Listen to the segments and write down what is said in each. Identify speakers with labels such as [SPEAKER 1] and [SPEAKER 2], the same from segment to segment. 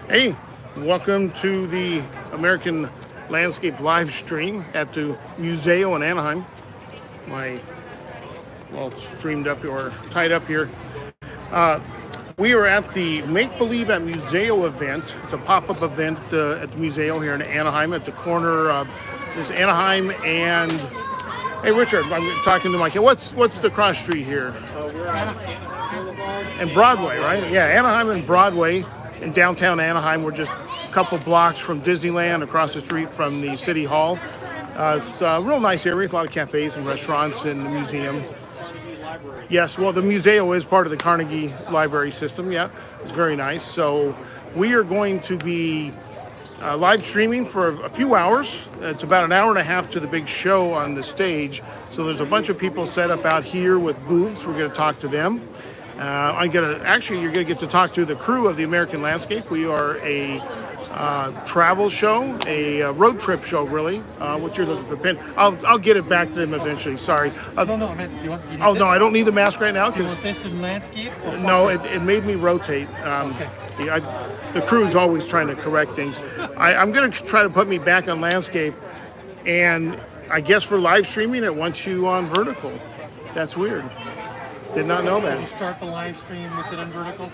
[SPEAKER 1] Hey, welcome to the American Landscape live stream at the Museo in Anaheim. My all streamed up or tied up here. We are at the Make Believe at Museo event. It's a pop-up event at the Museo here in Anaheim at the corner of this Anaheim and, hey Richard, I'm talking to my kid. What's the cross street here? And Broadway, right? Yeah, Anaheim and Broadway in downtown Anaheim. We're just a couple blocks from Disneyland, across the street from the City Hall. It's a real nice area, a lot of cafes and restaurants and the museum. Yes, well, the Museo is part of the Carnegie Library system. Yeah, it's very nice. So we are going to be live streaming for a few hours. It's about an hour and a half to the big show on the stage. So there's a bunch of people set up out here with booths. We're going to talk to them. You're going to get to talk to the crew of the American Landscape. We are a travel show, a road trip show, really. What you're looking for, pen? I'll get it back to them eventually. Sorry.
[SPEAKER 2] No, I meant, do you want?
[SPEAKER 1] Oh no, I don't need the mask right now.
[SPEAKER 2] Do you want this in landscape?
[SPEAKER 1] No, it made me rotate.
[SPEAKER 2] Okay.
[SPEAKER 1] The crew is always trying to correct things. I'm going to try to put me back on landscape, and I guess for live streaming, it wants you on vertical. That's weird. Did not know that.
[SPEAKER 2] Did you start the live stream with it in vertical?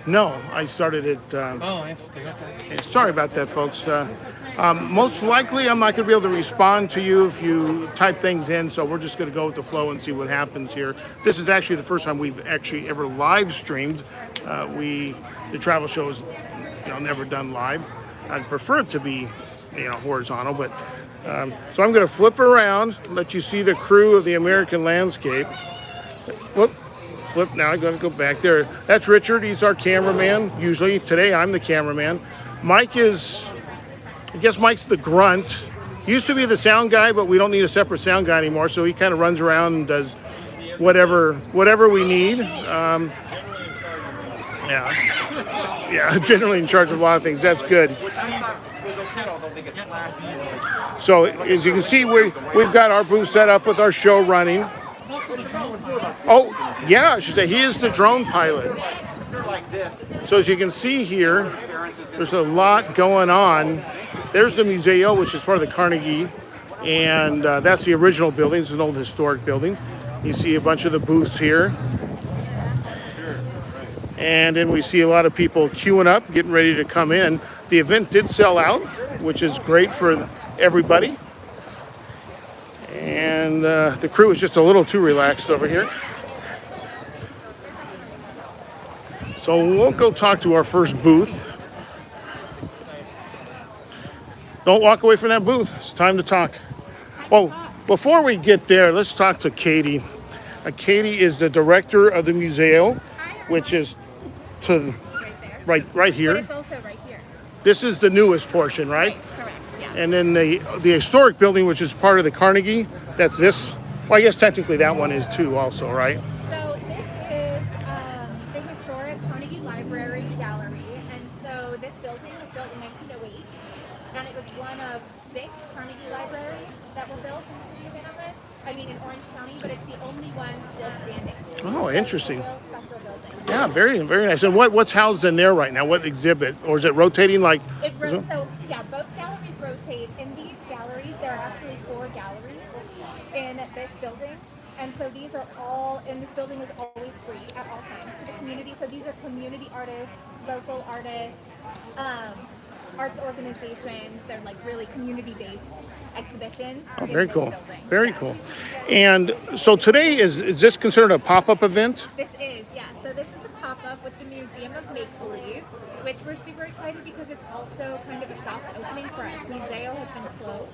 [SPEAKER 1] No, I started it.
[SPEAKER 2] Oh, interesting. Okay.
[SPEAKER 1] Sorry about that, folks. Most likely, I'm not going to be able to respond to you if you type things in, so we're just going to go with the flow and see what happens here. This is actually the first time we've actually ever live streamed. The travel show is, never done live. I'd prefer it to be, horizontal, but so I'm going to flip around, let you see the crew of the American Landscape. Whoop. Flip now. I'm going to go back there. That's Richard. He's our cameraman. Usually today I'm the cameraman. Mike's the grunt. Used to be the sound guy, but we don't need a separate sound guy anymore. So he kind of runs around and does whatever we need. Generally in charge of a lot of things. That's good. So as you can see, we've got our booth set up with our show running. Oh, yeah, I should say he is the drone pilot. So as you can see here, there's a lot going on. There's the Museo, which is part of the Carnegie, and that's the original building. It's an old historic building. You see a bunch of the booths here. And then we see a lot of people queuing up, getting ready to come in. The event did sell out, which is great for everybody. And the crew is just a little too relaxed over here. So we'll go talk to our first booth. Don't walk away from that booth. It's time to talk. Oh, before we get there, let's talk to Katie. Katie is the director of the Museo, which is to right here.
[SPEAKER 3] But it's also right here.
[SPEAKER 1] This is the newest portion, right?
[SPEAKER 3] Correct, yeah.
[SPEAKER 1] And then the historic building, which is part of the Carnegie, that's this. Well, I guess technically that one is too also, right?
[SPEAKER 3] So this is the historic Carnegie Library Gallery. And so this building was built in 1908. And it was one of 6 Carnegie libraries that were built in the city of Anaheim. In Orange County, but it's the only one still standing.
[SPEAKER 1] Oh, interesting.
[SPEAKER 3] It's a real special building.
[SPEAKER 1] Yeah, very, very nice. And what's housed in there right now? What exhibit? Or is it rotating like?
[SPEAKER 3] Both galleries rotate. In these galleries, there are actually 4 galleries in this building. And so these are all, and this building is always free at all times to the community. So these are community artists, local artists, arts organizations. They're like really community-based exhibitions.
[SPEAKER 1] Oh, very cool. Very cool. And so today, is this considered a pop-up event?
[SPEAKER 3] This is, yeah. So this is a pop-up with the Museum of Make Believe, which we're super excited because it's also kind of a soft opening for us. Museo has been closed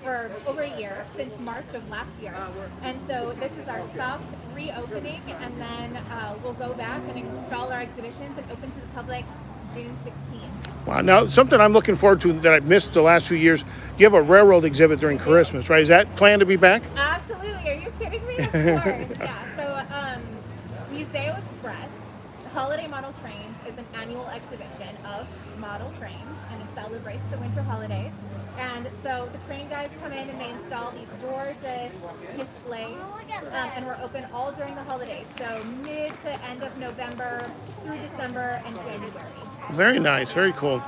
[SPEAKER 3] for over a year, since March of last year. And so this is our soft reopening, and then we'll go back and install our exhibitions and open to the public June 16th.
[SPEAKER 1] Wow. Now, something I'm looking forward to that I've missed the last few years, you have a railroad exhibit during Christmas, right? Is that planned to be back?
[SPEAKER 3] Absolutely. Are you kidding me? Of course. Yeah. So Museo Express, the Holiday Model Trains, is an annual exhibition of model trains, and it celebrates the winter holidays. And so the train guides come in and they install these gorgeous displays, and we're open all during the holidays, so mid to end of November through December and January.
[SPEAKER 1] Very nice, very cool.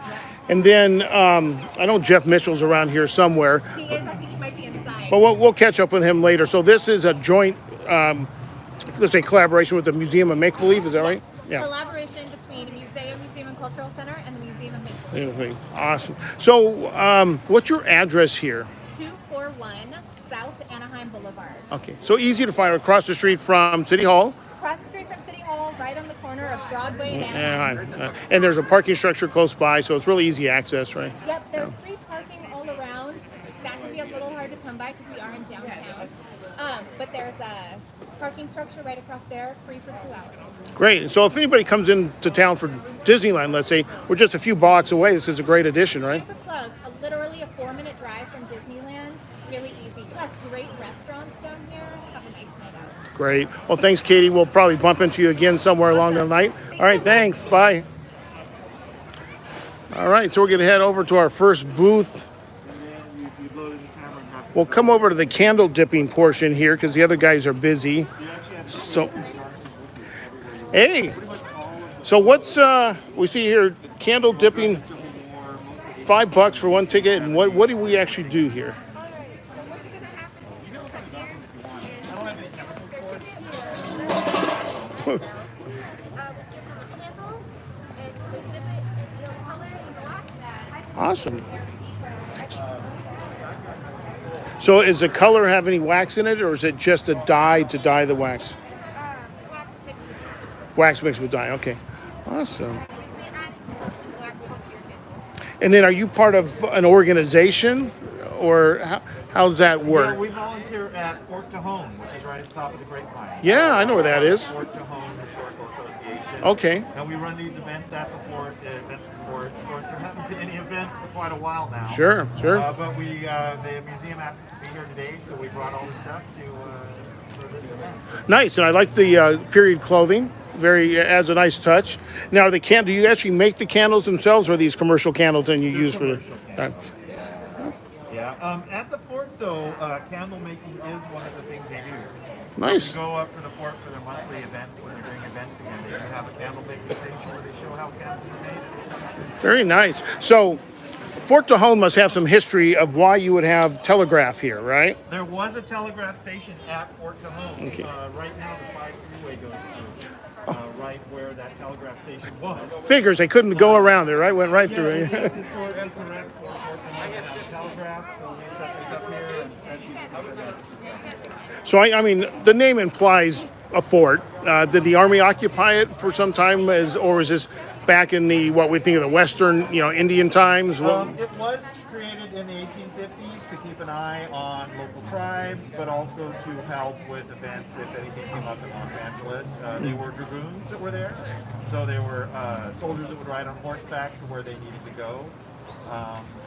[SPEAKER 1] And then I know Jeff Mitchell's around here somewhere,
[SPEAKER 3] He is, I think he might be inside.
[SPEAKER 1] but we'll catch up with him later. So this is a joint, let's say, collaboration with the Museum of Make Believe. Is that right?
[SPEAKER 3] Collaboration between Museo, Museum and Cultural Center, and the Museum of Make Believe.
[SPEAKER 1] Beautiful. Awesome. So what's your address here?
[SPEAKER 3] 241 South Anaheim Boulevard.
[SPEAKER 1] Okay, so easy to find across the street from City Hall.
[SPEAKER 3] Across the street from City Hall, right on the corner of Broadway and Anaheim.
[SPEAKER 1] Anaheim. And there's a parking structure close by, so it's really easy access, right?
[SPEAKER 3] Yep, there's street parking all around. That can be a little hard to come by because we are in downtown. But there's a parking structure right across there, free for 2 hours.
[SPEAKER 1] Great. And so if anybody comes into town for Disneyland, let's say, we're just a few blocks away. This is a great addition, right?
[SPEAKER 3] Super close, literally a 4-minute drive from Disneyland. Really easy. Plus, great restaurants down here. Have a nice night out.
[SPEAKER 1] Great. Well, thanks, Katie. We'll probably bump into you again somewhere along the night. All right, thanks. Bye. All right, so we're going to head over to our first booth. We'll come over to the candle dipping portion here because the other guys are busy. So, hey, so what's we see here? Candle dipping, $5 for one ticket, and what do we actually do here? Awesome. So is the color have any wax in it, or is it just a dye to dye the wax? Wax mixed with dye, okay. Awesome. And then are you part of an organization, or how's that work?
[SPEAKER 4] Yeah, we volunteer at Port to Home, which is right at the top of the Grapevine.
[SPEAKER 1] Yeah, I know where that is.
[SPEAKER 4] Port to Home Historical Association.
[SPEAKER 1] Okay.
[SPEAKER 4] And we run these events at the Port, events at the Port. Of course, there haven't been any events for quite a while now.
[SPEAKER 1] Sure.
[SPEAKER 4] But the museum asked us to be here today, so we brought all the stuff for this event.
[SPEAKER 1] Nice, and I like the period clothing. Very adds a nice touch. Now, do you actually make the candles themselves, or are these commercial candles and you use for the?
[SPEAKER 4] Yeah. At the Port, though, candle making is one of the things they do.
[SPEAKER 1] Nice.
[SPEAKER 4] They go up for the Port for their monthly events when they're doing events again. They do have a candle making station where they show how candles are made.
[SPEAKER 1] Very nice. So, Fort Tejon must have some history of why you would have telegraph here, right?
[SPEAKER 4] There was a telegraph station at Fort Tejon.
[SPEAKER 1] Okay.
[SPEAKER 4] Right now, the 5 freeway goes through. Right where that telegraph station was.
[SPEAKER 1] Figures they couldn't go around it, right? Went right through
[SPEAKER 4] It
[SPEAKER 1] it.
[SPEAKER 4] is historically correct for Fort Tejon to have a telegraph, so we set this up here and sent people to this.
[SPEAKER 1] So, I mean, the name implies a fort. Did the Army occupy it for some time, or was this back in what we think of the Western, Indian times?
[SPEAKER 4] It was created in the 1850s to keep an eye on local tribes, but also to help with events if anything came up in Los Angeles. They were dragoons that were there, so they were soldiers that would ride on horseback to where they needed to go.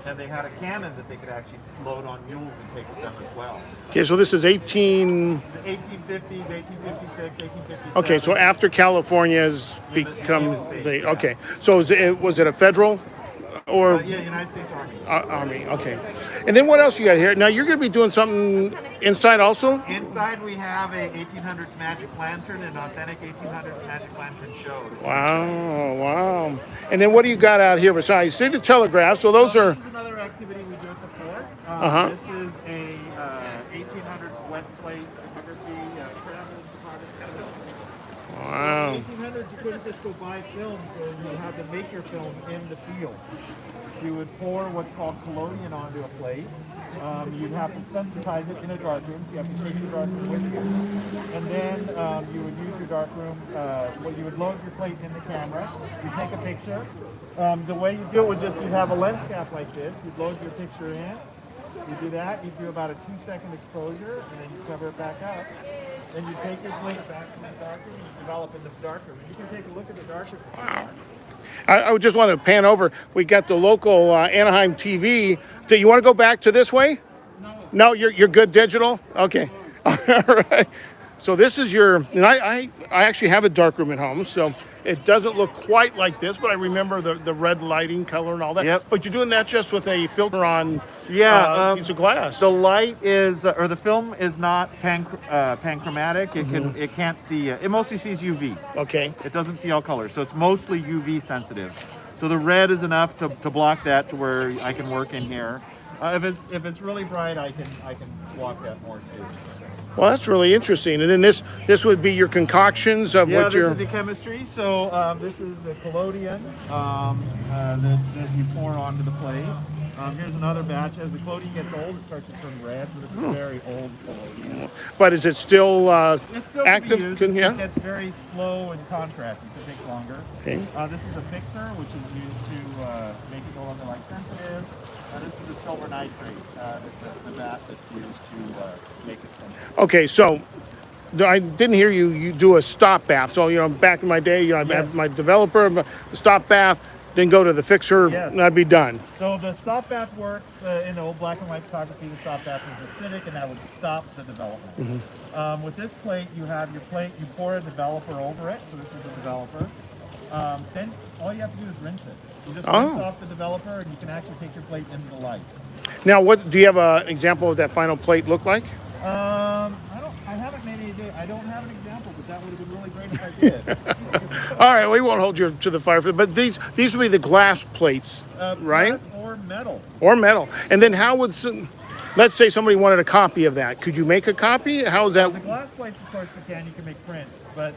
[SPEAKER 4] And they had a cannon that they could actually load on mules and take with them as well.
[SPEAKER 1] Okay, so this is 18...
[SPEAKER 4] The 1850s, 1856, 1857.
[SPEAKER 1] Okay, so after California's become...
[SPEAKER 4] state, yeah.
[SPEAKER 1] Okay, so was it a federal or...
[SPEAKER 4] Yeah, United States Army.
[SPEAKER 1] Army, okay. And then what else you got here? Now, you're going to be doing something inside also?
[SPEAKER 4] Inside we have a 1800s magic lantern, an authentic 1800s magic lantern show.
[SPEAKER 1] Wow. And then what do you got out here besides? See the telegraph, so those are...
[SPEAKER 4] This is another activity we do at the Port. This is a 1800s wet plate photography, travel photography.
[SPEAKER 1] Wow.
[SPEAKER 4] In the 1800s, you couldn't just go buy film, so you had to make your film in the field. You would pour what's called collodion onto a plate. You'd have to sensitize it in a darkroom, so you have to take your darkroom with you. And then you would use your darkroom, you would load your plate in the camera. You take a picture. The way you do it would you'd have a lens cap like this. You'd load your picture in. You do that. You do about a 2-second exposure, and then you cover it back up. Then you take your plate back to the darkroom and you develop in the darkroom. You can take a look at the darkroom.
[SPEAKER 1] Wow. I would just want to pan over. We got the local Anaheim TV. Do you want to go back to this way? No, you're good digital? Okay. All right. So this is your, and I actually have a darkroom at home, so it doesn't look quite like this, but I remember the red lighting color and all that.
[SPEAKER 4] Yep.
[SPEAKER 1] But you're doing that just with a filter on piece of glass.
[SPEAKER 4] The light is, or the film is not panchromatic. It can't see. It mostly sees UV.
[SPEAKER 1] Okay.
[SPEAKER 4] It doesn't see all colors, so it's mostly UV sensitive. So the red is enough to block that to where I can work in here. If it's really bright, I can block that more too.
[SPEAKER 1] Well, that's really interesting. And then this would be your concoctions of what
[SPEAKER 4] this
[SPEAKER 1] you're.
[SPEAKER 4] is the chemistry. So this is the collodion that you pour onto the plate. Here's another batch. As the collodion gets old, it starts to turn red. So this is a very old collodion.
[SPEAKER 1] But is it still
[SPEAKER 4] It's still
[SPEAKER 1] active?
[SPEAKER 4] Used.
[SPEAKER 1] Yeah.
[SPEAKER 4] It gets very slow and contrasty, so it takes longer.
[SPEAKER 1] Okay.
[SPEAKER 4] This is a fixer, which is used to make it no longer light sensitive. This is a silver nitrate. That's the vat that's used to make it sensitive.
[SPEAKER 1] Okay, so I didn't hear you do a stop bath. So back in my day, I had my developer, the stop bath, then go to the fixer, and I'd be done.
[SPEAKER 4] So the stop bath works in the old black and white photography. The stop bath was acidic, and that would stop the development. With this plate, you have your plate. You pour a developer over it. So this is a developer. Then all you have to do is rinse it. You just rinse off the developer, and you can actually take your plate into the light.
[SPEAKER 1] Now, what do you have an example of that final plate look like?
[SPEAKER 4] I haven't made any. I don't have an example, but that would have been really great if I did.
[SPEAKER 1] All right, we won't hold you to the fire for that. But these would be the glass plates, right?
[SPEAKER 4] Glass or metal.
[SPEAKER 1] Or metal. And then how would let's say somebody wanted a copy of that? Could you make a copy? How is that?
[SPEAKER 4] The glass plates, of course, you can make prints, but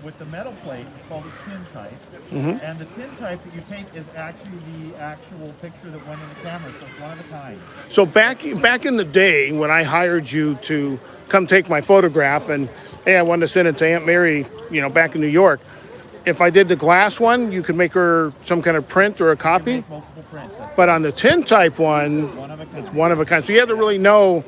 [SPEAKER 4] with the metal plate, it's called a tin type. And the tin type that you take is actually the actual picture that went in the camera, so it's one of a kind.
[SPEAKER 1] So back in the day when I hired you to come take my photograph, and hey, I wanted to send it to Aunt Mary, back in New York. If I did the glass one, you could make her some kind of print or a copy.
[SPEAKER 4] Make multiple prints.
[SPEAKER 1] But on the tin type one, it's one of a kind. So you have to really know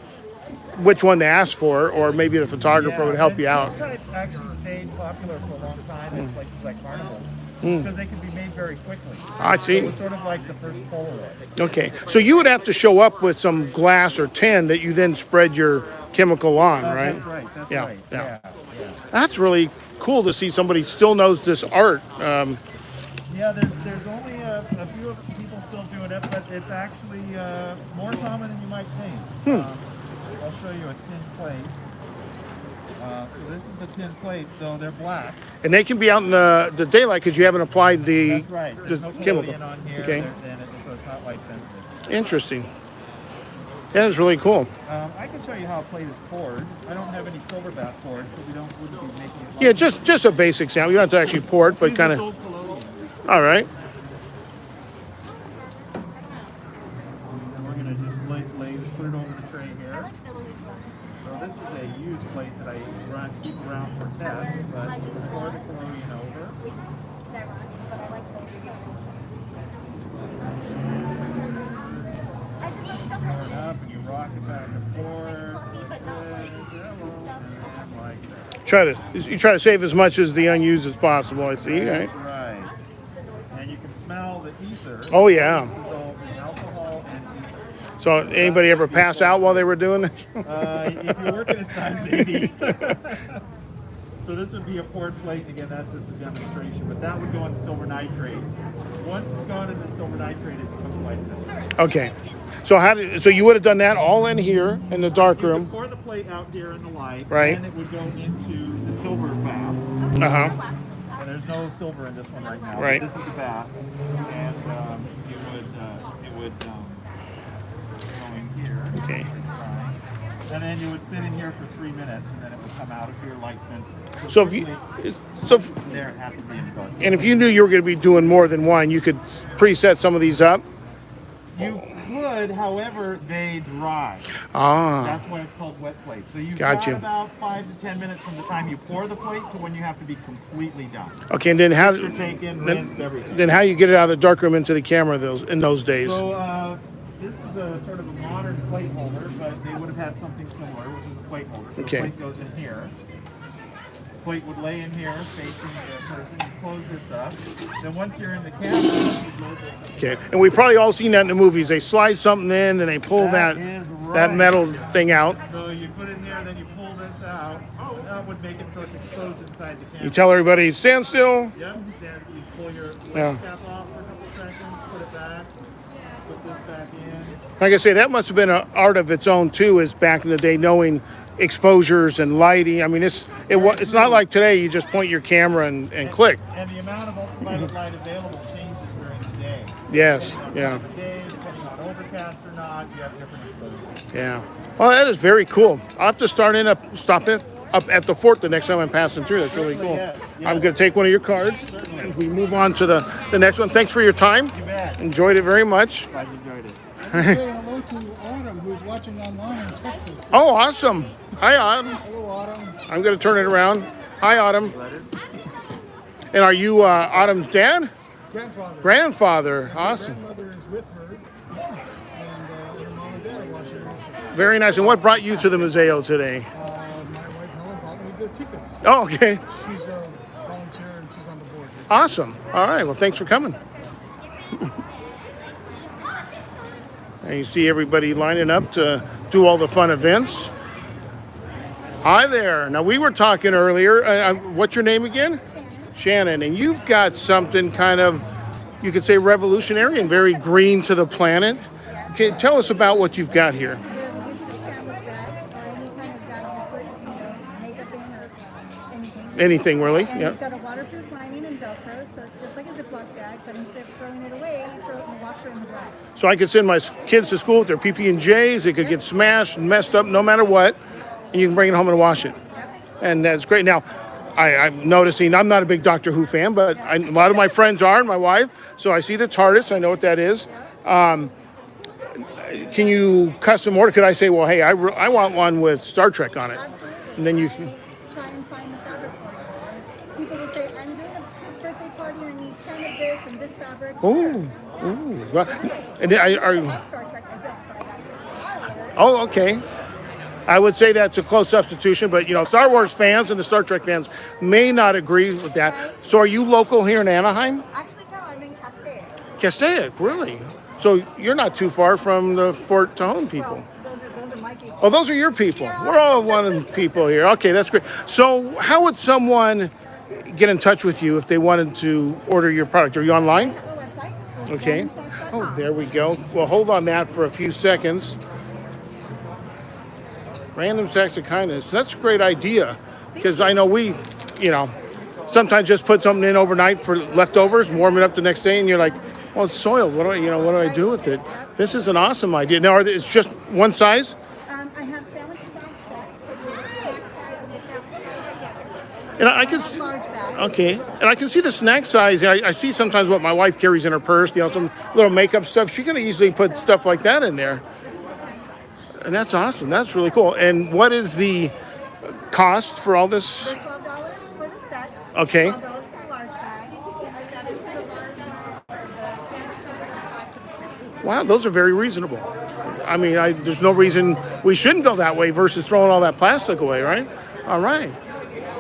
[SPEAKER 1] which one to ask for, or maybe the photographer would help you out.
[SPEAKER 4] Tin types actually stayed popular for a long time in places like carnivals because they could be made very quickly.
[SPEAKER 1] I see.
[SPEAKER 4] So it was sort of like the first Polaroid.
[SPEAKER 1] Okay, so you would have to show up with some glass or tin that you then spread your chemical on, right?
[SPEAKER 4] That's right. That's
[SPEAKER 1] Yeah,
[SPEAKER 4] right.
[SPEAKER 1] yeah.
[SPEAKER 4] Yeah.
[SPEAKER 1] That's really cool to see somebody still knows this art.
[SPEAKER 4] Yeah, there's only a few of people still doing it, but it's actually more common than you might think. I'll show you a tin plate. So this is the tin plate, so they're black.
[SPEAKER 1] And they can be out in the daylight because you haven't applied the
[SPEAKER 4] That's right. There's no
[SPEAKER 1] chemical.
[SPEAKER 4] collodion on here,
[SPEAKER 1] Okay.
[SPEAKER 4] so it's not light sensitive.
[SPEAKER 1] Interesting. That is really cool.
[SPEAKER 4] I can show you how a plate is poured. I don't have any silver bath poured, so wouldn't be making it.
[SPEAKER 1] Yeah, just a basic sample. You don't have to actually pour it, but kind of. All right.
[SPEAKER 4] And we're going to just put it over the tray here. So this is a used plate that I keep around for tests, but pour the collodion over. Pour it up and you rock it back and forth. And like that.
[SPEAKER 1] You try to save as much as the unused as possible. I see. Right.
[SPEAKER 4] That's right. And you can smell the ether.
[SPEAKER 1] Oh yeah.
[SPEAKER 4] This is all the alcohol and ether.
[SPEAKER 1] So anybody ever pass out while they were doing this?
[SPEAKER 4] If you're working inside, maybe. So this would be a poured plate, and again, that's just a demonstration, but that would go in silver nitrate. Once it's gone into silver nitrate, it becomes light sensitive.
[SPEAKER 1] Okay. So you would have done that all in here in the dark
[SPEAKER 4] You
[SPEAKER 1] room.
[SPEAKER 4] could pour the plate out here in the light,
[SPEAKER 1] Right.
[SPEAKER 4] and it would go into the silver bath.
[SPEAKER 1] Uh-huh.
[SPEAKER 4] And there's no silver in this one right now.
[SPEAKER 1] Right.
[SPEAKER 4] But this is the bath, and it would go in here.
[SPEAKER 1] Okay.
[SPEAKER 4] And then you would sit in here for 3 minutes, and then it would come out if you're light sensitive.
[SPEAKER 1] So if you, so
[SPEAKER 4] There it has to be in the dark.
[SPEAKER 1] and if you knew you were going to be doing more than one, you could preset some of these up.
[SPEAKER 4] You could, however, they dry.
[SPEAKER 1] Ah.
[SPEAKER 4] That's why it's called wet plate. So you've
[SPEAKER 1] Gotcha.
[SPEAKER 4] got about 5 to 10 minutes from the time you pour the plate to when you have to be completely done.
[SPEAKER 1] Okay, and then how?
[SPEAKER 4] Picture taken, rinsed, everything.
[SPEAKER 1] Then how you get it out of the darkroom into the camera in those days?
[SPEAKER 4] So this is a sort of a modern plate holder, but they would have had something similar, which is a plate holder. So
[SPEAKER 1] Okay.
[SPEAKER 4] the plate goes in here. The plate would lay in here facing the person. You close this up. Then once you're in the camera, you close this up.
[SPEAKER 1] Okay, and we've probably all seen that in the movies. They slide something in, and they pull that
[SPEAKER 4] is right.
[SPEAKER 1] that metal thing out.
[SPEAKER 4] So you put it in here, then you pull this out. Oh, that would make it so it's exposed inside the
[SPEAKER 1] You
[SPEAKER 4] camera.
[SPEAKER 1] tell everybody, stand still.
[SPEAKER 4] Yep, then you pull your
[SPEAKER 1] Yeah.
[SPEAKER 4] lens cap off for a couple seconds, put it back, put this back in.
[SPEAKER 1] Like I say, that must have been an art of its own too, is back in the day, knowing exposures and lighting. I mean, it's not like today, you just point your camera and click.
[SPEAKER 4] And the amount of ultraviolet light available changes during the day.
[SPEAKER 1] Yes,
[SPEAKER 4] Depending on
[SPEAKER 1] yeah.
[SPEAKER 4] time of day, depending on overcast or not, you have different exposures.
[SPEAKER 1] Yeah. Well, that is very cool. I'll have to stop it up at the fort the next time I'm passing through. That's really cool.
[SPEAKER 4] Yes, yes.
[SPEAKER 1] I'm going to take one of your cards as we move on to the next one. Thanks for your time.
[SPEAKER 4] You bet.
[SPEAKER 1] Enjoyed it very much.
[SPEAKER 4] I enjoyed it.
[SPEAKER 5] Say hello to Autumn, who's watching online in Texas.
[SPEAKER 1] Oh, awesome. Hi, Autumn.
[SPEAKER 5] Hello, Autumn.
[SPEAKER 1] I'm going to turn it around. Hi, Autumn. And are you Autumn's dad?
[SPEAKER 5] Grandfather.
[SPEAKER 1] Grandfather. Awesome.
[SPEAKER 5] Grandmother is with her, and her mom and dad are watching this.
[SPEAKER 1] Very nice. And what brought you to the Museo today?
[SPEAKER 5] My wife Helen bought me the tickets.
[SPEAKER 1] Oh, okay.
[SPEAKER 5] She's a volunteer and she's on the board.
[SPEAKER 1] Awesome. All right. Well, thanks for coming. And you see everybody lining up to do all the fun events. Hi there. Now, we were talking earlier. What's your name again? Shannon. And you've got something kind of, you could say, revolutionary and very green to the planet. Okay, tell us about what you've got here.
[SPEAKER 6] They're reusable sandwich bags or any kind of bag you put, makeup in or anything.
[SPEAKER 1] Anything, really?
[SPEAKER 6] And
[SPEAKER 1] Yeah.
[SPEAKER 6] it's got a waterproof lining and Velcro, so it's just like a Ziploc bag, but instead of throwing it away, you throw it in the washer and the dryer.
[SPEAKER 1] So I could send my kids to school with their PB&Js. They could get smashed and messed up no matter what. And you can bring it home and wash it.
[SPEAKER 6] Yep.
[SPEAKER 1] And that's great. Now, I'm noticing, I'm not a big Doctor Who fan, but a lot of my friends are, and my wife. So I see the TARDIS. I know what that is. Can you custom order? Could I say, well, hey, I want one with Star Trek on it?
[SPEAKER 6] Absolutely.
[SPEAKER 1] And then you
[SPEAKER 6] I
[SPEAKER 1] can.
[SPEAKER 6] try and find the fabric for you. People will say, I'm doing a kid's birthday party and I need 10 of this and this fabric.
[SPEAKER 1] Ooh,
[SPEAKER 6] Yeah.
[SPEAKER 1] ooh. Well, and then
[SPEAKER 6] I
[SPEAKER 1] are
[SPEAKER 6] love Star Trek. I don't, but I got it.
[SPEAKER 1] oh, okay. I would say that's a close substitution, but Star Wars fans and the Star Trek fans may not agree with that. So are you local here in Anaheim?
[SPEAKER 6] Actually, no, I'm in Cascade.
[SPEAKER 1] Castaic, really? So you're not too far from the Fort Tejon people.
[SPEAKER 6] Well, those are my people.
[SPEAKER 1] Oh, those are your people. We're all one people here. Okay, that's great. So how would someone get in touch with you if they wanted to order your product? Are you online?
[SPEAKER 6] I have a website.
[SPEAKER 1] Okay.
[SPEAKER 6] randomsex.com.
[SPEAKER 1] Oh, there we go. Well, hold on that for a few seconds. Random acts of kindness. That's a great idea because I know we, sometimes just put something in overnight for leftovers, warm it up the next day, and you're like, well, it's soiled. What do I do with it? This is an awesome idea. Now, it's just one size?
[SPEAKER 6] I have sandwich bag sets, so the snack size and the sandwich size together.
[SPEAKER 1] And I can
[SPEAKER 6] have
[SPEAKER 1] see,
[SPEAKER 6] large bags.
[SPEAKER 1] okay, and I can see the snack size. I see sometimes what my wife carries in her purse, some little makeup stuff. She can easily put stuff like that in there.
[SPEAKER 6] This is the snack size.
[SPEAKER 1] And that's awesome. That's really cool. And what is the cost for all this?
[SPEAKER 6] They're $12 for the sets.
[SPEAKER 1] Okay.
[SPEAKER 6] $12 for the large bag. And $7 for the large one, or the sandwich size, and $5 for the snack.
[SPEAKER 1] Wow, those are very reasonable. I mean, there's no reason we shouldn't go that way versus throwing all that plastic away, right? All right.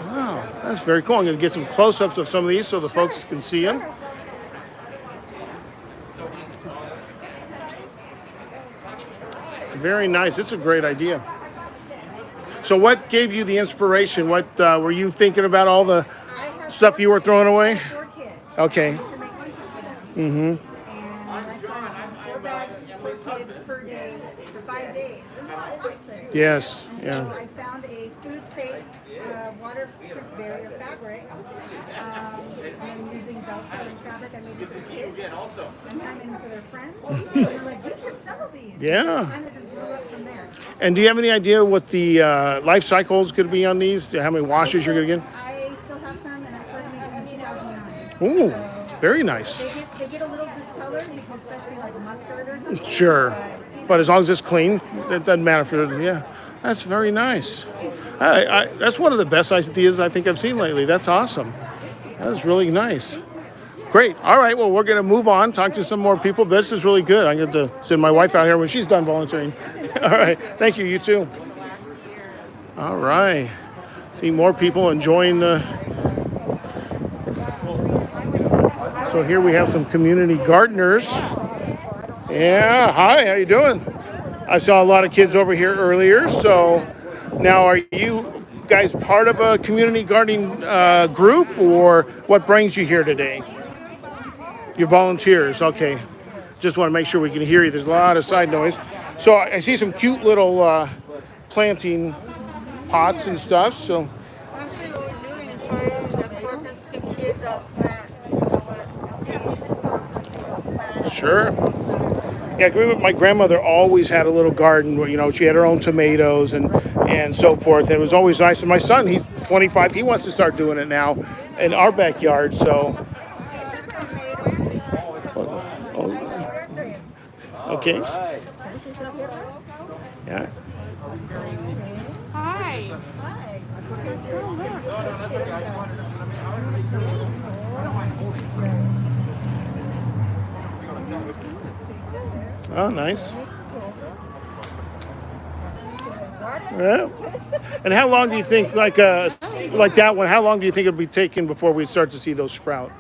[SPEAKER 1] Wow, that's very cool. I'm going to get some close-ups of some of these so the folks can see them. Very nice. It's a great idea. So what gave you the inspiration? What were you thinking about all the
[SPEAKER 6] I have
[SPEAKER 1] stuff you were throwing away?
[SPEAKER 6] 4 kids.
[SPEAKER 1] Okay.
[SPEAKER 6] I used to make lunches for them. Mm-hmm. And I started having 4 bags per kid per day for 5 days. It was a lot of lunch.
[SPEAKER 1] Yes.
[SPEAKER 6] And
[SPEAKER 1] Yeah.
[SPEAKER 6] so I found a food-safe waterproof barrier fabric. And using Velcro and fabric, I made it for kids. And kind of for their friends. And they're like, we should sell these.
[SPEAKER 1] Yeah.
[SPEAKER 6] And it kind of just blew up from there.
[SPEAKER 1] And do you have any idea what the life cycle is going to be on these? How many washes you're going to get?
[SPEAKER 6] I still have some, and I started making them in 2009.
[SPEAKER 1] Ooh,
[SPEAKER 6] So
[SPEAKER 1] very nice.
[SPEAKER 6] they get a little discolored because especially like mustard or something.
[SPEAKER 1] Sure.
[SPEAKER 6] But,
[SPEAKER 1] But as long as it's clean, it doesn't matter for yeah. That's very nice. That's one of the best ideas I think I've seen lately. That's awesome. That is really nice. Great. All right. Well, we're going to move on, talk to some more people. This is really good. I'm going to send my wife out here when she's done volunteering. All right. Thank you. You too. All right. See more people enjoying the. So here we have some community gardeners. Yeah. Hi. How you doing? I saw a lot of kids over here earlier. So now are you guys part of a community gardening group, or what brings you here today? You're volunteers, okay. Just want to make sure we can hear you. There's a lot of side noise. So I see some cute little planting pots and stuff. So
[SPEAKER 7] Actually, what we're doing is showing the importance to kids of plant.
[SPEAKER 1] sure. Yeah, I remember my grandmother always had a little garden where, she had her own tomatoes and so forth. It was always nice. And my son, he's 25. He wants to start doing it now in our backyard. So, okay. Yeah.
[SPEAKER 7] Hi.
[SPEAKER 1] Oh, nice. Yeah. And how long do you think, like that one? How long do you think it'll be taking before we start to see those sprout?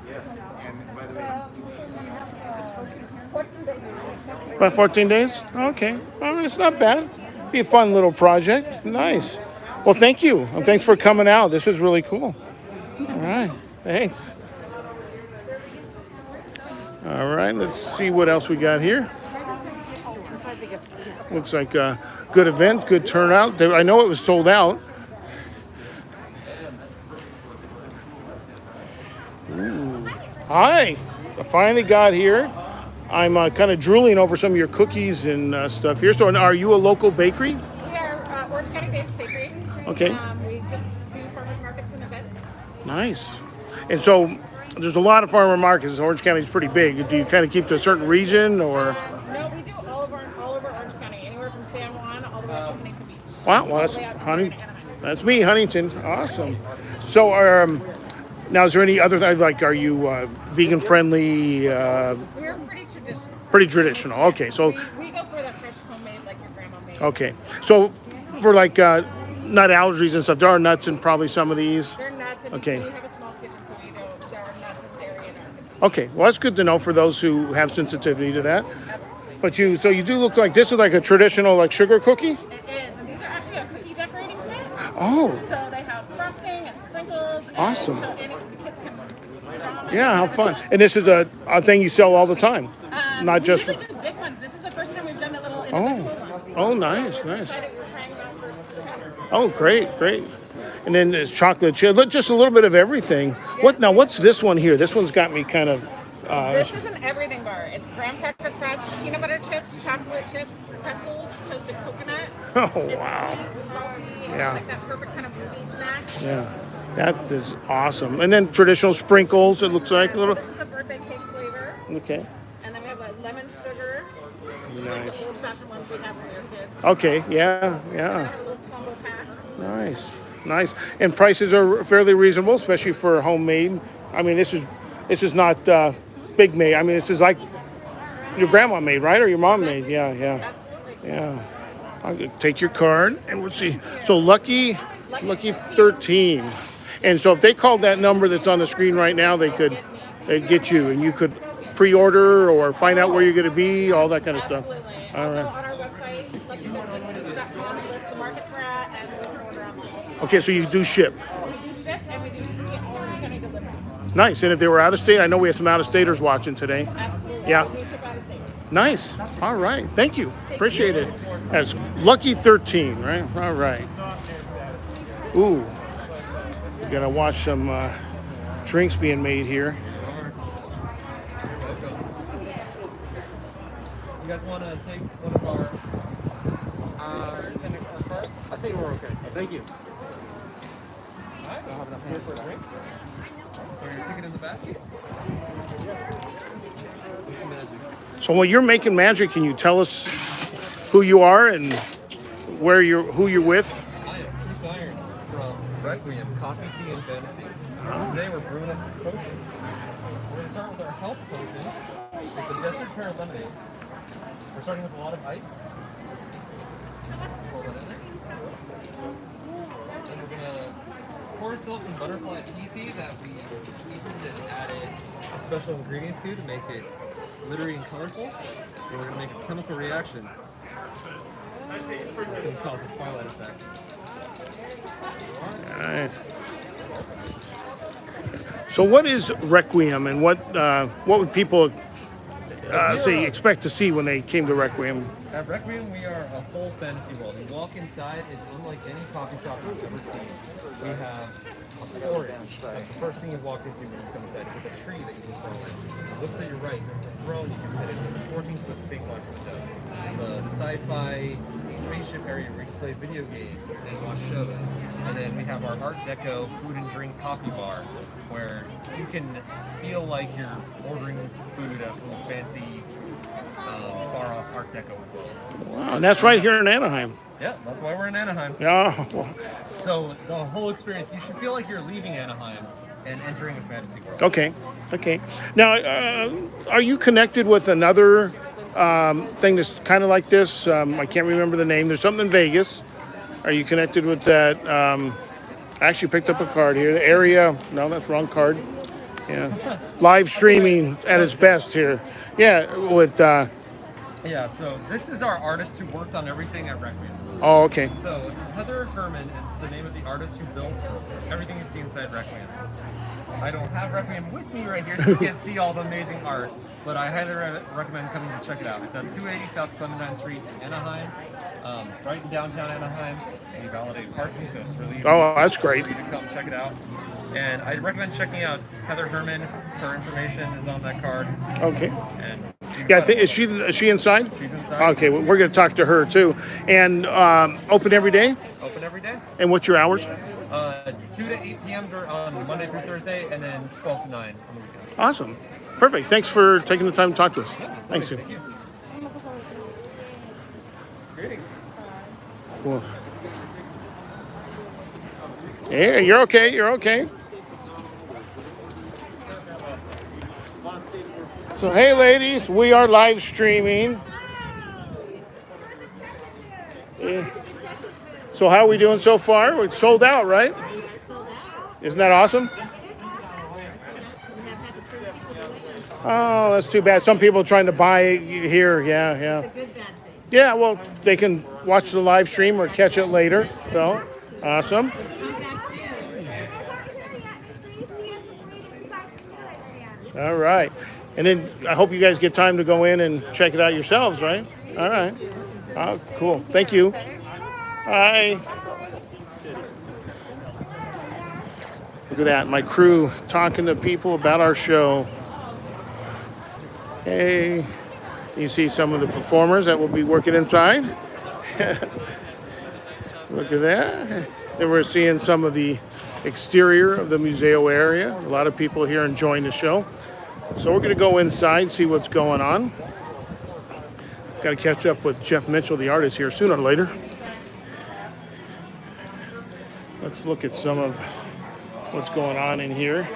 [SPEAKER 1] About 14 days? Okay. Oh, it's not bad. Be a fun little project. Nice. Well, thank you. And thanks for coming out. This is really cool. All right. Thanks. All right. Let's see what else we got here. Looks like a good event, good turnout. I know it was sold out. Ooh. Hi. I finally got here. I'm kind of drooling over some of your cookies and stuff here. So are you a local bakery?
[SPEAKER 8] We are Orange County-based bakery.
[SPEAKER 1] Okay.
[SPEAKER 8] We just do farmers markets and events.
[SPEAKER 1] Nice. And so there's a lot of farmer markets. Orange County is pretty big. Do you kind of keep to a certain region or?
[SPEAKER 8] No, we do all over Orange County, anywhere from San Juan all the way up to Huntington Beach.
[SPEAKER 1] Wow, well,
[SPEAKER 8] All the way out to Anaheim.
[SPEAKER 1] that's me, Huntington. Awesome. So now is there any other, like, are you vegan friendly?
[SPEAKER 8] We're pretty traditional.
[SPEAKER 1] Pretty traditional. Okay, so
[SPEAKER 8] We go for the fresh homemade like your grandma made.
[SPEAKER 1] okay, so for like nut allergies and stuff, there are nuts in probably some of these.
[SPEAKER 8] They're nuts, and
[SPEAKER 1] Okay.
[SPEAKER 8] we have a small kitchen, so we do there are nuts and dairy in our kitchen.
[SPEAKER 1] Okay, well that's good to know for those who have sensitivity to that. But you do look like this is like a traditional like sugar cookie.
[SPEAKER 8] It is, and these are actually a cookie decorating kit.
[SPEAKER 1] Oh,
[SPEAKER 8] So they have frosting and sprinkles. And
[SPEAKER 1] Awesome.
[SPEAKER 8] So the kids can draw on
[SPEAKER 1] yeah, how fun! And this is a thing you sell all the time, not
[SPEAKER 8] we
[SPEAKER 1] just.
[SPEAKER 8] usually do big ones. This is the first time we've done a little
[SPEAKER 1] Oh,
[SPEAKER 8] individual ones.
[SPEAKER 1] oh, nice, nice.
[SPEAKER 8] Excited we're trying them out first this summer.
[SPEAKER 1] Oh, great, great. And then there's chocolate chip, just a little bit of everything. What's this one here? This one's got me kind of.
[SPEAKER 8] This is an everything bar. It's graham cracker crust, peanut butter chips, chocolate chips, pretzels, toasted coconut.
[SPEAKER 1] Oh,
[SPEAKER 8] It's
[SPEAKER 1] wow.
[SPEAKER 8] sweet, salty, and
[SPEAKER 1] Yeah.
[SPEAKER 8] it's like that perfect kind of movie snack.
[SPEAKER 1] Yeah, that is awesome. And then traditional sprinkles. It looks like a
[SPEAKER 8] So
[SPEAKER 1] little.
[SPEAKER 8] this is a birthday cake flavor.
[SPEAKER 1] Okay.
[SPEAKER 8] And then we have a lemon sugar.
[SPEAKER 1] Nice.
[SPEAKER 8] The old fashioned ones we have for your kids.
[SPEAKER 1] Okay. Yeah. Yeah.
[SPEAKER 8] A little combo pack.
[SPEAKER 1] Nice. Nice. And prices are fairly reasonable, especially for homemade. I mean, this is not big made. I mean, this is like your grandma made, right? Or your mom made? Yeah. Yeah.
[SPEAKER 8] Absolutely.
[SPEAKER 1] Yeah. I'll take your card and we'll see. So lucky 13. And so if they called that number that's on the screen right now, they'd get you and you could pre-order or find out where you're going to be, all that kind of stuff.
[SPEAKER 8] Absolutely.
[SPEAKER 1] All
[SPEAKER 8] Also
[SPEAKER 1] right.
[SPEAKER 8] on our website, luckyfoods.com, it lists the markets we're at, and we can order online.
[SPEAKER 1] Okay, so you do ship.
[SPEAKER 8] We do ship and we do free Orange County delivery.
[SPEAKER 1] Nice. And if they were out of state, I know we have some out-of-staters watching today.
[SPEAKER 8] Absolutely.
[SPEAKER 1] Yeah.
[SPEAKER 8] We do ship out of state.
[SPEAKER 1] Nice. All right. Thank you. Appreciate it. That's lucky 13, right? All right. Ooh. We got to watch some drinks being made here.
[SPEAKER 2] You guys want to take one of our I think we're okay. Thank you. Alright, I'll have enough here for a drink. So your ticket in the basket.
[SPEAKER 1] So while you're making magic, can you tell us who you are and who you're with?
[SPEAKER 2] I am Chris Irons from Requiem, Coffee, Tea, and Fantasy. Today we're brewing up some potions. We're going to start with our health potion. It's a desert pear lemonade. We're starting with a lot of ice. Just pour that in there. Then we're going to pour ourselves some butterfly pea tea that we sweetened and added a special ingredient to make it glittery and colorful. And we're going to make a chemical reaction. It's going to cause a twilight effect.
[SPEAKER 1] Nice. So what is Requiem, and what would people say expect to see when they came to Requiem?
[SPEAKER 2] At Requiem, we are a whole fantasy world. You walk inside, it's unlike any coffee shop you've ever seen. We have a forest. That's the first thing you walk into when you come inside, with a tree that you can throw in. Look to your right, there's a throne you can sit in with a 14-foot stained-glass window. It's a sci-fi spaceship area where you can play video games and watch shows. And then we have our Art Deco food and drink coffee bar, where you can feel like you're ordering food at some fancy, far-off Art Deco world.
[SPEAKER 1] Wow, and that's right here in Anaheim.
[SPEAKER 2] Yeah, that's why we're in Anaheim.
[SPEAKER 1] Yeah. Well,
[SPEAKER 2] So the whole experience, you should feel like you're leaving Anaheim and entering a fantasy world.
[SPEAKER 1] okay. Okay. Now, are you connected with another thing that's kind of like this? I can't remember the name. There's something in Vegas. Are you connected with that? I actually picked up a card here. The area. No, that's wrong card. Yeah. Live streaming at its best here. Yeah. With.
[SPEAKER 2] Yeah, so this is our artist who worked on everything at Requiem.
[SPEAKER 1] Oh, okay.
[SPEAKER 2] So Heather Herman is the name of the artist who built everything you see inside Requiem. I don't have Requiem with me right here, so you can't see all the amazing art, but I highly recommend coming to check it out. It's at 280 South Clementine Street in Anaheim, right in downtown Anaheim. And you validate parking, so it's really easy.
[SPEAKER 1] Oh, that's great.
[SPEAKER 2] For you to come check it out. And I recommend checking out Heather Herman. Her information is on that card.
[SPEAKER 1] Okay.
[SPEAKER 2] And
[SPEAKER 1] Yeah, I think is she inside?
[SPEAKER 2] she's inside.
[SPEAKER 1] Okay, well, we're going to talk to her too. And open every day.
[SPEAKER 2] Open every day.
[SPEAKER 1] And what's your hours?
[SPEAKER 2] 2 to 8 p.m. on Monday through Thursday, and then 12 to 9 on the weekends.
[SPEAKER 1] Awesome. Perfect. Thanks for taking the time to talk to us. Thanks.
[SPEAKER 2] Thank you. Greetings.
[SPEAKER 1] Cool. Yeah, you're okay. You're okay. So, hey, ladies, we are live streaming. Yeah. So, how are we doing so far? It's sold out, right? Isn't that awesome? Oh, that's too bad. Some people are trying to buy it here. Yeah, yeah. Yeah, well, they can watch the live stream or catch it later. So, awesome. All right. And then I hope you guys get time to go in and check it out yourselves, right? All right. Oh, cool. Thank you. Bye. Look at that. My crew talking to people about our show. Hey. You see some of the performers that will be working inside. Look at that. Then we're seeing some of the exterior of the Museo area. A lot of people here enjoying the show. So we're going to go inside, see what's going on. Got to catch up with Jeff Mitchell, the artist, here sooner or later. Let's look at some of what's going on in here.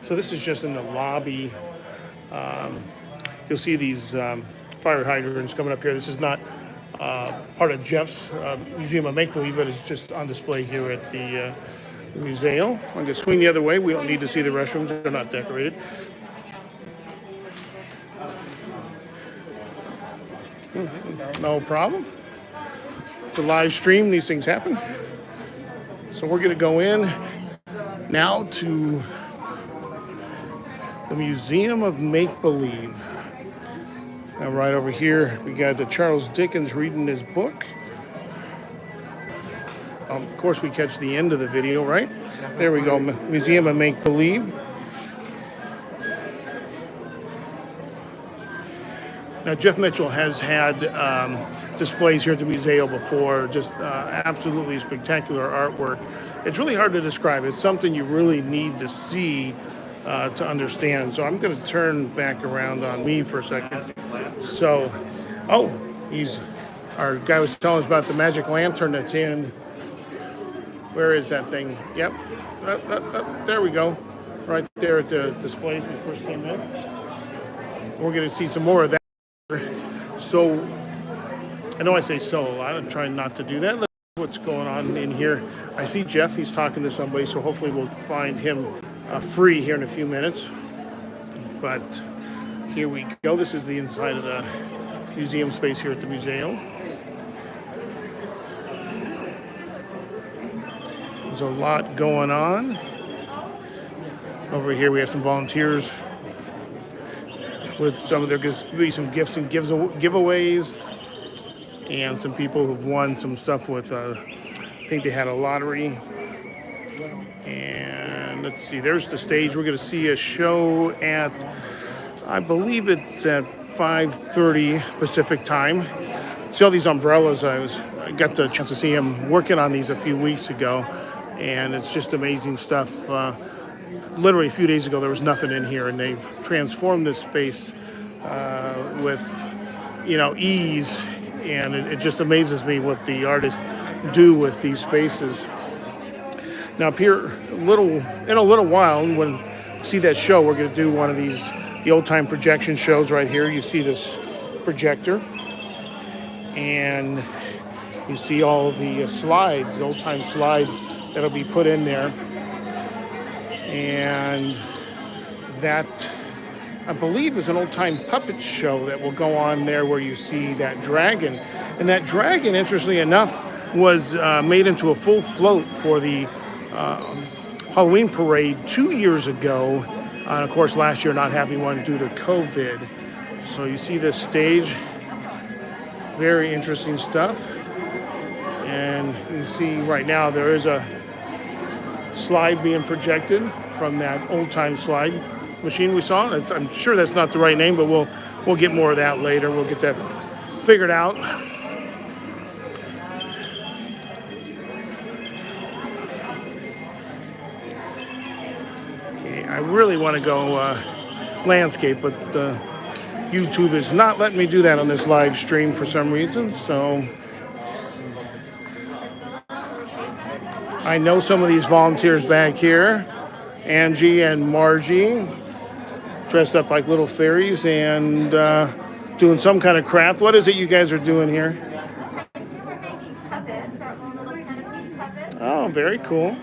[SPEAKER 1] So this is just in the lobby. You'll see these fire hydrants coming up here. This is not part of Jeff's Museum of Make-Believe, but it's just on display here at the Museo. I'm going to swing the other way. We don't need to see the restrooms. They're not decorated. No problem. It's a live stream. These things happen. So we're going to go in now to the Museum of Make-Believe. Now right over here, we got the Charles Dickens reading his book. Of course, we catch the end of the video, right? There we go, Museum of Make-Believe. Now, Jeff Mitchell has had displays here at the Museo before, just absolutely spectacular artwork. It's really hard to describe. It's something you really need to see to understand. So I'm going to turn back around on me for a second. So, our guy was telling us about the magic lantern that's in. Where is that thing? Yep. There we go. Right there at the display when we first came in. We're going to see some more of that. So I know I say so a lot. I'm trying not to do that. Let's see what's going on in here. I see Jeff. He's talking to somebody, so hopefully we'll find him free here in a few minutes. But here we go. This is the inside of the museum space here at the Museo. There's a lot going on. Over here we have some volunteers with some of their gifts and giveaways, and some people who've won some stuff with, I think they had a lottery. And let's see, there's the stage. We're going to see a show at, I believe it's at 5:30 Pacific time. See all these umbrellas. I got the chance to see him working on these a few weeks ago, and it's just amazing stuff. Literally a few days ago there was nothing in here, and they've transformed this space with ease, and it just amazes me what the artists do with these spaces. Now up here in a little while, when you see that show, we're going to do one of these, the old time projection shows right here. You see this projector, and you see all the slides, old time slides that'll be put in there. And that, I believe, is an old-time puppet show that will go on there, where you see that dragon. And that dragon, interestingly enough, was made into a full float for the Halloween parade 2 years ago. And of course, last year not having one due to COVID. So you see this stage, very interesting stuff. And you see right now there is a slide being projected from that old-time slide machine we saw. I'm sure that's not the right name, but we'll get more of that later. We'll get that figured out. Okay, I really want to go landscape, but YouTube is not letting me do that on this live stream for some reason, so I know some of these volunteers back here, Angie and Margie, dressed up like little fairies and doing some kind of craft. What is it you guys are doing here?
[SPEAKER 3] We're making puppets, our own little centipede puppets.
[SPEAKER 1] Oh, very cool.
[SPEAKER 3] And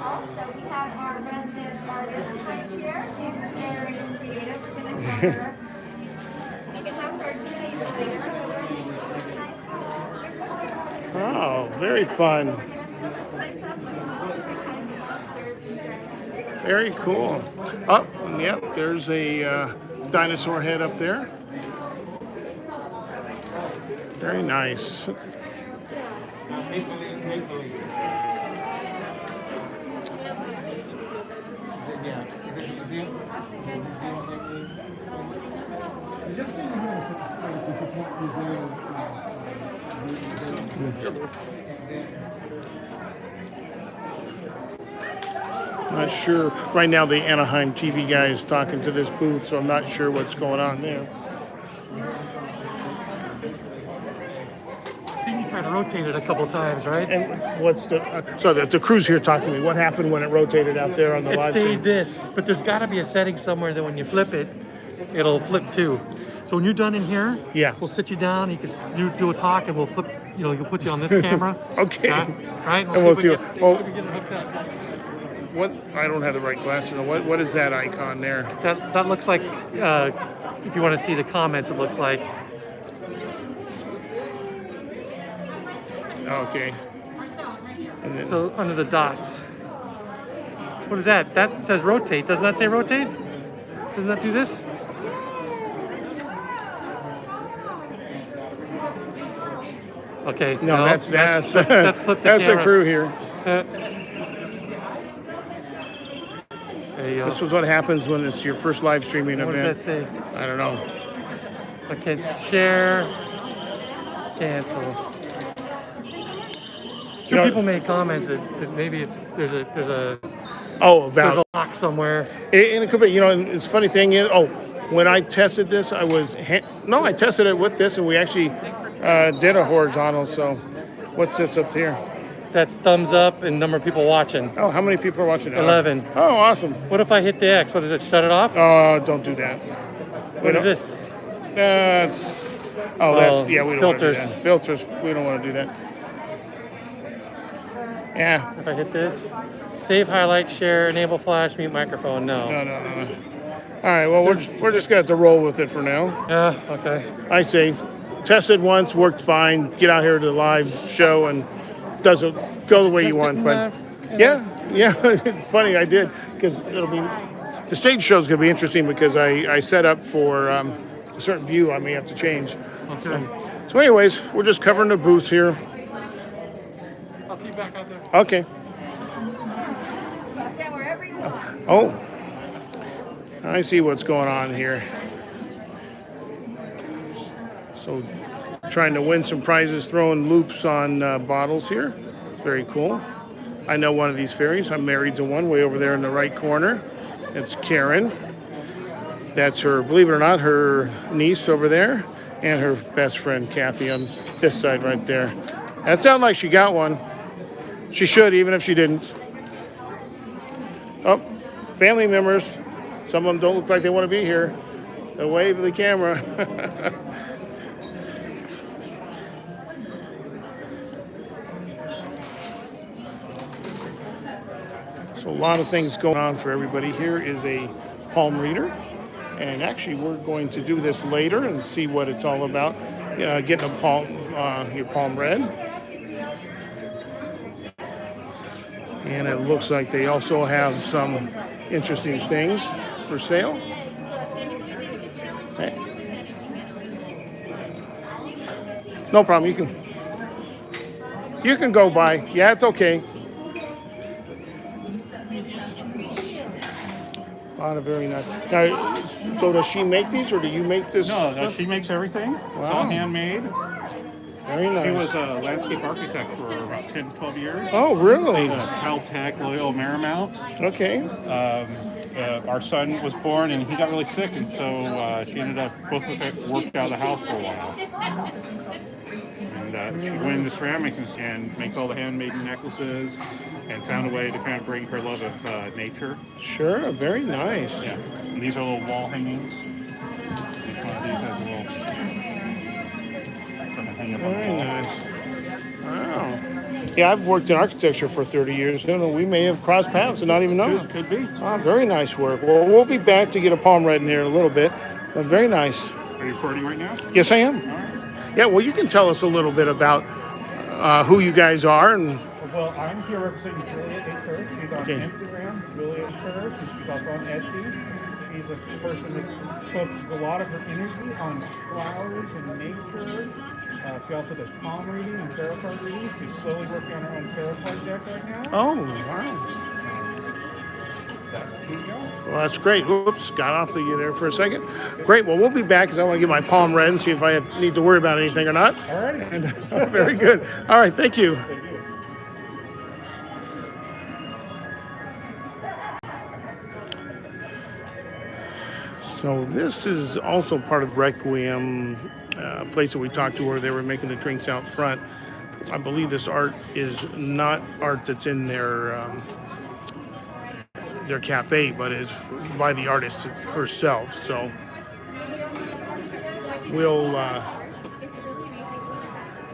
[SPEAKER 3] also we have our resident artist right here. She's very creative. We're going to have her make a show for today.
[SPEAKER 1] Oh, very fun. Very cool. Oh, yep, there's a dinosaur head up there. Very nice. Not sure. Right now the Anaheim TV guy is talking to this booth, so I'm not sure what's going on there.
[SPEAKER 9] Seen you try to rotate it a couple times, right?
[SPEAKER 1] And what's the crew's here talking to me. What happened when it rotated out there on the
[SPEAKER 9] It
[SPEAKER 1] live
[SPEAKER 9] stayed
[SPEAKER 1] stream?
[SPEAKER 9] this, but there's got to be a setting somewhere that when you flip it, it'll flip too. So when you're done in here,
[SPEAKER 1] Yeah.
[SPEAKER 9] we'll sit you down. You can do a talk, and we'll flip. You'll put you on this camera.
[SPEAKER 1] Okay.
[SPEAKER 9] Right.
[SPEAKER 1] And we'll see
[SPEAKER 9] if
[SPEAKER 1] what-
[SPEAKER 9] we
[SPEAKER 1] well-
[SPEAKER 9] get it hooked up.
[SPEAKER 1] What? I don't have the right glasses on. What is that icon there?
[SPEAKER 9] That looks like. If you want to see the comments, it looks like.
[SPEAKER 1] Okay. And then,
[SPEAKER 9] So under the dots. What is that? That says rotate. Doesn't that say rotate? Doesn't that do this? Okay.
[SPEAKER 1] no, that's
[SPEAKER 9] flip the
[SPEAKER 1] that's the
[SPEAKER 9] camera.
[SPEAKER 1] crew here.
[SPEAKER 9] There you go.
[SPEAKER 1] This was what happens when it's your first live streaming
[SPEAKER 9] What does
[SPEAKER 1] event.
[SPEAKER 9] that say?
[SPEAKER 1] I don't know.
[SPEAKER 9] Okay, share, cancel. Two
[SPEAKER 1] You know-
[SPEAKER 9] people made comments that maybe there's a
[SPEAKER 1] Oh, about
[SPEAKER 9] lock somewhere.
[SPEAKER 1] and it could be. And it's funny thing is, when I tested this, I tested it with this, and we actually did a horizontal. So, what's this up here?
[SPEAKER 9] That's thumbs up and number of people watching.
[SPEAKER 1] Oh, how many people are watching?
[SPEAKER 9] 11.
[SPEAKER 1] Oh, awesome.
[SPEAKER 9] What if I hit the X? What does it? Shut it off?
[SPEAKER 1] Don't do that.
[SPEAKER 9] What is this?
[SPEAKER 1] Oh,
[SPEAKER 9] Well,
[SPEAKER 1] yeah, we don't
[SPEAKER 9] filters.
[SPEAKER 1] want to do that. Filters, we don't want to do that. Yeah,
[SPEAKER 9] If I hit this, save, highlight, share, enable flash, mute microphone. No.
[SPEAKER 1] no. All right, well, we're just gonna have to roll with it for now.
[SPEAKER 9] Yeah. Okay.
[SPEAKER 1] I say, test it once, worked fine. Get out here to the live show and doesn't go the way you
[SPEAKER 9] Test it
[SPEAKER 1] want.
[SPEAKER 9] in
[SPEAKER 1] But
[SPEAKER 9] the-
[SPEAKER 1] yeah, it's funny. I did because it'll be the stage show's gonna be interesting because I set up for a certain view I may have to change.
[SPEAKER 9] Okay.
[SPEAKER 1] So, anyways, we're just covering the booth here.
[SPEAKER 9] I'll see you back out there.
[SPEAKER 1] Okay.
[SPEAKER 6] Stand wherever you want.
[SPEAKER 1] Oh, I see what's going on here. So, trying to win some prizes, throwing loops on bottles here. Very cool. I know one of these fairies. I'm married to one way over there in the right corner. It's Karen. That's her, believe it or not, her niece over there, and her best friend Kathy on this side right there. That sounds like she got one. She should, even if she didn't. Oh, family members. Some of them don't look like they want to be here. They'll wave to the camera. So a lot of things going on for everybody. Here is a palm reader. And actually, we're going to do this later and see what it's all about. Getting a palm, your palm read. And it looks like they also have some interesting things for sale. Hey. No problem. You can go by. Yeah, it's okay. A lot of very nice. Now, so does she make these, or do you make this?
[SPEAKER 10] No, she makes everything. It's all handmade.
[SPEAKER 1] Very nice.
[SPEAKER 10] She was a landscape architect for about 10, 12 years.
[SPEAKER 1] Oh, really?
[SPEAKER 10] Caltech, Loyola Marymount.
[SPEAKER 1] Okay.
[SPEAKER 10] Our son was born and he got really sick, and so she ended up, both of us worked out of the house for a while. And she went into ceramics and makes all the handmade necklaces, and found a way to kind of bring her love of nature.
[SPEAKER 1] Sure, very nice.
[SPEAKER 10] Yeah. And these are little wall hangings. Each one of these has a little hang up on the
[SPEAKER 1] Very
[SPEAKER 10] wall.
[SPEAKER 1] nice. Wow. Yeah, I've worked in architecture for 30 years. You know, we may have crossed paths and not even know.
[SPEAKER 10] Could be.
[SPEAKER 1] Ah, very nice work. Well, we'll be back to get a palm read in here in a little bit. But very nice.
[SPEAKER 10] Are you recording right now?
[SPEAKER 1] Yes, I am.
[SPEAKER 10] All right.
[SPEAKER 1] Yeah, well, you can tell us a little bit about who you guys are and.
[SPEAKER 10] Well, I'm here representing Juliet A. Kurth. She's on
[SPEAKER 1] Okay.
[SPEAKER 10] Instagram, Juliet Kurth, and she's also on Etsy. She's a person that focuses a lot of her energy on flowers and nature. She also does palm reading and tarot card reading. She's slowly working on her own tarot card deck right now.
[SPEAKER 1] Oh, wow.
[SPEAKER 10] That's who we are.
[SPEAKER 1] Well, that's great. Whoops, got off the there for a second. Great. Well, we'll be back because I want to get my palm read and see if I need to worry about anything or not.
[SPEAKER 10] All righty.
[SPEAKER 1] And, very good. All right. Thank you.
[SPEAKER 10] Thank you.
[SPEAKER 1] So this is also part of Requiem, place that we talked to where they were making the drinks out front. I believe this art is not art that's in their cafe, but is by the artist herself. So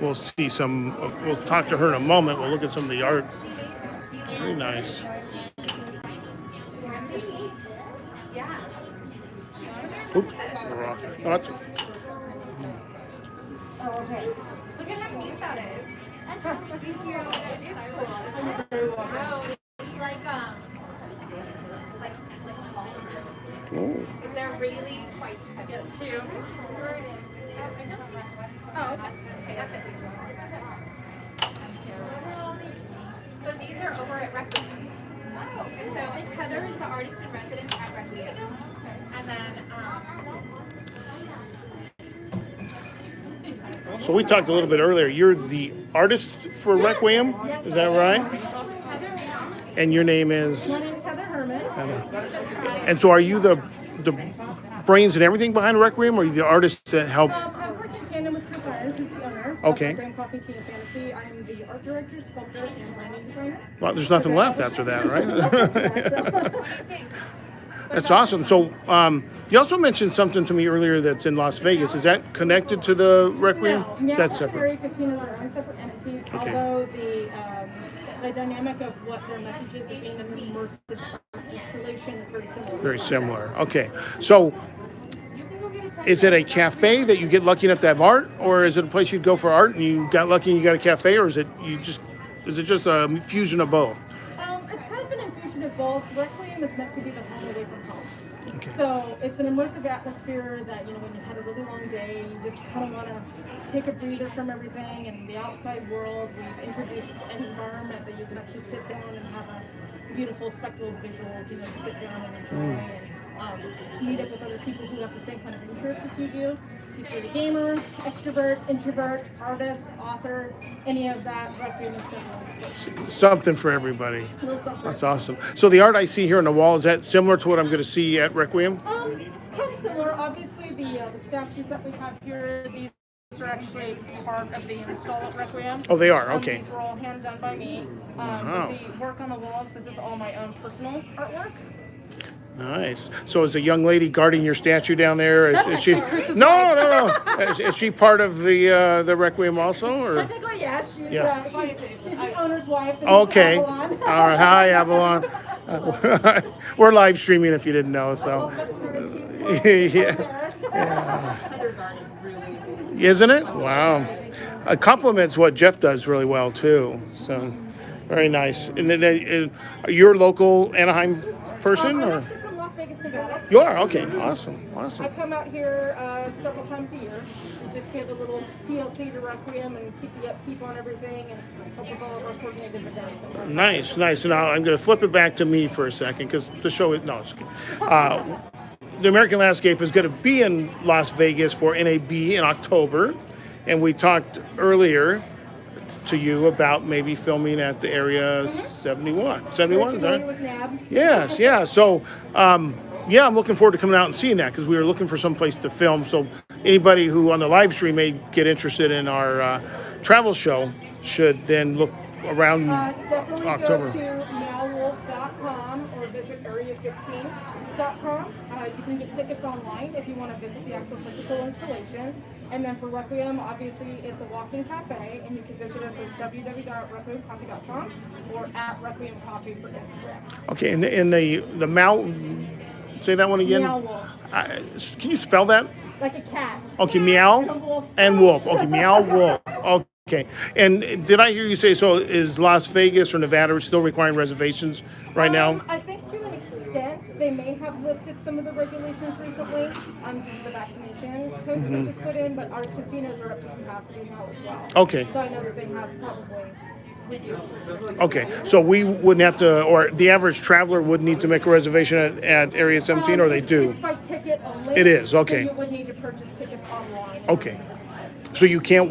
[SPEAKER 1] we'll see some. We'll talk to her in a moment. We'll look at some of the art. Very nice. Oops. No, that's,
[SPEAKER 3] Look at how neat that is. It is cool, isn't it? No, it's like
[SPEAKER 1] oh.
[SPEAKER 3] they're really quite heavy too. Oh, okay. Okay, that's it. So these are over at Requiem. And so Heather is the artist in residence at Requiem. And then,
[SPEAKER 1] So we talked a little bit earlier. You're the artist for Requiem, is that right? And your name is?
[SPEAKER 6] My name is Heather Herman.
[SPEAKER 1] Heather. And so are you the brains and everything behind Requiem, or are you the artist that help?
[SPEAKER 6] I've worked in tandem with Chris Irons, who's the owner
[SPEAKER 1] Okay.
[SPEAKER 6] of Grand Coffee Tea and Fantasy. I'm the art director, sculptor, and branding designer.
[SPEAKER 1] Well, there's nothing left after that, right? That's awesome. So you also mentioned something to me earlier that's in Las Vegas. Is that connected to the Requiem?
[SPEAKER 11] No, Meow
[SPEAKER 1] That's
[SPEAKER 11] and Area
[SPEAKER 1] separate.
[SPEAKER 11] 15 are their own separate entities,
[SPEAKER 1] Okay.
[SPEAKER 11] although the dynamic of what their message is of being an immersive installation is very similar.
[SPEAKER 1] Very similar. Okay. So is it a cafe that you get lucky enough to have art, or is it a place you'd go for art and you got lucky and you got a cafe, or is it just a fusion of both?
[SPEAKER 11] It's kind of an infusion of both. Requiem is meant to be the home away from home.
[SPEAKER 1] Okay.
[SPEAKER 11] So it's an immersive atmosphere that, when you've had a really long day, you just kind of want to take a breather from everything and the outside world. We've introduced an environment that you can actually sit down and have a beautiful spectacle of visuals, to sit down and enjoy and meet up with other people who have the same kind of interests as you do. So if you're a gamer, extrovert, introvert, artist, author, any of that, Requiem is definitely
[SPEAKER 1] Something for everybody.
[SPEAKER 11] a little something.
[SPEAKER 1] That's awesome. So the art I see here on the wall, is that similar to what I'm going to see at Requiem?
[SPEAKER 11] Kind of similar. Obviously, the statues that we have here, these are actually part of the install at Requiem.
[SPEAKER 1] Oh, they are? Okay.
[SPEAKER 11] These were all hand done by me.
[SPEAKER 1] Wow.
[SPEAKER 11] The work on the walls, this is all my own personal artwork.
[SPEAKER 1] Nice. So is a young lady guarding your statue down there?
[SPEAKER 11] That's
[SPEAKER 1] she?
[SPEAKER 11] actually Chris's
[SPEAKER 1] No,
[SPEAKER 11] wife.
[SPEAKER 1] no. Is she part of the Requiem also? Or?
[SPEAKER 11] Technically, yes. She's the owner's wife. This is
[SPEAKER 1] Okay.
[SPEAKER 11] Avalon.
[SPEAKER 1] All right. Hi, Avalon. We're live streaming if you didn't know. So, yeah.
[SPEAKER 11] Heather's art is really amazing.
[SPEAKER 1] Isn't it? Wow. Compliments what Jeff does really well too. So, very nice. And then you're a local Anaheim person,
[SPEAKER 11] I'm
[SPEAKER 1] or
[SPEAKER 11] actually from Las Vegas, Nevada.
[SPEAKER 1] you are? Okay. Awesome.
[SPEAKER 11] I come out here several times a year and just give a little TLC to Requiem and keep the upkeep on everything and help with all of our coordinated events.
[SPEAKER 1] Nice. So now I'm going to flip it back to me for a second because the show is no. Just kidding. The American Landscape is going to be in Las Vegas for NAB in October, and we talked earlier to you about maybe filming at the Area 71. 71, is that right?
[SPEAKER 11] With NAB.
[SPEAKER 1] Yes, yeah. So, I'm looking forward to coming out and seeing that because we were looking for some place to film. So, anybody who on the live stream may get interested in our travel show should then look around
[SPEAKER 11] Definitely
[SPEAKER 1] October.
[SPEAKER 11] go to meowwolf.com or visit area15.com. You can get tickets online if you want to visit the actual physical installation. And then for Requiem, obviously, it's a walk-in cafe, and you can visit us at www.requiemcoffee.com or at Requiem Coffee for Instagram.
[SPEAKER 1] Okay, and the Mao, say that one again.
[SPEAKER 11] Meow Wolf.
[SPEAKER 1] Can you spell that?
[SPEAKER 11] Like a cat.
[SPEAKER 1] Okay, meow
[SPEAKER 11] And a wolf.
[SPEAKER 1] and wolf. Okay, meow wolf. Okay, and did I hear you say so? Is Las Vegas or Nevada still requiring reservations right now?
[SPEAKER 11] I think to an extent they may have lifted some of the regulations recently due to the vaccination code that they just put in, but our casinos are up to capacity now as well.
[SPEAKER 1] Okay.
[SPEAKER 11] So I know that they have probably reduced.
[SPEAKER 1] Okay, so we wouldn't have to, or the average traveler would need to make a reservation at Area 17, or they do?
[SPEAKER 11] It's by ticket only.
[SPEAKER 1] It is, okay.
[SPEAKER 11] So you would need to purchase tickets online.
[SPEAKER 1] Okay. So you can't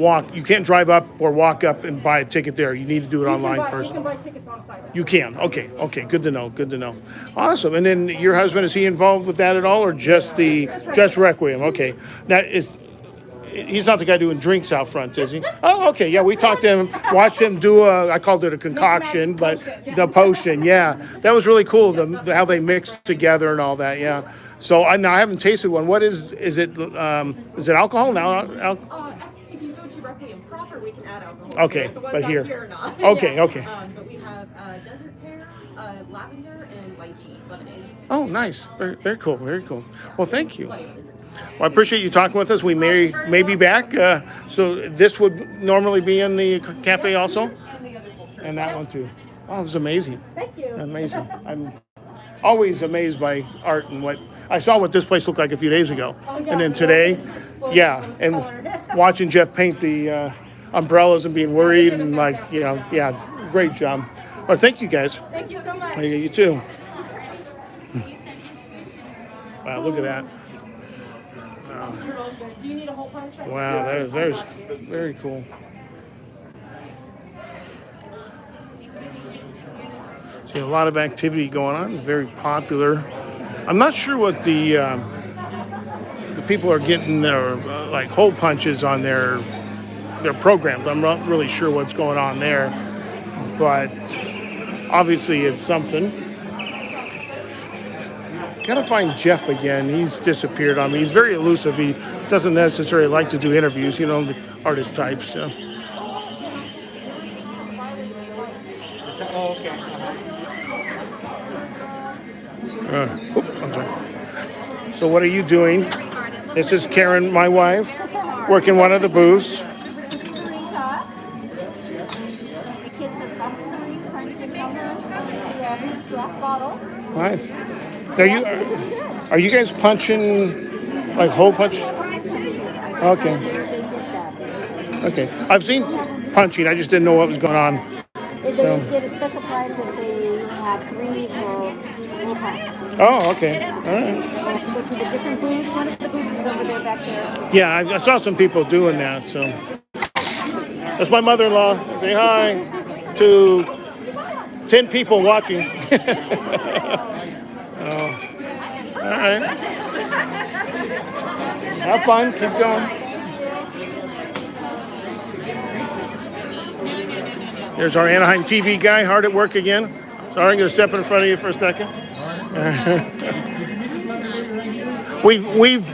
[SPEAKER 1] drive up or walk up and buy a ticket there. You need to do it online first.
[SPEAKER 11] You can buy tickets on site.
[SPEAKER 1] You can. Okay. Good to know. Awesome. And then your husband, is he involved with that at all, or just Requiem? Okay. Now he's not the guy doing drinks out front, is he? Oh, okay. Yeah, we talked to him, watched him do I called it a concoction, but the potion. Yeah, that was really cool. How they mixed together and all that. Yeah. So I haven't tasted one. What is it? Is it alcohol now?
[SPEAKER 12] If you go to Requiem proper, we can add alcohol.
[SPEAKER 1] Okay,
[SPEAKER 12] to it. The ones
[SPEAKER 1] but
[SPEAKER 12] out
[SPEAKER 1] here.
[SPEAKER 12] here are not.
[SPEAKER 1] Okay,
[SPEAKER 12] Yeah.
[SPEAKER 1] okay.
[SPEAKER 12] But we have desert pear, lavender, and lychee lemonade.
[SPEAKER 1] Oh, nice. Very, very cool. Very cool. Well, thank you. Well, I appreciate you talking with us. We may be back. So this would normally be in the cafe also?
[SPEAKER 12] And the others will
[SPEAKER 1] And that one too. Wow, this is amazing.
[SPEAKER 11] Thank you.
[SPEAKER 1] Amazing. I'm always amazed by art and what I saw what this place looked like a few days ago. And then today, yeah, and watching Jeff paint the umbrellas and being worried and great job. Well, thank you guys.
[SPEAKER 11] Thank you so much.
[SPEAKER 1] You too. Wow, look at that.
[SPEAKER 11] Do you need a hole punch?
[SPEAKER 1] Wow, that is very cool. See, a lot of activity going on. It's very popular. I'm not sure what the people are getting their like hole punches on their programs. I'm not really sure what's going on there, but obviously it's something. Gotta find Jeff again. He's disappeared on me. He's very elusive. He doesn't necessarily like to do interviews, the artist type. So.
[SPEAKER 4] Oh, okay.
[SPEAKER 1] I'm sorry. So what are you doing? This is Karen, my wife, working one of the booths.
[SPEAKER 3] The kids are tossing the rings, trying to get color on glass bottles.
[SPEAKER 1] Nice. Are you guys punching like hole punch? Okay. Okay. I've seen punching. I just didn't know what was going on.
[SPEAKER 3] They get a special prize if they have 3 or more punch.
[SPEAKER 1] Oh, okay. All right.
[SPEAKER 3] We'll have to go to the different booths. One of the booths is over there back there.
[SPEAKER 1] Yeah, I saw some people doing that. So that's my mother-in-law. Say hi to 10 people watching. Oh. All right. Have fun. Keep going. There's our Anaheim TV guy, hard at work again. Sorry, I'm going to step in front of you for a second. We've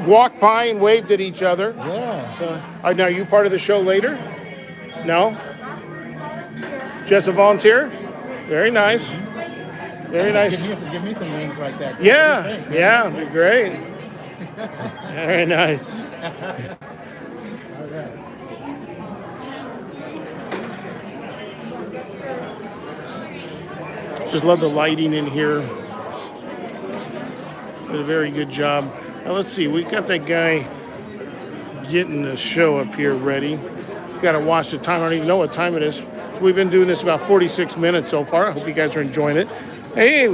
[SPEAKER 1] walked by and waved at each other.
[SPEAKER 5] Yeah.
[SPEAKER 1] So, now, are you part of the show later? No? Just a volunteer? Very nice. Very nice.
[SPEAKER 5] Give me some wings like that.
[SPEAKER 1] Yeah, it'd be great. Very nice.
[SPEAKER 5] All right.
[SPEAKER 1] Just love the lighting in here. Did a very good job. Now let's see, we got that guy getting the show up here ready. Got to watch the time. I don't even know what time it is. So we've been doing this about 46 minutes so far. I hope you guys are enjoying it. Hey,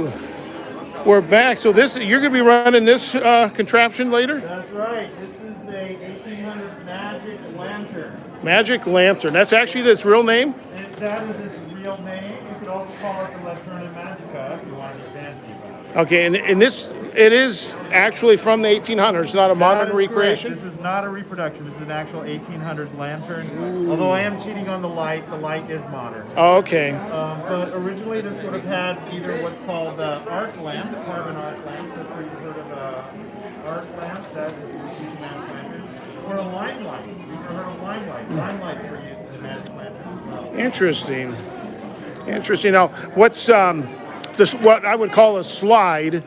[SPEAKER 1] we're back. So you're going to be running this contraption later?
[SPEAKER 4] That's right. This is a 1800s magic lantern.
[SPEAKER 1] Magic lantern. That's actually its real name?
[SPEAKER 4] That is its real name. You could also call it the Lanterna Magica if you want to be fancy about it.
[SPEAKER 1] Okay, and it is actually from the 1800s, not a modern recreation?
[SPEAKER 4] Correct. This is not a reproduction. This is an actual 1800s lantern. Although I am cheating on the light is modern.
[SPEAKER 1] Oh, okay.
[SPEAKER 4] But originally this would have had either what's called arc lamp, a carbon arc lamp. So if you've heard of arc lamp, that is a magic lantern. Or a limelight. You've ever heard of limelight? Limelights were used in the magic lantern as well.
[SPEAKER 1] Interesting. Now, what's what I would call a slide?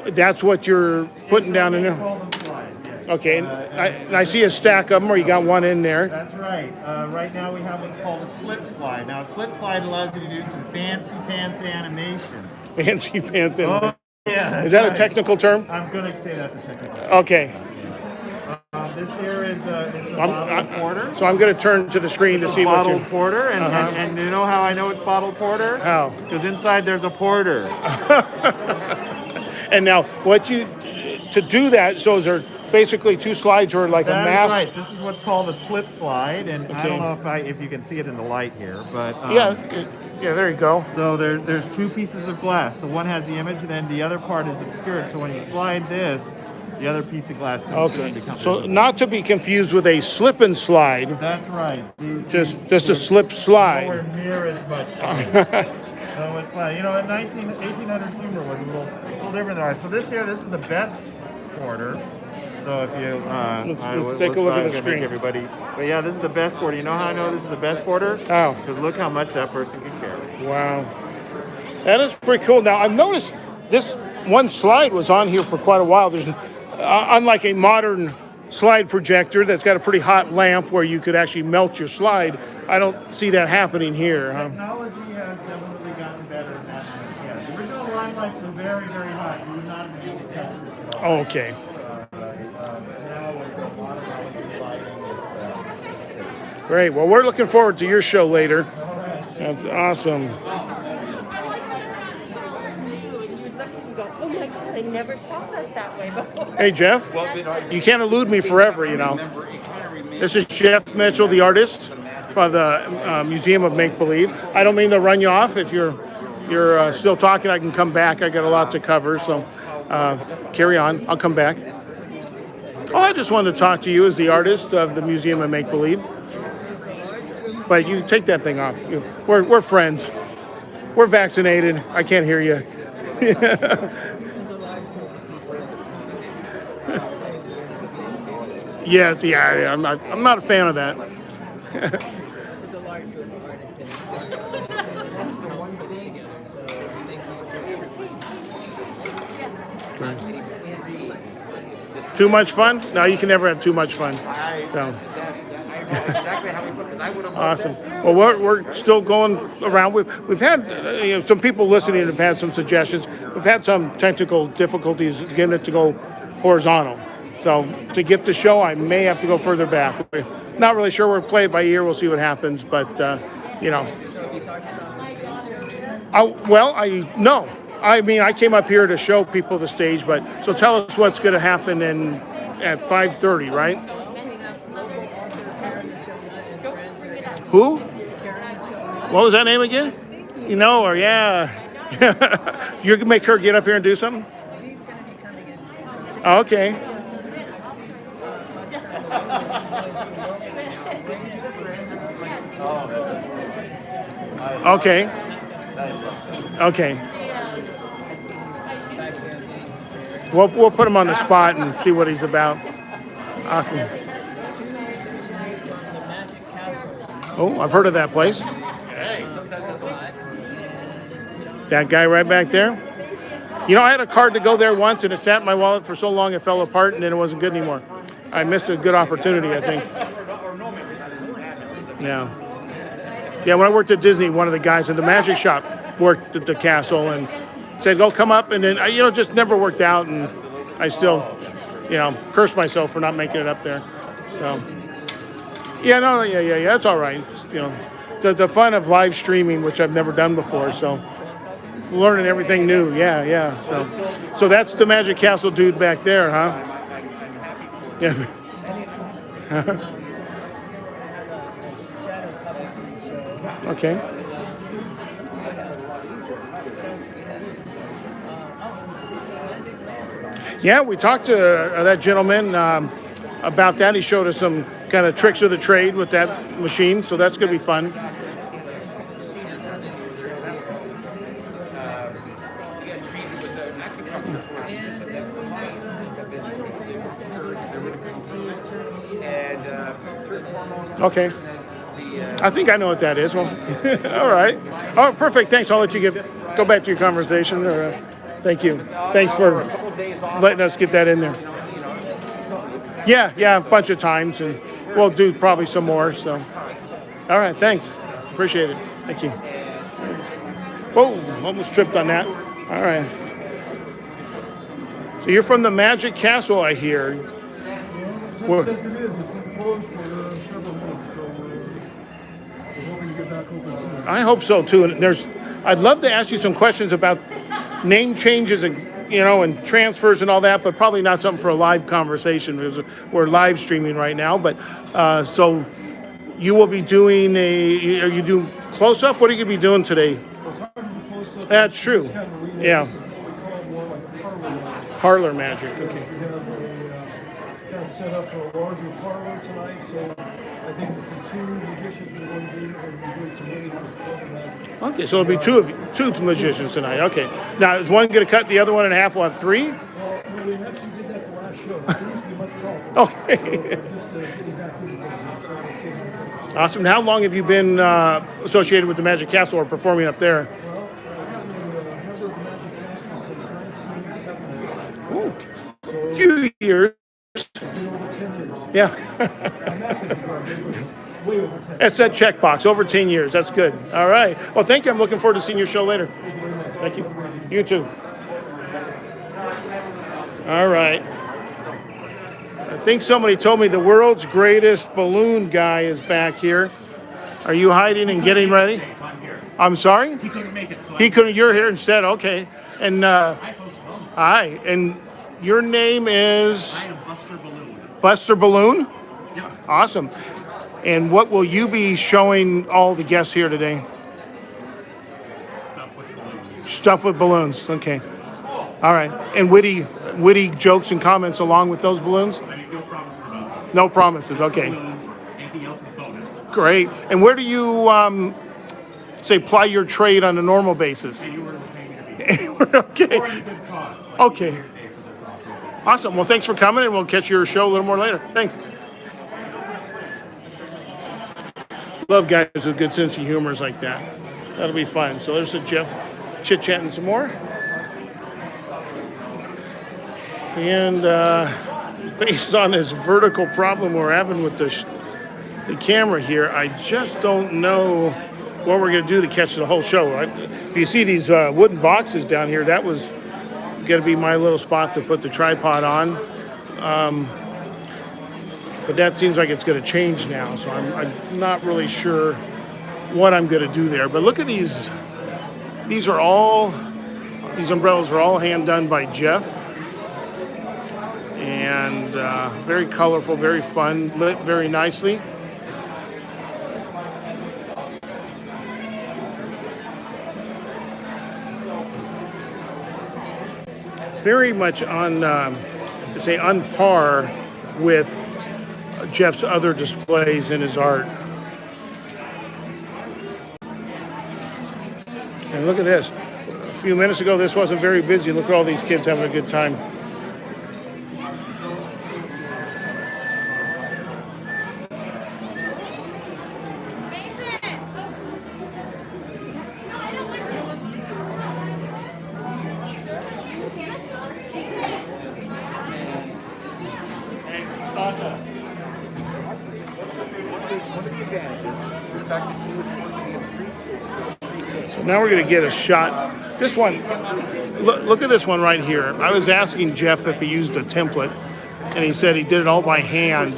[SPEAKER 1] That's what you're putting down in there?
[SPEAKER 4] Call them slides, yes.
[SPEAKER 1] Okay, and I see a stack of them, or you got one in there.
[SPEAKER 4] That's right. Right now we have what's called a slip slide. Now, a slip slide allows you to do some fancy pants animation.
[SPEAKER 1] Fancy pants animation.
[SPEAKER 4] Oh, yeah.
[SPEAKER 1] Is that
[SPEAKER 4] right.
[SPEAKER 1] a technical term?
[SPEAKER 4] I'm going to say that's a technical term.
[SPEAKER 1] Okay.
[SPEAKER 4] This here is a bottled porter.
[SPEAKER 1] So I'm going to turn to the screen to see what you...
[SPEAKER 4] Bottled porter, and you know how I know it's bottled porter?
[SPEAKER 1] How?
[SPEAKER 4] Because inside there's a porter.
[SPEAKER 1] And now, to do that, so is there basically 2 slides or like a mass?
[SPEAKER 4] That's right. This is what's called a slip slide, and I don't know if you can see it in the light here, but
[SPEAKER 1] yeah, there you go.
[SPEAKER 4] So there's 2 pieces of glass. So one has the image, and then the other part is obscured. So when you slide this, the other piece of glass comes through and becomes
[SPEAKER 1] so
[SPEAKER 4] visible.
[SPEAKER 1] not to be confused with a slip and slide.
[SPEAKER 4] That's right.
[SPEAKER 1] Just a slip slide.
[SPEAKER 4] Nowhere near as much fun. So it's fun. 1800s humor was a little different than ours. So this is the best porter. So if you
[SPEAKER 1] let's take a look at the screen,
[SPEAKER 4] everybody. But yeah, this is the best porter. You know how I know this is the best porter?
[SPEAKER 1] How?
[SPEAKER 4] Because look how much that person can carry.
[SPEAKER 1] Wow, that is pretty cool. Now I've noticed this one slide was on here for quite a while. There's unlike a modern slide projector that's got a pretty hot lamp where you could actually melt your slide. I don't see that happening here.
[SPEAKER 4] Technology has definitely gotten better in that sense. Yeah, the original limelights were very, very hot. You would not have been able to touch this at all.
[SPEAKER 1] Okay.
[SPEAKER 4] Now with a lot of LED lighting, it's
[SPEAKER 1] Great. Well, we're looking forward to your show later. That's awesome.
[SPEAKER 12] Oh my God, I never saw that way before.
[SPEAKER 1] Hey, Jeff, you can't elude me forever, This is Jeff Mitchell, the artist for the Museum of Make-Believe. I don't mean to run you off. If you're still talking, I can come back. I got a lot to cover, so carry on. I'll come back. Oh, I just wanted to talk to you as the artist of the Museum of Make-Believe. But you take that thing off. We're friends. We're vaccinated. I can't hear you. Yes, yeah, I'm not a fan of that. Too much fun? No, you can never have too much fun. So. Awesome. Well, we're still going around. We've had some people listening have had some suggestions. We've had some technical difficulties getting it to go horizontal. So to get the show, I may have to go further back. We're not really sure. We're playing by ear. We'll see what happens. But no. I mean, I came up here to show people the stage. But so tell us what's going to happen at 5:30, right? Who? What was that name again? You know her, yeah. You can make her get up here and do something? She's going to be coming in. Okay. Okay. Okay. We'll put him on the spot and see what he's about. Awesome. Oh, I've heard of that place. That guy right back there. You know, I had a card to go there once, and it sat in my wallet for so long it fell apart, and then it wasn't good anymore. I missed a good opportunity, I think. Yeah. Yeah, when I worked at Disney, one of the guys in the magic shop worked at the castle and said, go come up, and then, just never worked out, and I still, cursed myself for not making it up there. So... Yeah, that's all right. The fun of live streaming, which I've never done before, so learning everything new. Yeah. So that's the Magic Castle dude back there, huh? Yeah. Okay. Yeah, we talked to that gentleman about that. He showed us some kind of tricks of the trade with that machine, so that's going to be fun. Okay. I think I know what that is. Well, all right. Oh, perfect. Thanks. I'll let you go back to your conversation. Thank you. Thanks for letting us get that in there. Yeah, a bunch of times, and we'll do probably some more. So, all right. Thanks. Appreciate it. Thank you. Whoa, almost tripped on that. All right. So you're from the Magic Castle, I hear.
[SPEAKER 5] Well, it is. It's been closed for several months, so we're hoping to get back open soon.
[SPEAKER 1] I hope so too. And I'd love to ask you some questions about name changes and and transfers and all that, but probably not something for a live conversation because we're live streaming right now. But so you will be doing are you doing close up? What are you going to be doing today?
[SPEAKER 5] Well, it's hard to do close up.
[SPEAKER 1] That's true. Yeah.
[SPEAKER 5] This is what we call more like parlor magic.
[SPEAKER 1] Parlor magic. Okay.
[SPEAKER 5] We have kind of set up for a larger parlor tonight, so I think the two magicians are going to be doing some really nice magic.
[SPEAKER 1] Okay, so it'll be two magicians tonight. Okay. Now, is one going to cut the other one in half? We'll have three?
[SPEAKER 5] Well, we actually did that the last show. It used to be much taller.
[SPEAKER 1] Okay.
[SPEAKER 5] So just getting back into things. So let's see how it goes.
[SPEAKER 1] Awesome. How long have you been associated with the Magic Castle or performing up there?
[SPEAKER 5] Well, I've been a member of the Magic Castle since 1975.
[SPEAKER 1] Ooh, a few years.
[SPEAKER 5] It's been over 10 years.
[SPEAKER 1] Yeah.
[SPEAKER 5] I'm not busy, but way over 10.
[SPEAKER 1] That's that checkbox. Over 10 years. That's good. All right. Well, thank you. I'm looking forward to seeing your show later. Thank you. You too. All right. I think somebody told me the world's greatest balloon guy is back here. Are you hiding and getting ready? I'm sorry?
[SPEAKER 13] He couldn't make it. So
[SPEAKER 1] He couldn't. You're here instead. Okay. And hi. And your name is?
[SPEAKER 13] I am Buster Balloon.
[SPEAKER 1] Buster Balloon?
[SPEAKER 13] Yeah.
[SPEAKER 1] Awesome. And what will you be showing all the guests here today?
[SPEAKER 13] Stuff with balloons.
[SPEAKER 1] Stuff with balloons. Okay. All right. And witty jokes and comments along with those balloons?
[SPEAKER 13] I make no promises about it.
[SPEAKER 1] No promises. Okay.
[SPEAKER 13] Balloons. Anything else is bonus.
[SPEAKER 1] Great. And where do you say ply your trade on a normal basis?
[SPEAKER 13] Anywhere to pay me to be.
[SPEAKER 1] Okay.
[SPEAKER 13] Or any good cause. Like
[SPEAKER 1] Okay.
[SPEAKER 13] Here today for this also.
[SPEAKER 1] Awesome. Well, thanks for coming, and we'll catch your show a little more later. Thanks. Love guys with good sense of humors like that. That'll be fun. So there's a Jeff chit-chatting some more. And based on this vertical problem we're having with the camera here, I just don't know what we're going to do to catch the whole show. If you see these wooden boxes down here, that was going to be my little spot to put the tripod on. But that seems like it's going to change now, so I'm not really sure what I'm going to do there. But look at these. These umbrellas are all hand done by Jeff. And very colorful, very fun, lit very nicely. Very much on par with Jeff's other displays in his art. And look at this. A few minutes ago, this wasn't very busy. Look at all these kids having a good time. So now we're going to get a shot. This one, look at this one right here. I was asking Jeff if he used a template, and he said he did it all by hand.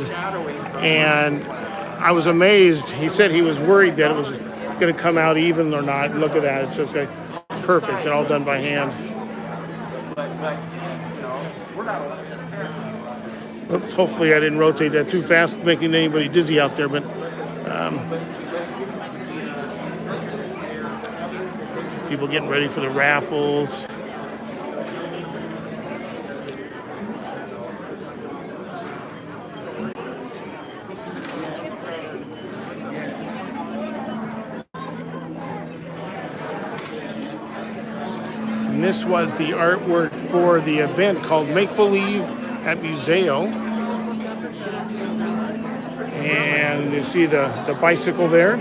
[SPEAKER 1] And I was amazed. He said he was worried that it was going to come out even or not. Look at that. It's just like perfect and all done by hand. Oops, hopefully I didn't rotate that too fast, making anybody dizzy out there, but people getting ready for the raffles. And this was the artwork for the event called Make Believe at Museo. And you see the bicycle there.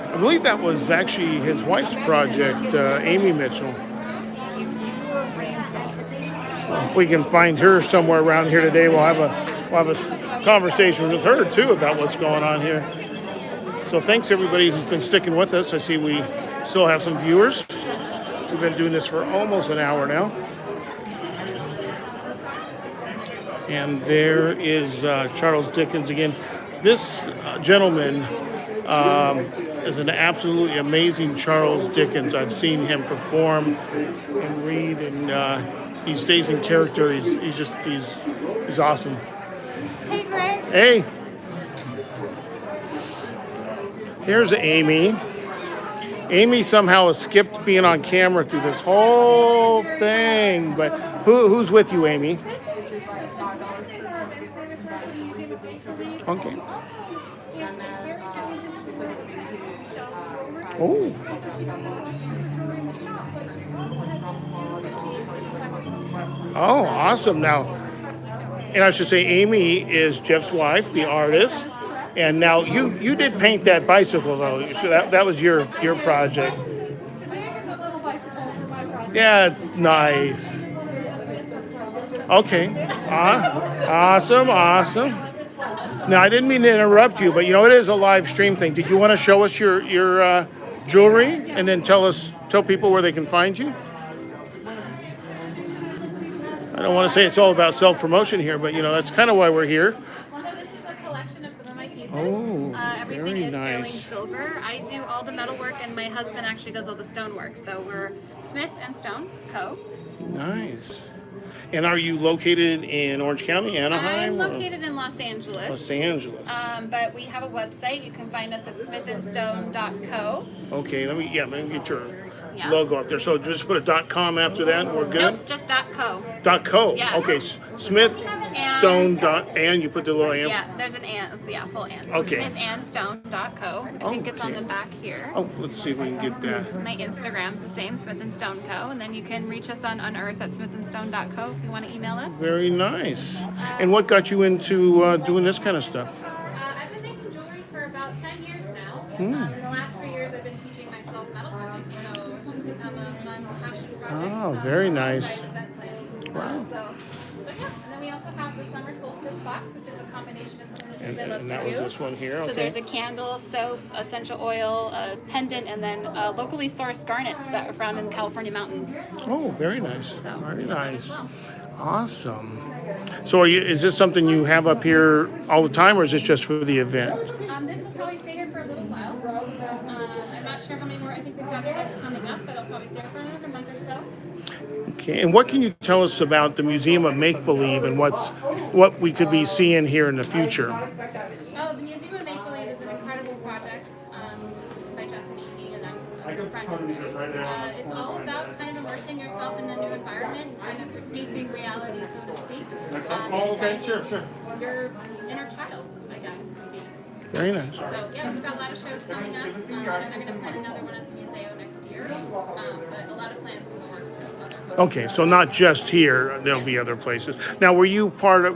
[SPEAKER 1] I believe that was actually his wife's project, Amy Mitchell. If we can find her somewhere around here today, we'll have a conversation with her too about what's going on here. So thanks everybody who's been sticking with us. I see we still have some viewers. We've been doing this for almost an hour now. And there is Charles Dickens again. This gentleman is an absolutely amazing Charles Dickens. I've seen him perform and read, and he stays in character. He's awesome.
[SPEAKER 3] Hey, Greg.
[SPEAKER 1] Hey. Here's Amy. Amy somehow has skipped being on camera through this whole thing. But who's with you, Amy? Okay. Oh. Oh, awesome. Now, and I should say Amy is Jeff's wife, the artist. And now you did paint that bicycle, though. So that was your project. Yeah, it's nice. Okay. Awesome. Now, I didn't mean to interrupt you, but it is a live stream thing. Did you want to show us your jewelry and then tell people where they can find you? I don't want to say it's all about self-promotion here, but that's kind of why we're here.
[SPEAKER 3] So this is a collection of some of my pieces.
[SPEAKER 1] Oh,
[SPEAKER 3] everything
[SPEAKER 1] very
[SPEAKER 3] is sterling
[SPEAKER 1] nice.
[SPEAKER 3] silver. I do all the metal work, and my husband actually does all the stone work. So we're Smith and Stone Co.
[SPEAKER 1] Nice. And are you located in Orange County, Anaheim?
[SPEAKER 3] I'm located in Los Angeles.
[SPEAKER 1] Los Angeles.
[SPEAKER 3] But we have a website. You can find us at smithandstone.co.
[SPEAKER 1] Okay, let me get your
[SPEAKER 3] Yeah.
[SPEAKER 1] logo up there. So just put a .com after that, and we're good.
[SPEAKER 3] Nope, just .co.
[SPEAKER 1] .co.
[SPEAKER 3] Yeah.
[SPEAKER 1] Okay, Smith Stone dot and you put the little and.
[SPEAKER 3] Yeah, there's an and, yeah, full and. So
[SPEAKER 1] Okay.
[SPEAKER 3] smithandstone.co. I think it's on the back here.
[SPEAKER 1] Oh, let's see if we can get that.
[SPEAKER 3] My Instagram's the same, Smith and Stone Co. And then you can reach us on unearth at smithandstone.co if you want to email us.
[SPEAKER 1] Very nice. And what got you into doing this kind of stuff?
[SPEAKER 3] I've been making jewelry for about 10 years now.
[SPEAKER 1] Hmm.
[SPEAKER 3] In the last 3 years, I've been teaching myself metalsmithing, so it's just become a fun passion project.
[SPEAKER 1] Oh, very nice.
[SPEAKER 3] Event planning.
[SPEAKER 1] Wow.
[SPEAKER 3] So yeah, and then we also have the summer solstice box, which is a combination of some of the things I love
[SPEAKER 1] And
[SPEAKER 3] to
[SPEAKER 1] that
[SPEAKER 3] do.
[SPEAKER 1] was this one here.
[SPEAKER 3] So
[SPEAKER 1] Okay.
[SPEAKER 3] there's a candle, soap, essential oil, a pendant, and then locally sourced garnets that are found in the California mountains.
[SPEAKER 1] Oh, very nice.
[SPEAKER 3] So,
[SPEAKER 1] Very
[SPEAKER 3] yeah,
[SPEAKER 1] nice.
[SPEAKER 3] as well.
[SPEAKER 1] Awesome. So, is this something you have up here all the time, or is this just for the event?
[SPEAKER 3] This will probably stay here for a little while. I'm not sure how many more. I think we've got events coming up, but I'll probably stay here for another month or so.
[SPEAKER 1] Okay. And what can you tell us about the Museum of Make Believe and what we could be seeing here in the future?
[SPEAKER 3] Oh, the Museum of Make Believe is an incredible project by Jeff and Amy, and I'm a good friend of theirs. It's all about kind of immersing yourself in a new environment, kind of escaping reality, so to speak.
[SPEAKER 1] Oh, okay. Sure.
[SPEAKER 3] Your inner child, I guess, would be.
[SPEAKER 1] Very nice.
[SPEAKER 3] So yeah, we've got a lot of shows coming up, and they're going to plan another one at the Museo next year. But a lot of plans in the works for some other.
[SPEAKER 1] Okay, so not just here, there'll be other places. Now, were you part of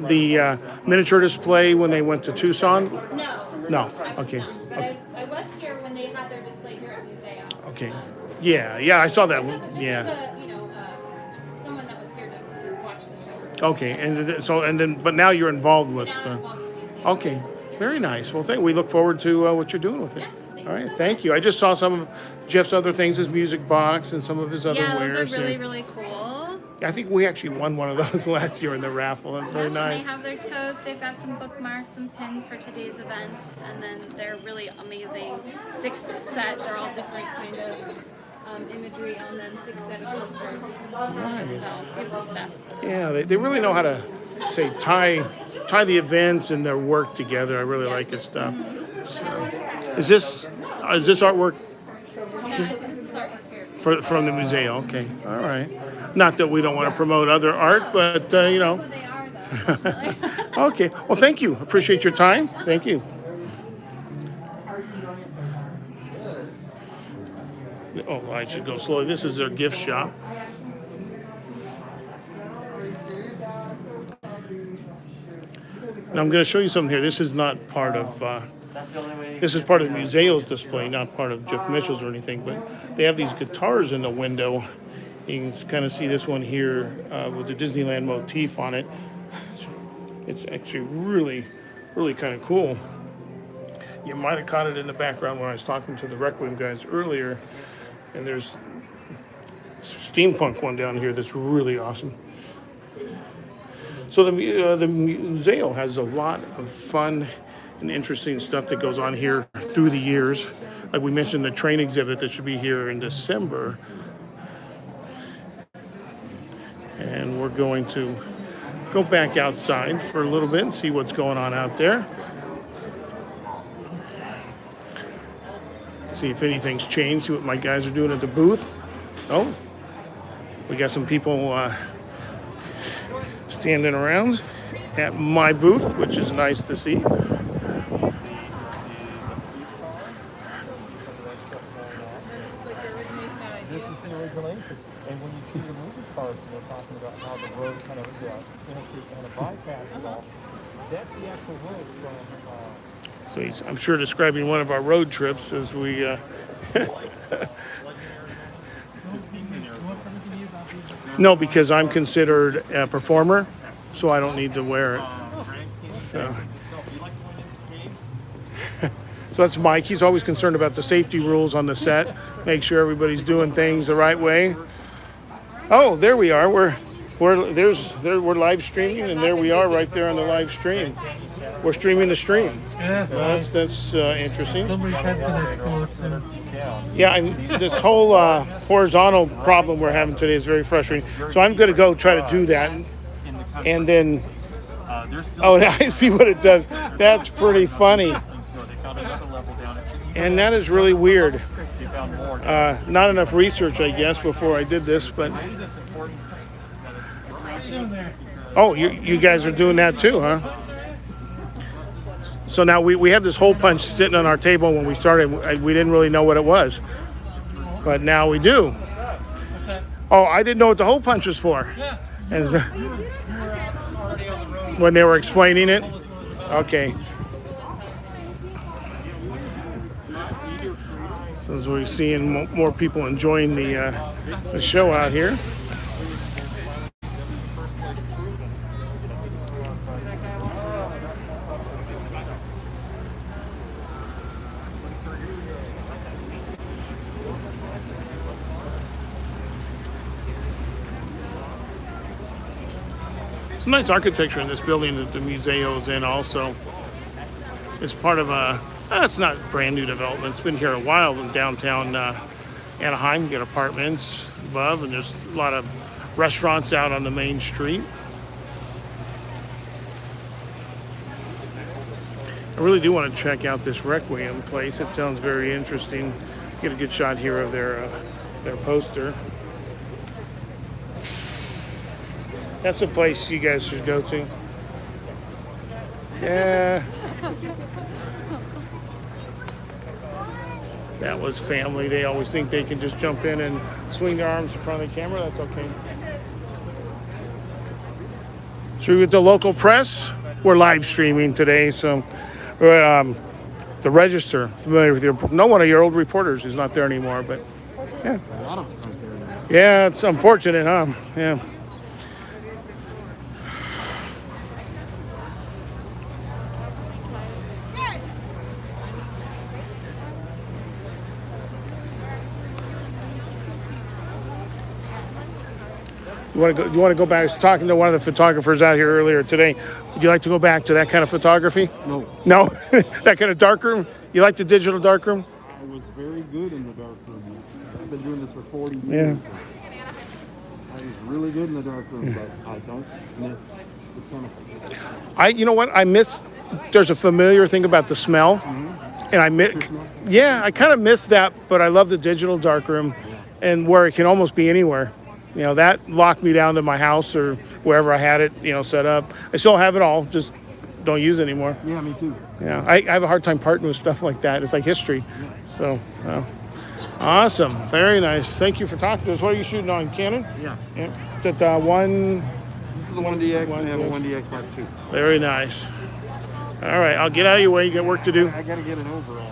[SPEAKER 1] the miniature display when they went to Tucson?
[SPEAKER 3] No.
[SPEAKER 1] No,
[SPEAKER 3] I was
[SPEAKER 1] okay.
[SPEAKER 3] not, but I was here when they had their display here at Museo.
[SPEAKER 1] Okay. Yeah, I saw that one.
[SPEAKER 3] Just
[SPEAKER 1] Yeah.
[SPEAKER 3] as a, someone that was here to watch the show.
[SPEAKER 1] Okay, but now you're involved with.
[SPEAKER 3] Now I'm involved with the museum.
[SPEAKER 1] Okay, very nice. Well, we look forward to what you're doing with it. All right, thank you. I just saw some of Jeff's other things, his music box and some of his other
[SPEAKER 3] Yeah,
[SPEAKER 1] wares.
[SPEAKER 3] those are really, really cool.
[SPEAKER 1] I think we actually won one of those last year in the raffle. That's very nice.
[SPEAKER 3] They have their totes. They've got some bookmarks, some pins for today's event, and then they're really amazing 6 set. They're all different kind of imagery on them. 6 set of posters.
[SPEAKER 1] Nice.
[SPEAKER 3] So beautiful stuff.
[SPEAKER 1] Yeah, they really know how to tie the events and their work together. I really like his stuff. So, is this artwork
[SPEAKER 3] This is artwork here.
[SPEAKER 1] from the Museo? Okay, all right. Not that we don't want to promote other art, but you know.
[SPEAKER 3] They are though. Definitely.
[SPEAKER 1] Okay. Well, thank you. Appreciate your time. Thank you. Oh, I should go slowly. This is their gift shop. Now I'm going to show you something here. This is not part of. This is part of the Museo's display, not part of Jeff Mitchell's or anything. But they have these guitars in the window. You can kind of see this one here with the Disneyland motif on it. It's actually really, really kind of cool. You might have caught it in the background when I was talking to the Requiem guys earlier. And there's a steampunk one down here that's really awesome. So the Museo has a lot of fun and interesting stuff that goes on here through the years. Like we mentioned, the train exhibit that should be here in December. And we're going to go back outside for a little bit and see what's going on out there. See if anything's changed, see what my guys are doing at the booth. Oh, we got some people standing around at my booth, which is nice to see.
[SPEAKER 4] This is the origination. And when you see the movie stars, they're talking about how the road kind of interstate kind of bypasses all. That's the actual road from.
[SPEAKER 1] So he's, I'm sure, describing one of our road trips as we. No, because I'm considered a performer, so I don't need to wear it. So. So that's Mike. He's always concerned about the safety rules on the set. Make sure everybody's doing things the right way. Oh, there we are. We're live streaming, and there we are right there on the live stream. We're streaming the stream.
[SPEAKER 9] Yeah,
[SPEAKER 1] that's interesting.
[SPEAKER 9] Somebody's head's gonna explode soon.
[SPEAKER 1] Yeah, and this whole horizontal problem we're having today is very frustrating. So I'm going to go try to do that, and then. Oh, now I see what it does. That's pretty funny. And that is really weird. Not enough research, I guess, before I did this, but. Oh, you guys are doing that too, huh? So now we had this hole punch sitting on our table when we started. We didn't really know what it was, but now we do. Oh, I didn't know what the hole punch was for. And so, when they were explaining it? Okay. So as we're seeing more people enjoying the show out here. Some nice architecture in this building that the Museo is in also. It's part of it's not brand new development. It's been here a while in downtown Anaheim. You get apartments above, and there's a lot of restaurants out on the main street. I really do want to check out this Requiem place. It sounds very interesting. Get a good shot here of their poster. That's a place you guys should go to. Yeah. That was family. They always think they can just jump in and swing their arms in front of the camera. That's okay. Should we get the local press? We're live streaming today, so the Register, familiar with no one of your old reporters is not there anymore, but yeah.
[SPEAKER 4] A lot of us aren't there anymore.
[SPEAKER 1] Yeah, it's unfortunate, huh? Yeah. You want to go back? I was talking to one of the photographers out here earlier today. Would you like to go back to that kind of photography?
[SPEAKER 4] No.
[SPEAKER 1] No? That kind of darkroom? You like the digital darkroom?
[SPEAKER 4] I was very good in the darkroom. I've been doing this for 40 years.
[SPEAKER 1] Yeah.
[SPEAKER 4] I was really good in the darkroom, but I don't miss the chemicals.
[SPEAKER 1] You know what? I miss, there's a familiar thing about the smell.
[SPEAKER 4] Mm-hmm.
[SPEAKER 1] And I kind of miss that, but I love the digital darkroom and where it can almost be anywhere. You know, that locked me down to my house or wherever I had it, set up. I still have it all, just don't use it anymore.
[SPEAKER 4] Yeah, me too.
[SPEAKER 1] Yeah, I have a hard time parting with stuff like that. It's like history. So, awesome. Very nice. Thank you for talking to us. What are you shooting on, Canon?
[SPEAKER 4] Yeah.
[SPEAKER 1] Yeah. Is it one?
[SPEAKER 4] This is the 1DX, and I have a 1DX Mark II.
[SPEAKER 1] Very nice. All right, I'll get out of your way. You got work to do.
[SPEAKER 4] I got to get an overall.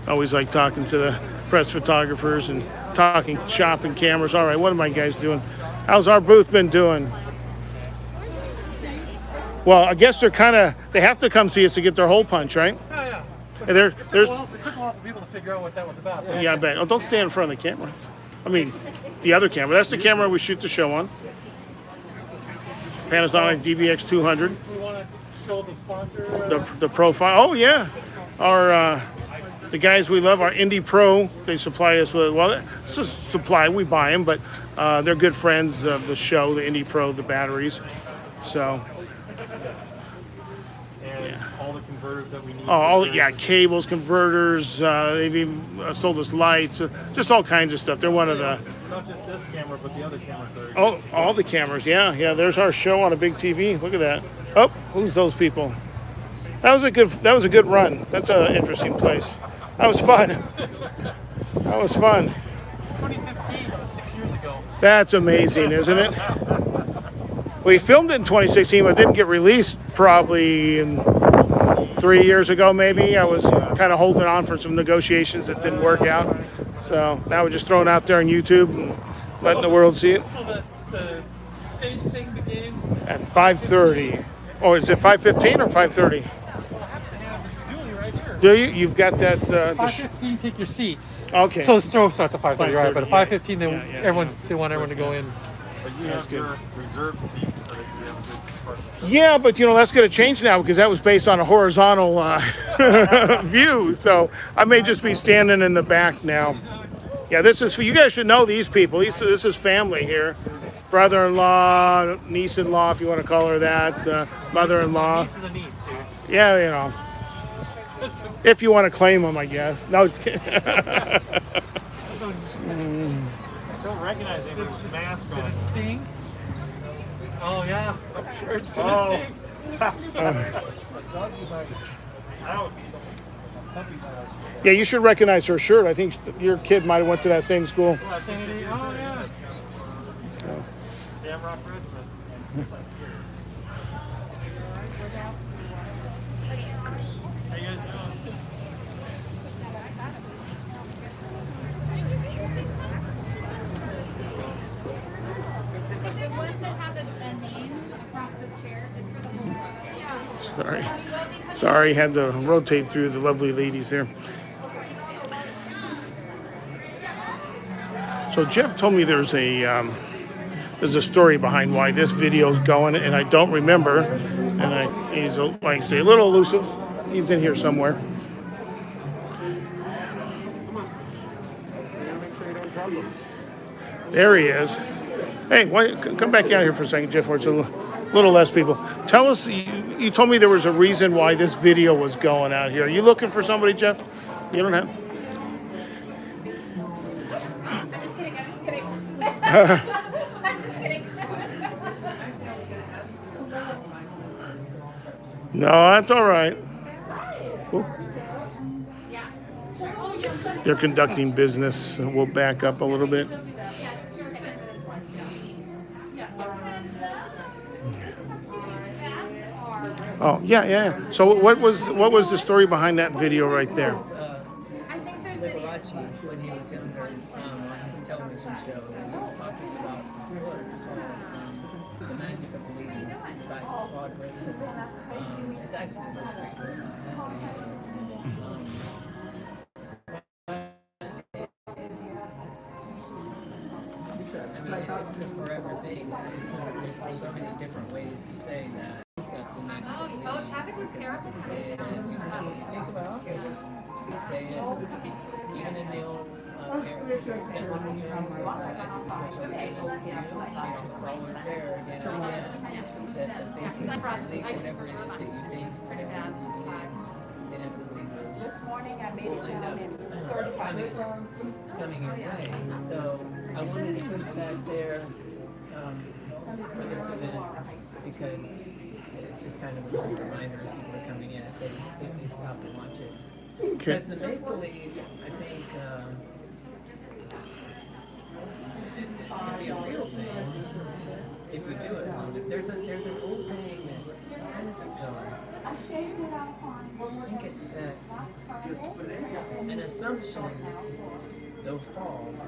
[SPEAKER 1] Always like talking to the press photographers and talking shop and cameras. All right, what are my guys doing? How's our booth been doing? Well, I guess they have to come see us to get their hole punch, right?
[SPEAKER 2] Oh, yeah.
[SPEAKER 1] It
[SPEAKER 2] took a while for people to figure out what that was about.
[SPEAKER 1] Yeah, I bet. Oh, don't stand in front of the camera. I mean, the other camera. That's the camera we shoot the show on. Panasonic DVX 200.
[SPEAKER 2] We want to show the sponsor.
[SPEAKER 1] The profile. Oh, yeah. Our the guys we love, our Indie Pro, they supply us with, well, it's a supply, we buy them, but they're good friends of the show, the Indie Pro, the batteries. So,
[SPEAKER 2] and all the converters that we need.
[SPEAKER 1] Cables, converters, they've even sold us lights, just all kinds of stuff. They're one of the...
[SPEAKER 2] Not just this camera, but the other cameras.
[SPEAKER 1] Oh, all the cameras, yeah. There's our show on a big TV. Look at that. Oh, who's those people? That was a good run. That's an interesting place. That was fun.
[SPEAKER 2] 2015, that was 6 years ago.
[SPEAKER 1] That's amazing, isn't it? We filmed it in 2016, but it didn't get released probably 3 years ago, maybe. I was kind of holding on for some negotiations that didn't work out. So now we're just throwing it out there on YouTube and letting the world see it.
[SPEAKER 2] So the stage thing begins
[SPEAKER 1] at 5:30. Oh, is it 5:15 or 5:30? Do you? You've got that.
[SPEAKER 9] 5:15, take your seats.
[SPEAKER 1] Okay.
[SPEAKER 9] So the show starts at 5:30, right? But at 5:15, they want everyone to go in.
[SPEAKER 2] But you have your reserved seats so that you have a good
[SPEAKER 1] Yeah, but that's going to change now because that was based on a horizontal view. So I may just be standing in the back now. Yeah, this is for you guys should know these people. This is family here. Brother-in-law, niece-in-law, if you want to call her that. Mother-in-law.
[SPEAKER 2] Niece is a niece, dude.
[SPEAKER 1] Yeah, if you want to claim them, I guess. No, it's kidding.
[SPEAKER 4] don't recognize him with his mask on.
[SPEAKER 9] Did it sting? Oh yeah, I'm sure it's gonna sting.
[SPEAKER 4] Ouch.
[SPEAKER 1] Yeah, you should recognize her shirt. I think your kid might have went to that same school.
[SPEAKER 4] Oh yeah. Shamrock Regiment. How you guys doing?
[SPEAKER 3] The ones that have a name across the chair, it's for the whole row.
[SPEAKER 1] Sorry, had to rotate through the lovely ladies there. So Jeff told me there's a story behind why this video is going, and I don't remember. And he's like I say, a little elusive. He's in here somewhere. There he is. Hey, come back out here for a second, Jeff, where it's a little less people. Tell us, you told me there was a reason why this video was going out here. Are you looking for somebody, Jeff? You don't have?
[SPEAKER 3] I'm just kidding. I'm just kidding.
[SPEAKER 1] No, that's all right. They're conducting business. We'll back up a little bit. Oh, yeah. So what was the story behind that video right there?
[SPEAKER 3] I think there's
[SPEAKER 14] Liberace, when he was younger, on his television show, and he was talking about this book called The Magic of Believing by Claude Briscoe. It's actually a really great book. I mean, it's a forever thing. There's so many different ways to say that.
[SPEAKER 3] Oh, traffic was terrible.
[SPEAKER 14] Say it as you think about it. You say it even in the old biblical terms, it's always there again and again. That they can believe whatever it is that you think, whatever it is you believe, they never believe it.
[SPEAKER 6] This morning I made it down in 35
[SPEAKER 14] coming your way. So I wanted to put that there for this event because it's just kind of a good reminder as people are coming in if they stop and watch it.
[SPEAKER 1] Okay.
[SPEAKER 14] Because the make-believe, I think, it can be a real thing if you do it. There's an old saying that, how does it go? I think it's that an assumption, though false,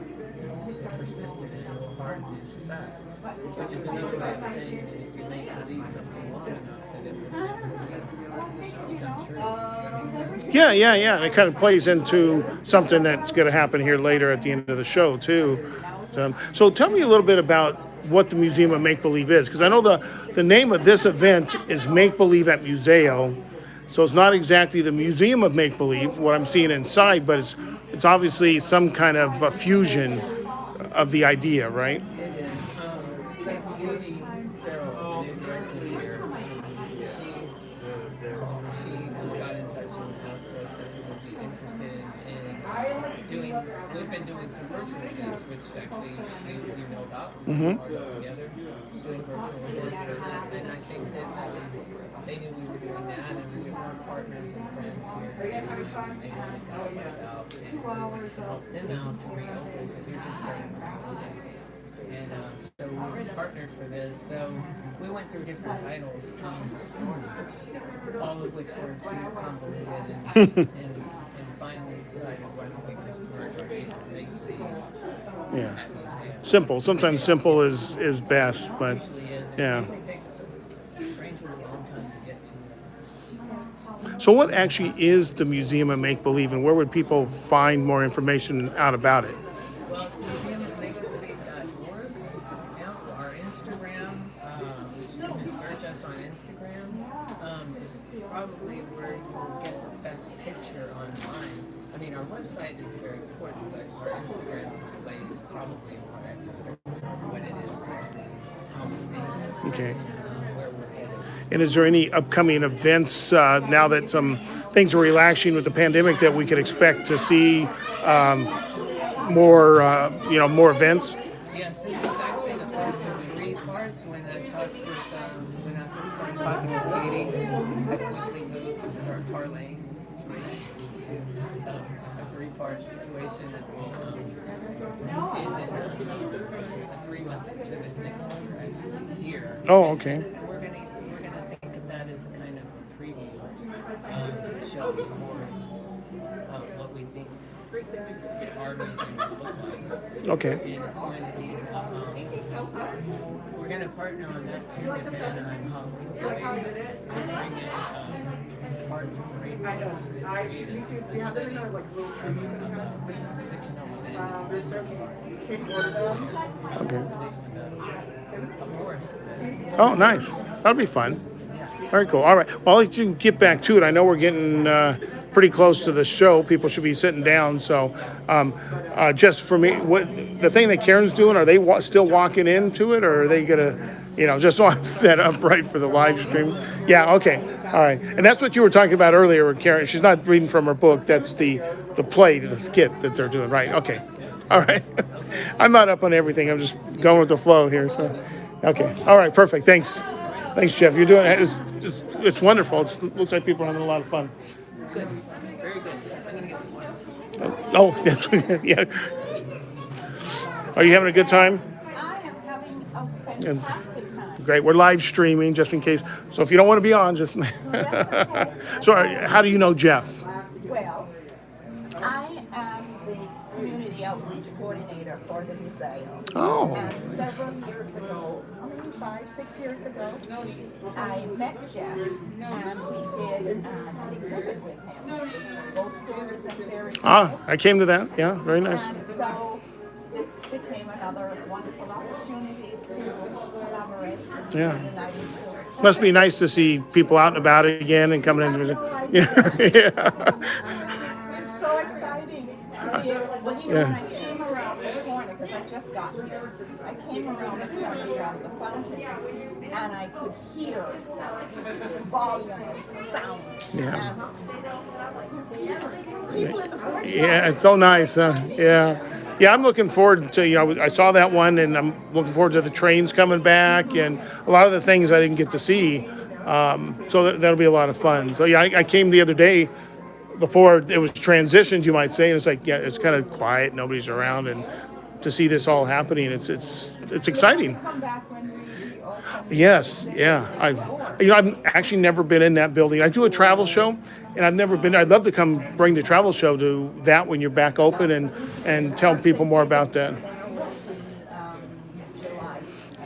[SPEAKER 14] is persistent and will harden into fact. Which is another way of saying that if you make believe something long enough, that it will become true. Does that make sense?
[SPEAKER 1] Yeah. It kind of plays into something that's going to happen here later at the end of the show, too. So tell me a little bit about what the Museum of Make-Believe is, because I know the name of this event is Make-Believe at Museo. So it's not exactly the Museum of Make-Believe, what I'm seeing inside, but it's obviously some kind of a fusion of the idea, right?
[SPEAKER 14] It is. Katie Farrell, the new director here, she got in touch and asked us if we would be interested in doing. We've been doing some virtual events, which actually we know about. We are together doing virtual events, and I think that they knew we were doing that, and we were partners and friends here. And they wanted to help us out and help them out to reopen because they're just starting to reopen. And so we partnered for this. So we went through different titles, all of which were too convoluted, and finally decided once we just merge our name and make the
[SPEAKER 1] Simple. Sometimes simple is best, but
[SPEAKER 14] usually is.
[SPEAKER 1] yeah.
[SPEAKER 14] It usually takes a strangely long time to get to.
[SPEAKER 1] So what actually is the Museum of Make-Believe, and where would people find more information out about it?
[SPEAKER 14] Well, it's museumofmakebelieve.org. Our Instagram, which you can search us on Instagram, is probably where you'll get the best picture online. I mean, our website is very important, but our Instagram display is probably more accurate of what it is, how we think,
[SPEAKER 1] Okay.
[SPEAKER 14] and where we're headed.
[SPEAKER 1] And is there any upcoming events now that some things are relaxing with the pandemic that we could expect to see more events?
[SPEAKER 14] when I first started talking with Katie, I quickly moved to start parlaying the situation. A three-part situation and then a 3-month exhibit next year.
[SPEAKER 1] Oh, okay.
[SPEAKER 14] And we're gonna think of that as a kind of a preview show for what we think our museum will look like.
[SPEAKER 1] Okay.
[SPEAKER 14] And it's going to be we're going to partner on that too with Anaheim Home. We're bring in arts and create fictional
[SPEAKER 1] Okay.
[SPEAKER 14] a forest.
[SPEAKER 1] Oh, nice. That'll be fun. Very cool. All right. Well, I'll let you get back to it. I know we're getting pretty close to the show. People should be sitting down. So, just for me, what the thing that Karen's doing? Are they still walking into it, or are they gonna, just so I'm set up right for the live stream? Yeah. Okay. All right. And that's what you were talking about earlier with Karen. She's not reading from her book. That's the play, the skit that they're doing. Right. Okay. All right. I'm not up on everything. I'm just going with the flow here. So, okay. All right. Perfect. Thanks. Thanks, Jeff. You're doing it. It's wonderful. It looks like people are having a lot of fun.
[SPEAKER 14] Good. Very good. I'm going to get some water.
[SPEAKER 1] Oh, that's yeah. Are you having a good time?
[SPEAKER 6] I am having a fantastic time.
[SPEAKER 1] Great. We're live streaming just in case. So if you don't want to be on, just. So how do you know Jeff?
[SPEAKER 6] Well, I am the community outreach coordinator for the Museo.
[SPEAKER 1] Oh.
[SPEAKER 6] And several years ago, 5-6 years ago, I met Jeff and we did an exhibit with him. Ghost stories and fairy tales.
[SPEAKER 1] I came to that. Yeah, very nice.
[SPEAKER 6] And so this became another wonderful opportunity to collaborate.
[SPEAKER 1] Yeah. Must be nice to see people out and about again and coming into the yeah.
[SPEAKER 6] It's so exciting. When I came around the corner, because I just got here, I came around the corner from the fountain and I could hear volume of sound.
[SPEAKER 1] Yeah.
[SPEAKER 6] People in the courtyard.
[SPEAKER 1] Yeah, it's so nice. Yeah. Yeah, I'm looking forward to, I saw that one and I'm looking forward to the trains coming back and a lot of the things I didn't get to see. So that'll be a lot of fun. So yeah, I came the other day before it was transitioned, you might say, and it's like, yeah, it's kind of quiet, nobody's around, and to see this all happening, it's exciting. Yes, yeah. I've actually never been in that building. I do a travel show, and I've never been. I'd love to come bring the travel show to that when you're back open and tell people more about that.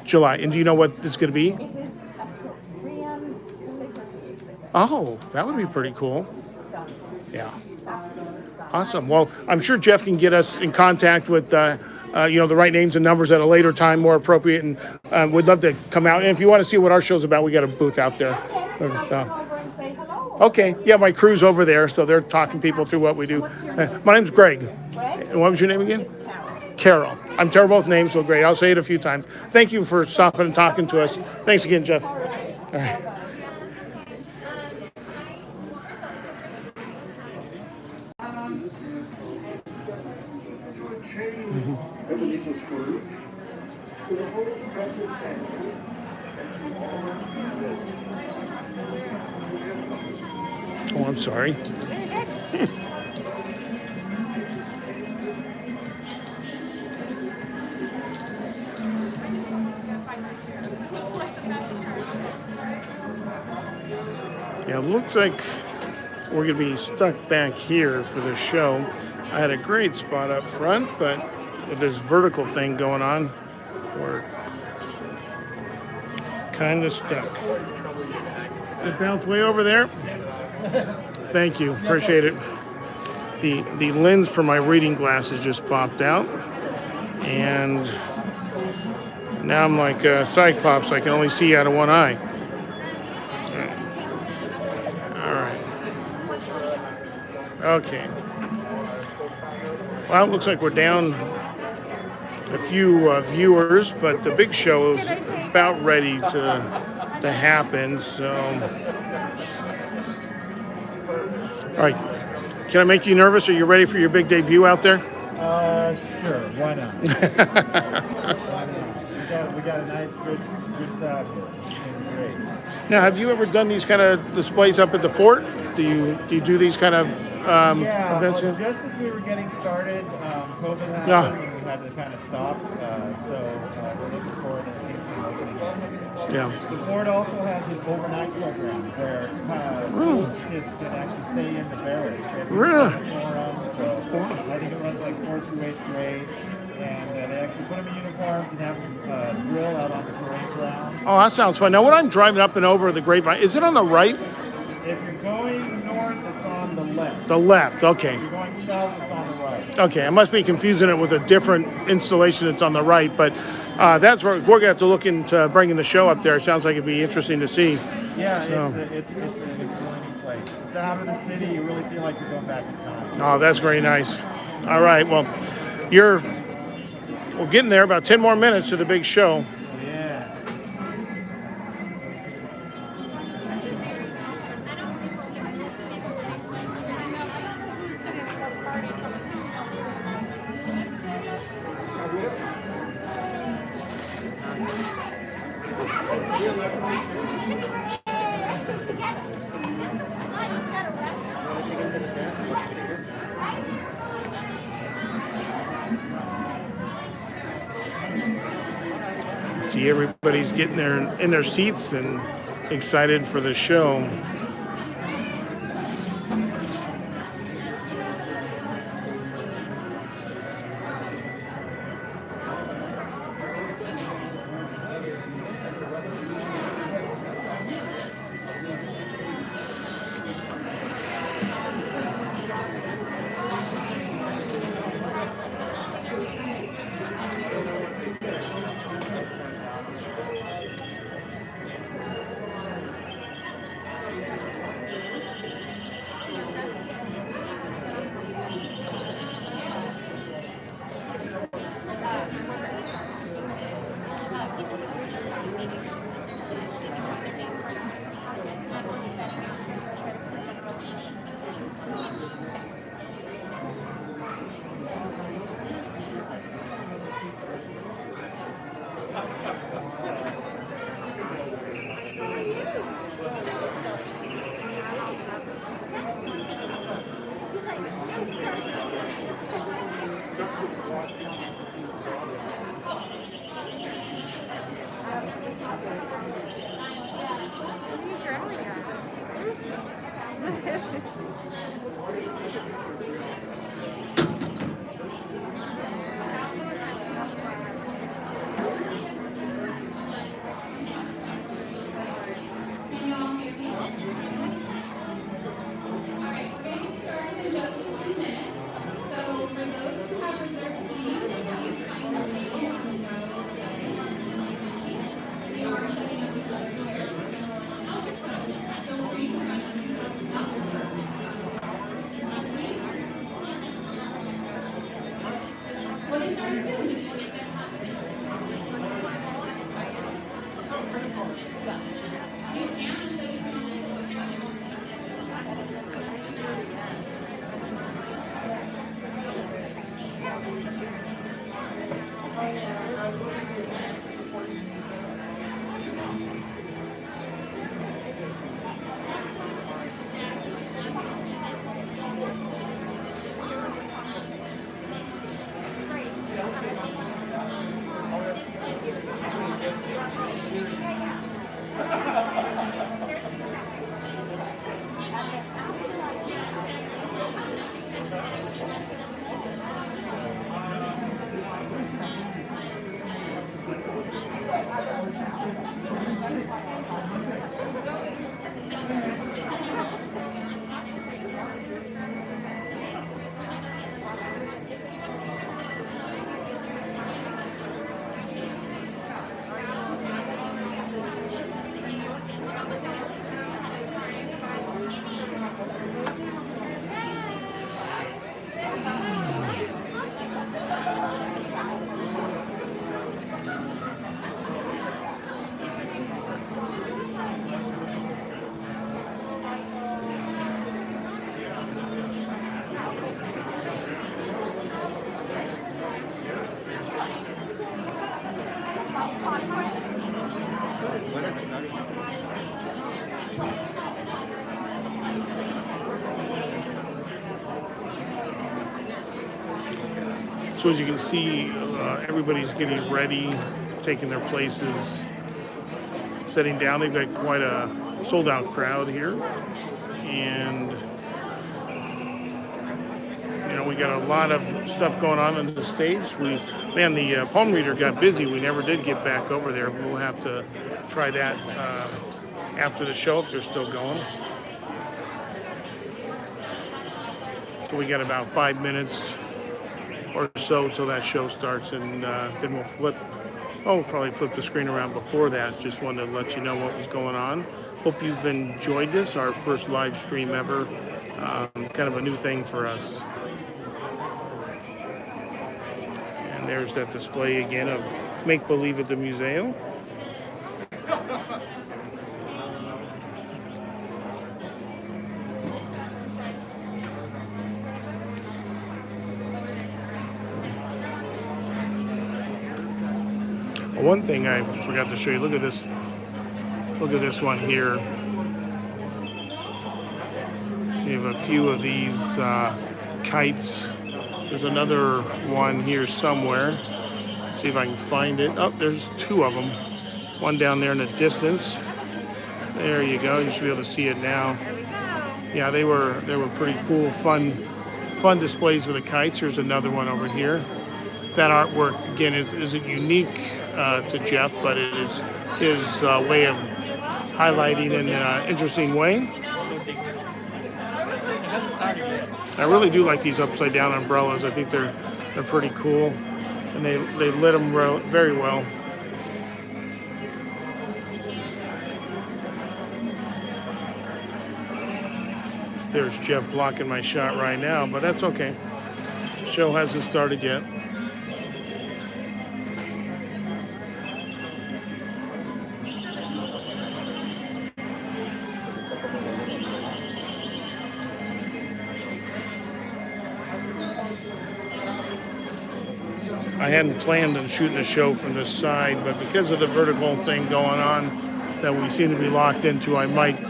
[SPEAKER 1] July. And do you know what it's going to be?
[SPEAKER 6] It is a Korean calligraphy exhibit.
[SPEAKER 1] Oh, that would be pretty cool.
[SPEAKER 6] Stunning.
[SPEAKER 1] Yeah.
[SPEAKER 6] Absolutely stunning.
[SPEAKER 1] Awesome. Well, I'm sure Jeff can get us in contact with the right names and numbers at a later time, more appropriate, and we'd love to come out. And if you want to see what our show's about, we got a booth out there. Okay. Yeah, my crew's over there, so they're talking people through what we do. My name's Greg. And what was your name again?
[SPEAKER 6] It's
[SPEAKER 1] Carol. I'm terrible with names, so great. I'll say it a few times. Thank you for stopping and talking to us. Thanks again, Jeff. All right. Oh, I'm sorry. Yeah, it looks like we're going to be stuck back here for the show. I had a great spot up front, but with this vertical thing going on, we're kind of stuck. It bounced way over there. Thank you. Appreciate it. The lens for my reading glasses just popped out. And now I'm like a Cyclops. I can only see out of one eye. All right. Okay. Well, it looks like we're down a few viewers, but the big show is about ready to happen. So, all right. Can I make you nervous? Are you ready for your big debut out there?
[SPEAKER 4] Sure. Why not? Why not? We got a nice, good good fabulous. It's gonna be great.
[SPEAKER 1] Now, have you ever done these kind of displays up at the fort? Do you do these kind of
[SPEAKER 4] Yeah,
[SPEAKER 1] events?
[SPEAKER 4] well, just as we were getting started, COVID happened
[SPEAKER 1] Yeah.
[SPEAKER 4] and we had to kind of stop. So we're looking forward to things opening up.
[SPEAKER 1] Yeah.
[SPEAKER 4] The fort also has an overnight program where school kids can actually stay in the barracks. They have
[SPEAKER 1] Really?
[SPEAKER 4] uniforms, so I think it runs like 4th through 8th grade. And they actually put them in uniforms and have them drill out on the parade ground.
[SPEAKER 1] Oh, that sounds fun. Now, when I'm driving up and over the Grapevine, is it on the right?
[SPEAKER 4] If you're going north, it's on the left.
[SPEAKER 1] The left, okay.
[SPEAKER 4] If you're going south, it's on the right.
[SPEAKER 1] Okay, I must be confusing it with a different installation that's on the right, but that's where we're going to have to look into bringing the show up there. It sounds like it'd be interesting to see.
[SPEAKER 4] Yeah,
[SPEAKER 1] So.
[SPEAKER 4] it's a really neat place. It's out of the city. You really feel like you're going back in time.
[SPEAKER 1] Oh, that's very nice. All right, well, we're getting there, about 10 more minutes to the big show.
[SPEAKER 4] Yeah.
[SPEAKER 1] See, everybody's getting there in their seats and excited for the show. So as you can see, everybody's getting ready, taking their places, sitting down. They've got quite a sold-out crowd here, and we got a lot of stuff going on the stage. The palm reader got busy. We never did get back over there. We'll have to try that after the show if they're still going. So we got about 5 minutes or so till that show starts, and then we'll probably flip the screen around before that. Just wanted to let you know what was going on. Hope you've enjoyed this, our first live stream ever. Kind of a new thing for us. And there's that display again of Make Believe at the Museo. One thing I forgot to show you, look at this one here. We have a few of these kites. There's another one here somewhere. Let's see if I can find it. Oh, there's two of them. One down there in the distance. There you go. You should be able to see it now. Yeah, they were pretty cool, fun displays of the kites. Here's another one over here. That artwork again isn't unique to Jeff, but it is his way of highlighting in an interesting way. I really do like these upside down umbrellas. I think they're pretty cool, and they lit them very well. There's Jeff blocking my shot right now, but that's okay. Show hasn't started yet. I hadn't planned on shooting the show from this side, but because of the vertical thing going on that we seem to be locked into, I might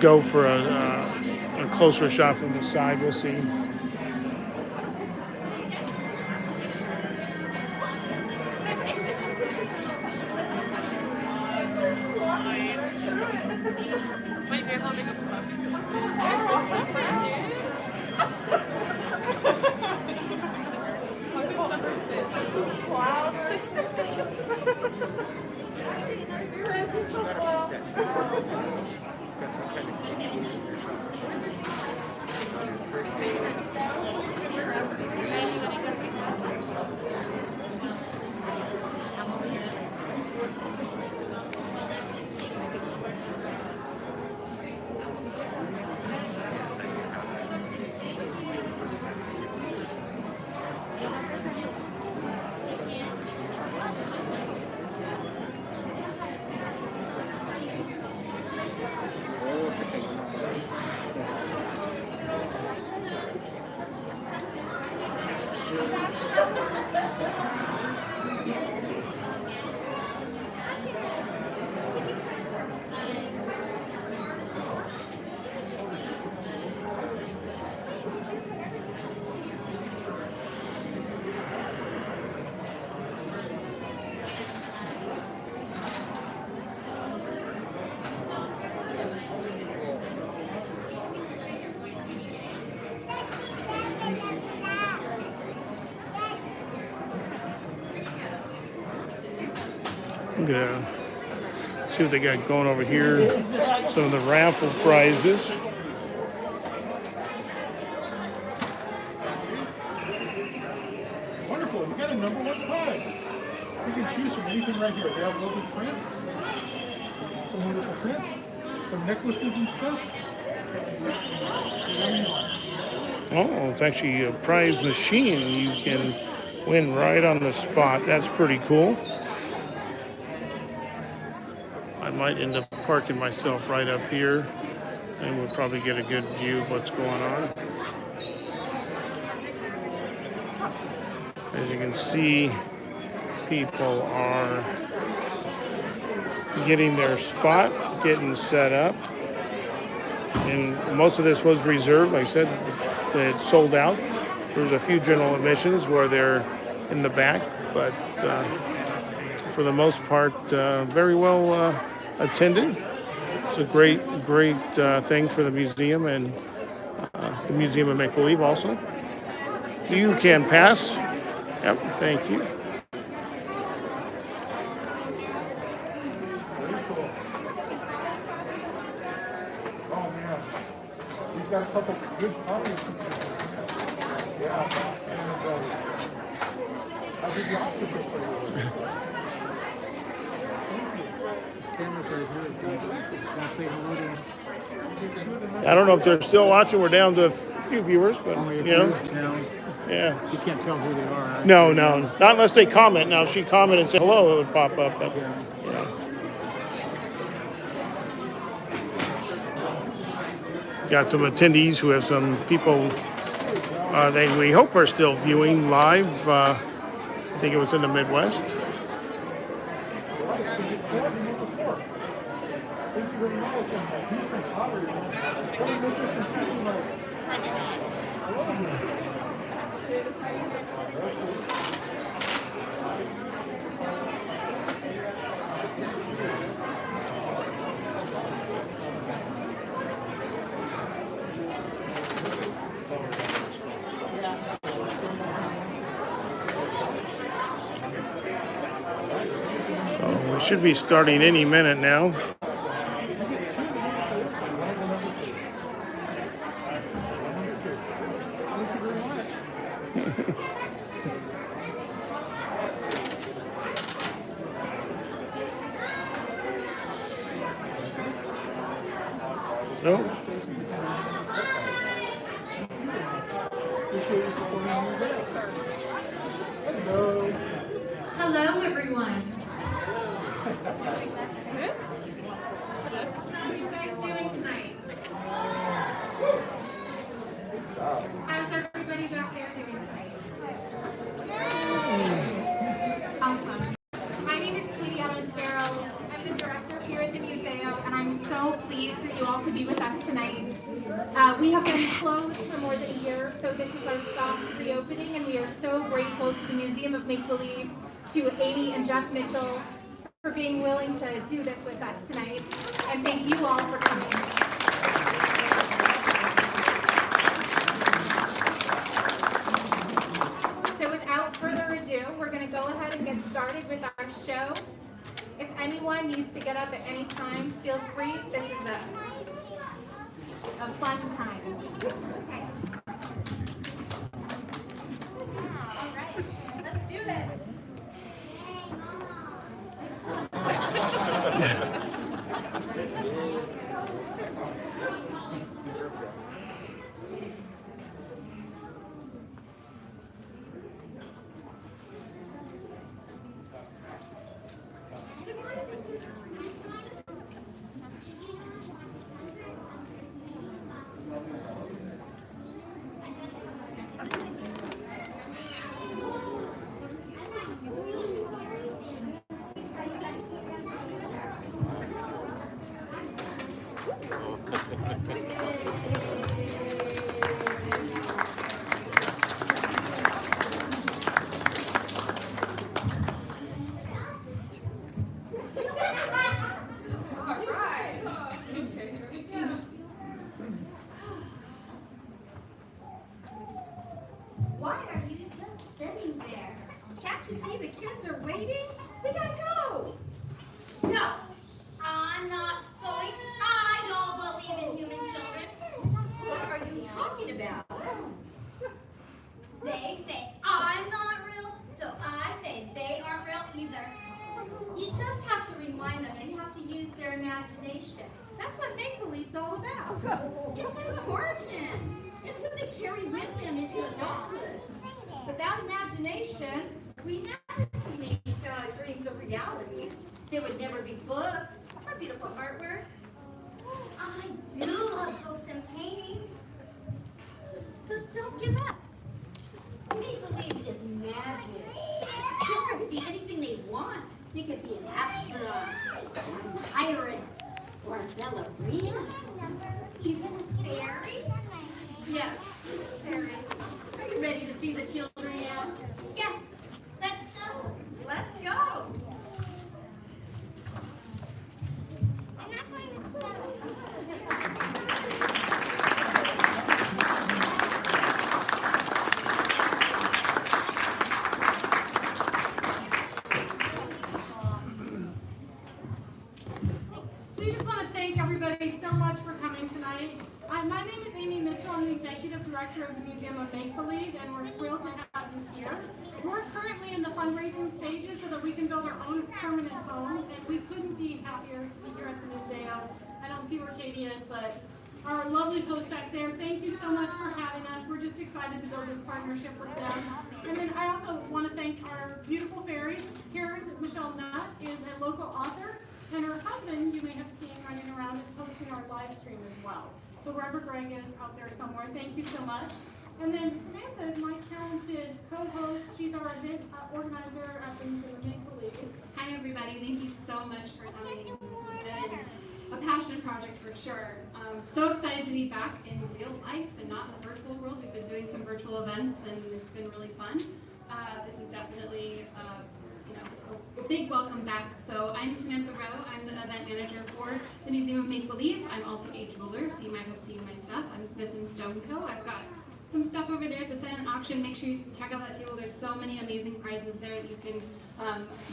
[SPEAKER 1] go for a closer shot from the side. We'll see.
[SPEAKER 7] Wait, you're holding up a
[SPEAKER 1] I'm gonna see what they got going over here. Some of the raffle prizes.
[SPEAKER 13] Wonderful. We got a #1 prize. You can choose from anything right here. They have lovely prints, some wonderful prints, some necklaces and stuff.
[SPEAKER 1] Oh, it's actually a prize machine. You can win right on the spot. That's pretty cool. I might end up parking myself right up here, and we'll probably get a good view of what's going on. As you can see, people are getting their spot, getting set up. And most of this was reserved. Like I said, it sold out. There's a few general admissions where they're in the back, but for the most part, very well attended. It's a great thing for the museum and the Museum of Make Believe also. You can pass. Yep, thank you.
[SPEAKER 13] Oh man, we've got a couple good copies. Yeah. How did the octopus say? Camera's right here. Can I say hello to?
[SPEAKER 1] I don't know if they're still watching. We're down to a few viewers, but you know. Yeah.
[SPEAKER 13] You can't tell who they are.
[SPEAKER 1] No, not unless they comment. Now, if she commented and said hello, it would pop up. But, you know. Got some attendees who have some people we hope are still viewing live. I think it was in the Midwest. So we should be starting any minute now. No.
[SPEAKER 3] Hello, everyone. How are you guys doing tonight? How's everybody back there doing tonight? Awesome. My name is Katie Allen-Sparrow. I'm the director here at the Museo, and I'm so pleased for you all to be with us tonight. We have been closed for more than a year, so this is our soft reopening, and we are so grateful to the Museum of Make Believe, to Amy and Jeff Mitchell for being willing to do this with us tonight, and thank you all for coming. So without further ado, we're going to go ahead and get started with our show. If anyone needs to get up at any time, feel free. This is a fun time. Okay. All right, let's do this.
[SPEAKER 15] Why are you just sitting there? Can't you see the kids are waiting? We gotta go. No, I'm not going. I don't believe in human children. What are you talking about? They say I'm not real, so I say they aren't real either. You just have to remind them and you have to use their imagination. That's what make-believe's all about. It's important. It's what they carry with them into adulthood. Without imagination, we never can make dreams a reality. There would never be books or beautiful artwork. I do love books and paintings. So don't give up. Make-believe is magic. Children can be anything they want. They could be an astronaut, a pirate, or a ballerina. Even a fairy? Yes, fairy. Are you ready to
[SPEAKER 11] want to thank everybody so much for coming tonight. My name is Amy Mitchell. I'm the Executive Director of the Museum of Make-Believe, and we're thrilled to have you here. We're currently in the fundraising stages so that we can build our own permanent home, and we couldn't be happier to be here at the Museo. I don't see where Katie is, but our lovely host back there, thank you so much for having us. We're just excited to build this partnership with them. And then I also want to thank our beautiful fairies. Karen Michelle Nutt is a local author, and her husband, you may have seen running around, is posting our live stream as well. So wherever Greg is out there somewhere, thank you so much. And then Samantha is my talented co-host. She's our event organizer at the Museum of Make-Believe.
[SPEAKER 16] Hi everybody, thank you so much for coming. This has been a passion project for sure. So excited to be back in real life and not in the virtual world. We've been doing some virtual events and it's been really fun. This is definitely a big welcome back. So I'm Samantha Rowe. I'm the event manager for the Museum of Make-Believe. I'm also a jeweler, so you might have seen my stuff. I'm Smith & Stone Co. I've got some stuff over there at the silent auction. Make sure you check out that table. There's so many amazing prizes there that you can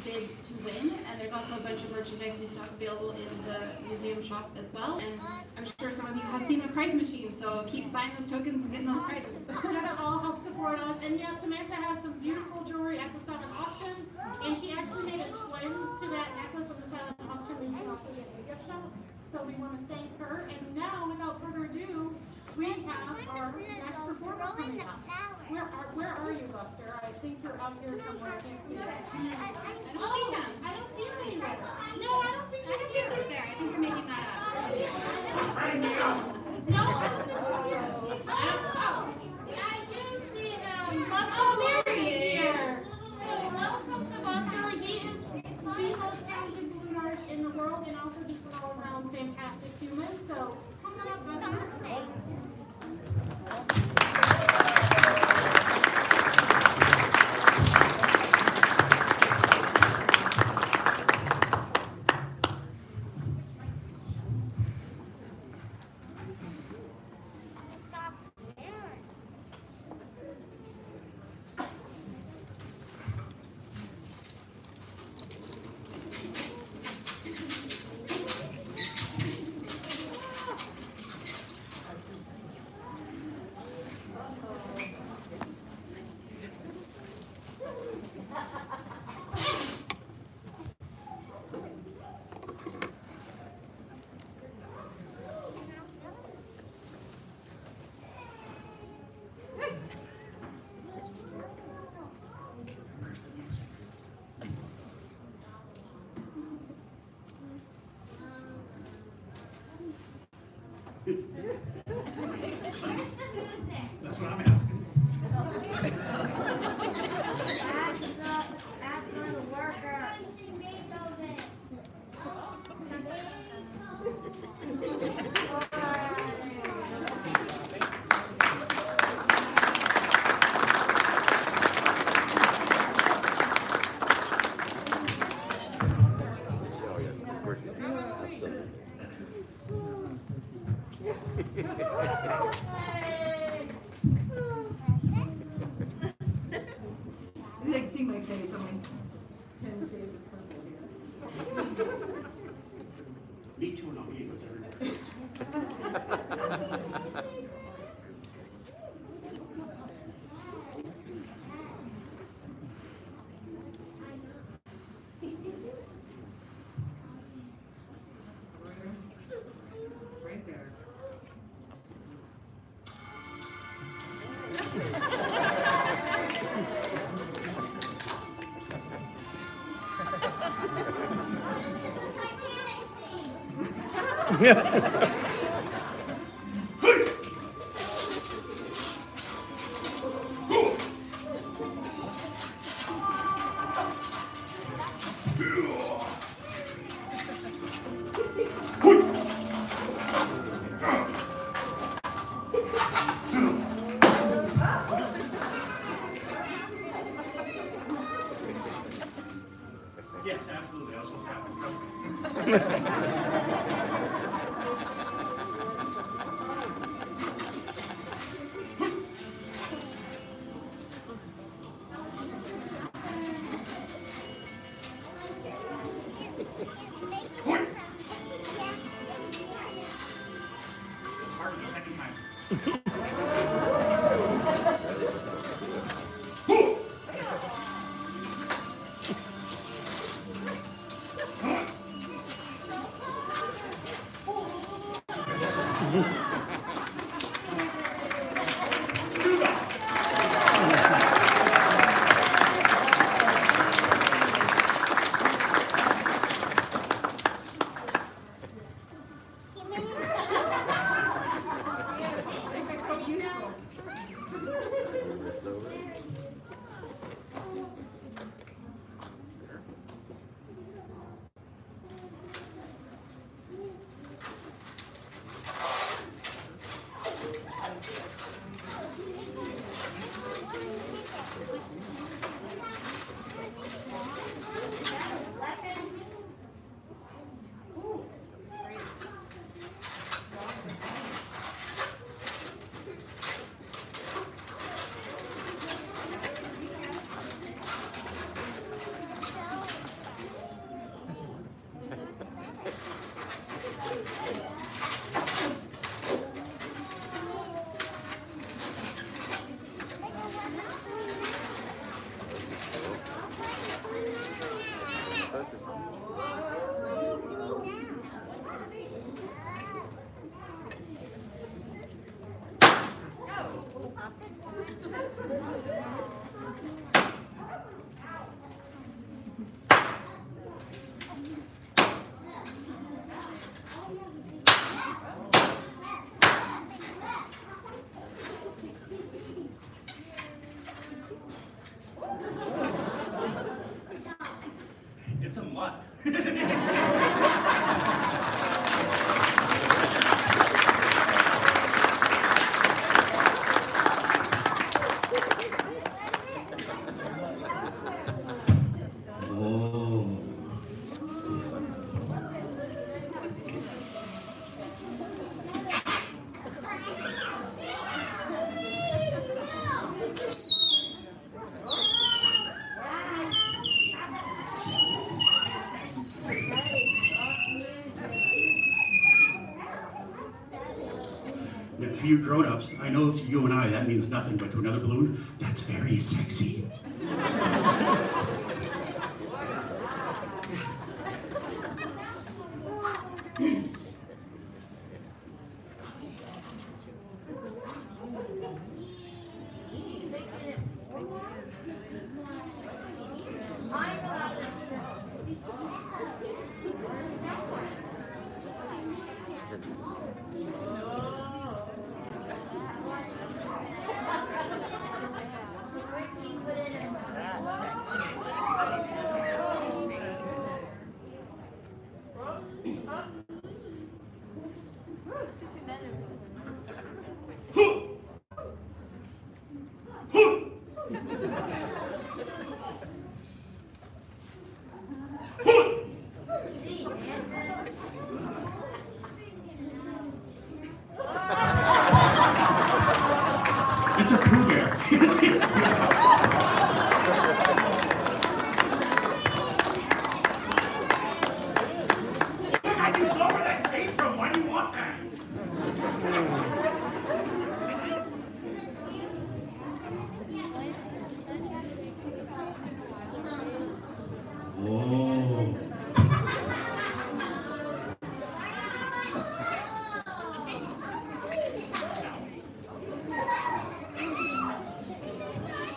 [SPEAKER 16] bid to win. And there's also a bunch of merchandise and stuff available in the museum shop as well. And I'm sure some of you have seen the prize machine, so keep buying those tokens and getting those prizes.
[SPEAKER 11] Yeah, that all helps support us. And yes, Samantha has some beautiful jewelry at the silent auction, and she actually made a twin to that necklace on the silent auction that you can also get in the gift shop. So we want to thank her. And now, without further ado, we have our next performer coming up. Where are you, Buster? I think you're out here somewhere. I can't see you.
[SPEAKER 16] I don't see him.
[SPEAKER 11] I don't see him anywhere.
[SPEAKER 16] No, I don't think he's there. I think you're making that up.
[SPEAKER 11] No, I don't think he's here. I do see him. Buster.
[SPEAKER 16] Oh, there he is.
[SPEAKER 11] Here. So welcome to Buster. He is the most talented balloon artist in the world and also just an all-around fantastic human. So come on up, Buster.
[SPEAKER 13] That's what I'm asking.
[SPEAKER 15] That's for the worker.
[SPEAKER 11] They see my face, I'm like 10 shades of purple here.
[SPEAKER 13] Me too, and I'll be with everybody.
[SPEAKER 11] Right there.
[SPEAKER 13] Yes, absolutely. I was just happy. Trust me.
[SPEAKER 17] It's a mutt. To you grown-ups, I know to you and I that means nothing, but to another balloon, that's very sexy. It's a Pooh Bear. I just saw where that came from. Why do you want that? Oh.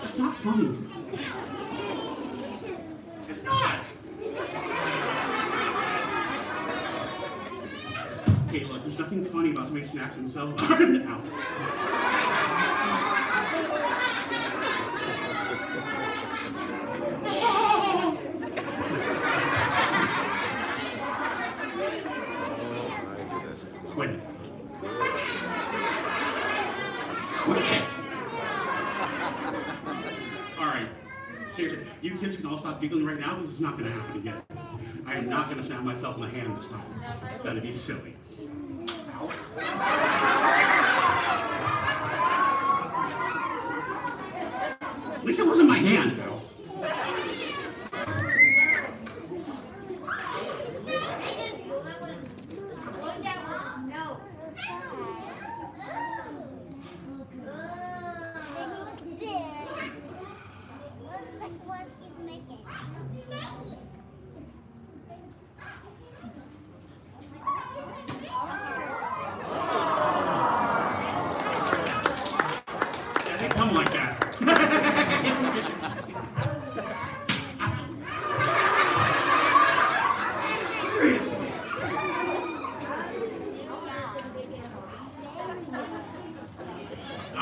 [SPEAKER 17] It's not funny. It's not. Okay, look, there's nothing funny about somebody snacking themselves out. Quit it. Quit it! Alright, seriously, you kids can all stop giggling right now because it's not going to happen again. I am not going to snap myself in the hand this time. That'd be silly. Ow. At least it wasn't my hand, though.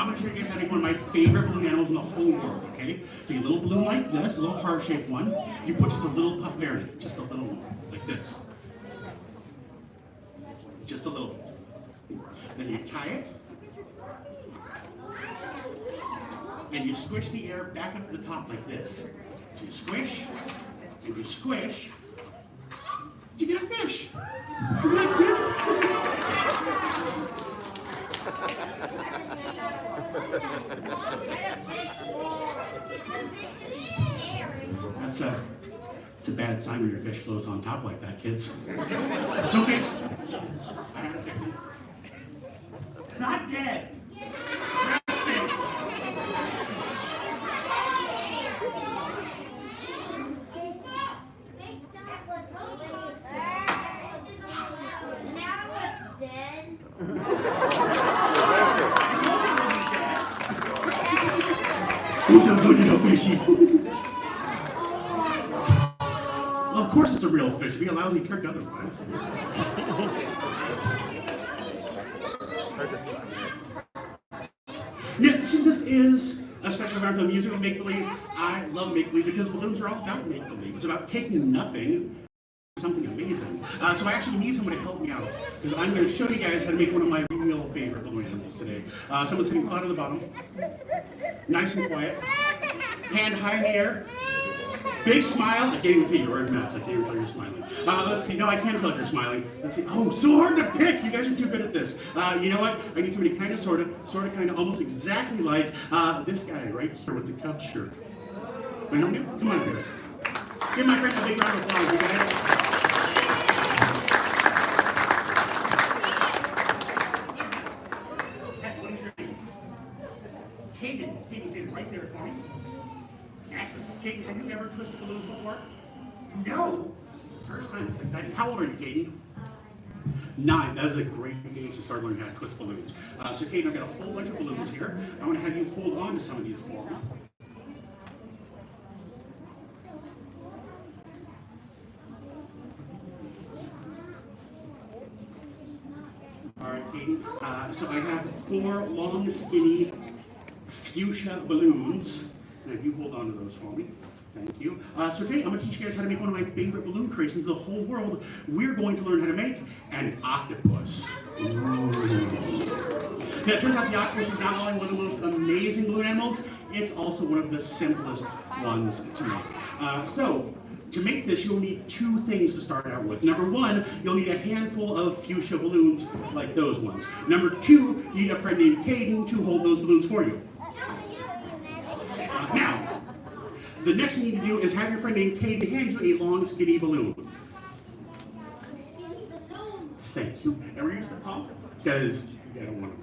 [SPEAKER 17] I'm going to show you guys how to make one of my favorite balloon animals in the whole world, okay? So your little balloon like this, a little heart-shaped one. You put just a little puff of air in it, just a little one, like this. Just a little. Then you tie it. And you squish the air back up to the top like this. So you squish, and you squish. You get a fish. That's it. It's a bad sign when your fish floats on top like that, kids. It's okay. I have to fix it. It's not dead. Who's so good to know fishy? Well, of course it's a real fish. It'd be a lousy trick otherwise. Now, since this is a special event for the Museum of Make-Believe, I love make-believe because balloons are all about make-believe. It's about taking nothing something amazing. So I actually need someone to help me out because I'm going to show you guys how to make one of my real favorite balloon animals today. Someone's sitting flat on the bottom, nice and quiet, hand high in the air, big smile. I can't even see you, you're wearing a mask. I can't even tell you're smiling. Let's see, no, I can't tell if you're smiling. Let's see, oh, so hard to pick. You guys are too good at this. You know what? I need somebody kind of, sort of, almost exactly like this guy right here with the Cubs shirt. Wait, come on here. Give my friend a big round of applause, you guys. What is your name? Kaden. Kaden's in right there for me. Excellent. Kaden, have you ever twisted balloons before? No. First time. It's exciting. How old are you, Kaden? 9. That is a great age to start learning how to twist balloons. So, Kaden, I've got a whole bunch of balloons here. I want to have you hold on to some of these for me. All right, Kaden. So I have 4 long, skinny fuchsia balloons. Now you hold on to those for me. Thank you. So today I'm going to teach you guys how to make one of my favorite balloon creations in the whole world. We're going to learn how to make an octopus. Ooh. Now it turns out the octopus is not only one of the most amazing balloon animals, it's also one of the simplest ones to make. So to make this, you'll need 2 things to start out with. Number 1, you'll need a handful of fuchsia balloons like those ones. Number 2, you need a friend named Kaden to hold those balloons for you. Now, the next thing you need to do is have your friend named Kaden hand you a long, skinny balloon. Thank you. And we're using the pump because I don't want to.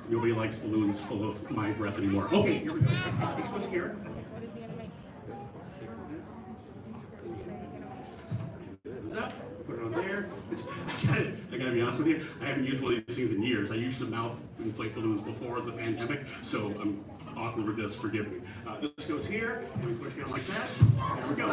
[SPEAKER 17] Nobody likes balloons full of my breath anymore. Okay, here we go. This goes here. Up, put it on there. I gotta be honest with you, I haven't used one of these things in years. I used to mount inflate balloons before the pandemic, so I'm awkward with this, forgive me. This goes here, and we push down like that. There we go.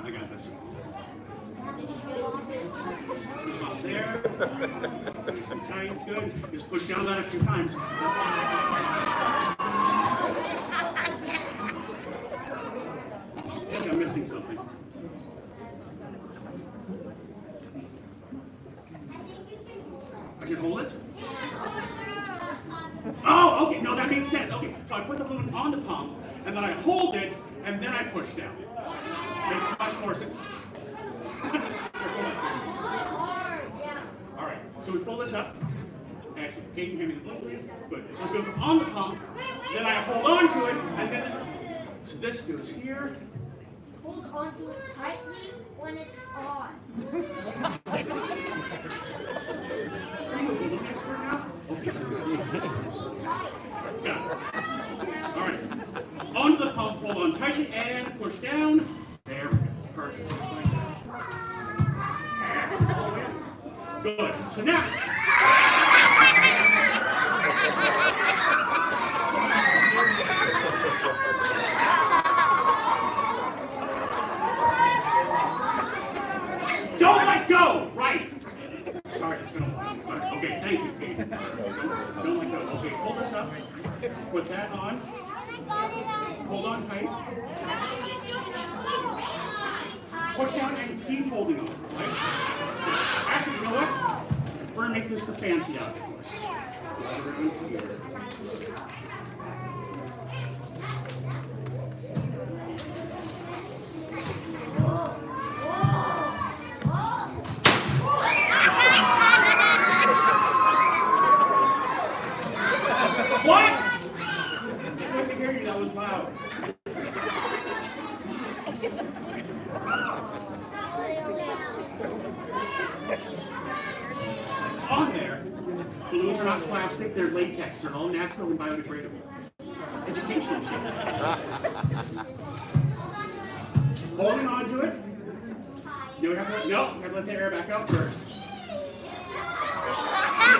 [SPEAKER 17] I got this. There. Nice and tight, good. Just push down that a few times. I think I'm missing something. I can hold it? Oh, okay, no, that makes sense. Okay, so I put the balloon on the pump, and then I hold it, and then I push down. Makes much more sense. All right, so we pull this up. Actually, Kaden, hand me the balloon, please. Good. So this goes on the pump, then I hold on to it, and then so this goes here.
[SPEAKER 15] Hold on to it tightly when it's on.
[SPEAKER 17] Are you a balloon expert now? Okay. Yeah. All right. Onto the pump, hold on tightly, and push down. There we go. Perfect. Good. So now. Don't let go. Okay, pull this up. Put that on. Hold on tight. Push down and keep holding on. Right? Actually, you know what? We're gonna make this the fancy out, of course. Right around here. What? I couldn't hear you, that was loud. On there, balloons are not plastic, they're latex, they're all natural and biodegradable. Educational shit. Holding on to it. You have to let, no, you have to let the air back out first.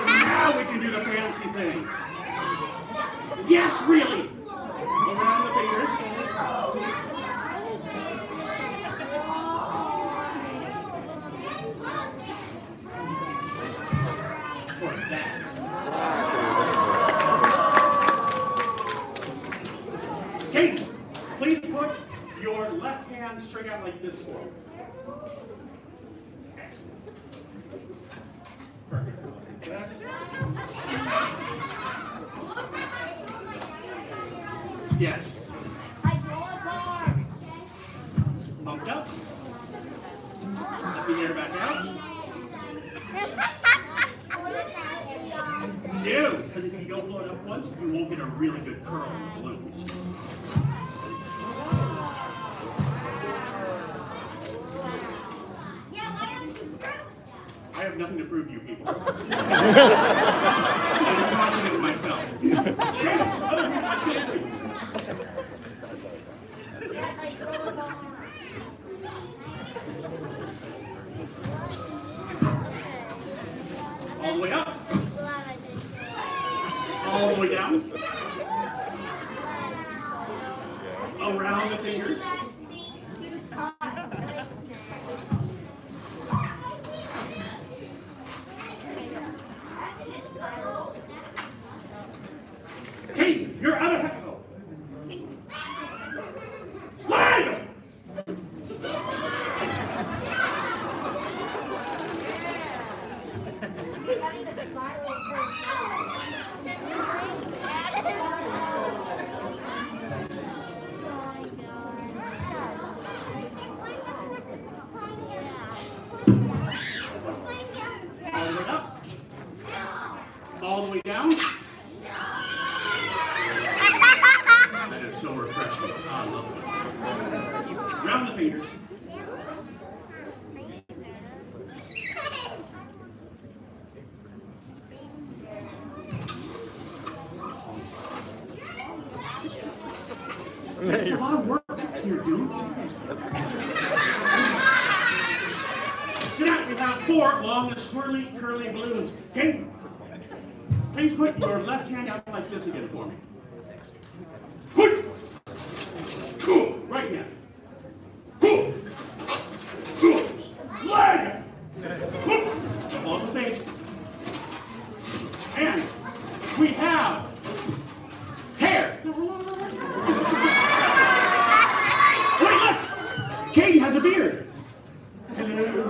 [SPEAKER 17] Now we can do the fancy thing. Yes, really. Around the fingers. For that. Kate, please put your left hand straight out like this for me. Perfect. Yes. Bumped up. Let the air back out. No, because if you don't blow it up once, you won't get a really good curl of balloons. I have nothing to prove to you people. I'm confident in myself. Okay, other hand like this, please. All the way up. All the way down. Around the fingers. Katie, your other hand. Slide! All the way up. All the way down. That is so refreshing. I love it. Round the fingers. It's a lot of work here, dude. Sit down. We have 4 long, swirly, curly balloons. Okay? Please put your left hand out like this again for me. Put. Cool. Right hand. Cool. Cool. Leg. Cool. All the same. And we have hair. Wait, look! Katie has a beard. Hello.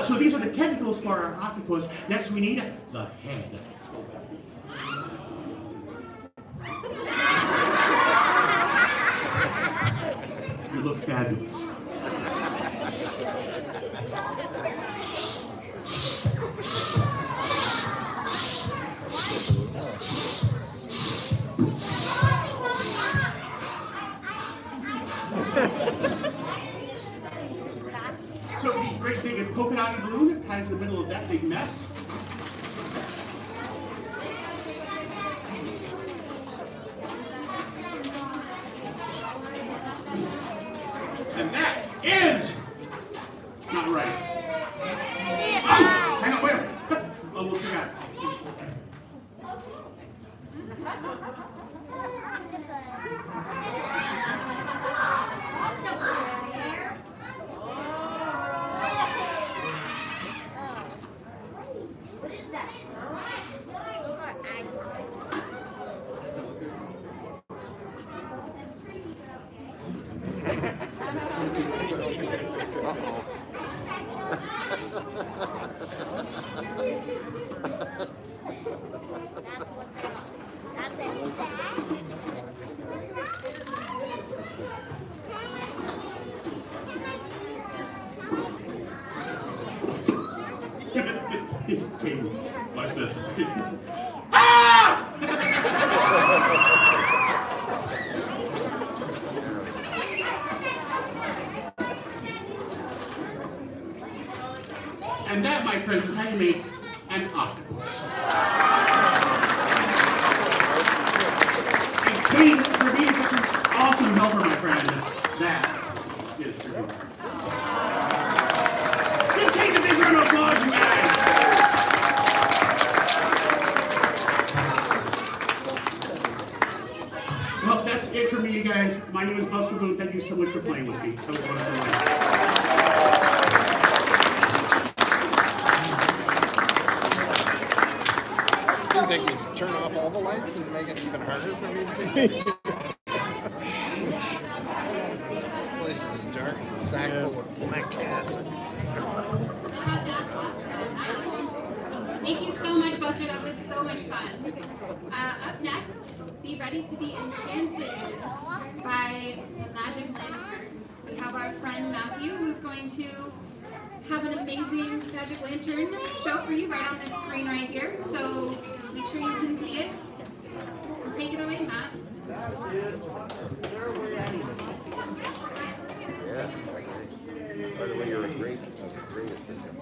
[SPEAKER 17] So these are the tentacles for our octopus. Next we need the head. You look fabulous. So the great big polka dotted balloon ties the middle of that big mess. And that is not right. Oh, hang on, wait a minute. Almost forgot. Watch this. Ah! And that, my friends, is how you make an octopus. And Kate, for being such an awesome helper, my friend, that is true. Give Kate a big round of applause, you guys. Well, that's it for me, you guys. My name is Buster Boone. Thank you so much for playing with me. Have a wonderful night.
[SPEAKER 18] They could turn off all the lights and make it even harder for me to think. This place is as dark as a sack full of black cats.
[SPEAKER 16] Thank you so much, Buster. That was so much fun. Up next, be ready to be enchanted by the magic lantern. We have our friend Matthew, who's going to have an amazing magic lantern show for you right on this screen right here. So make sure you can see it. Take it away, Matt.
[SPEAKER 18] Yeah. By the way, you're a great assistant.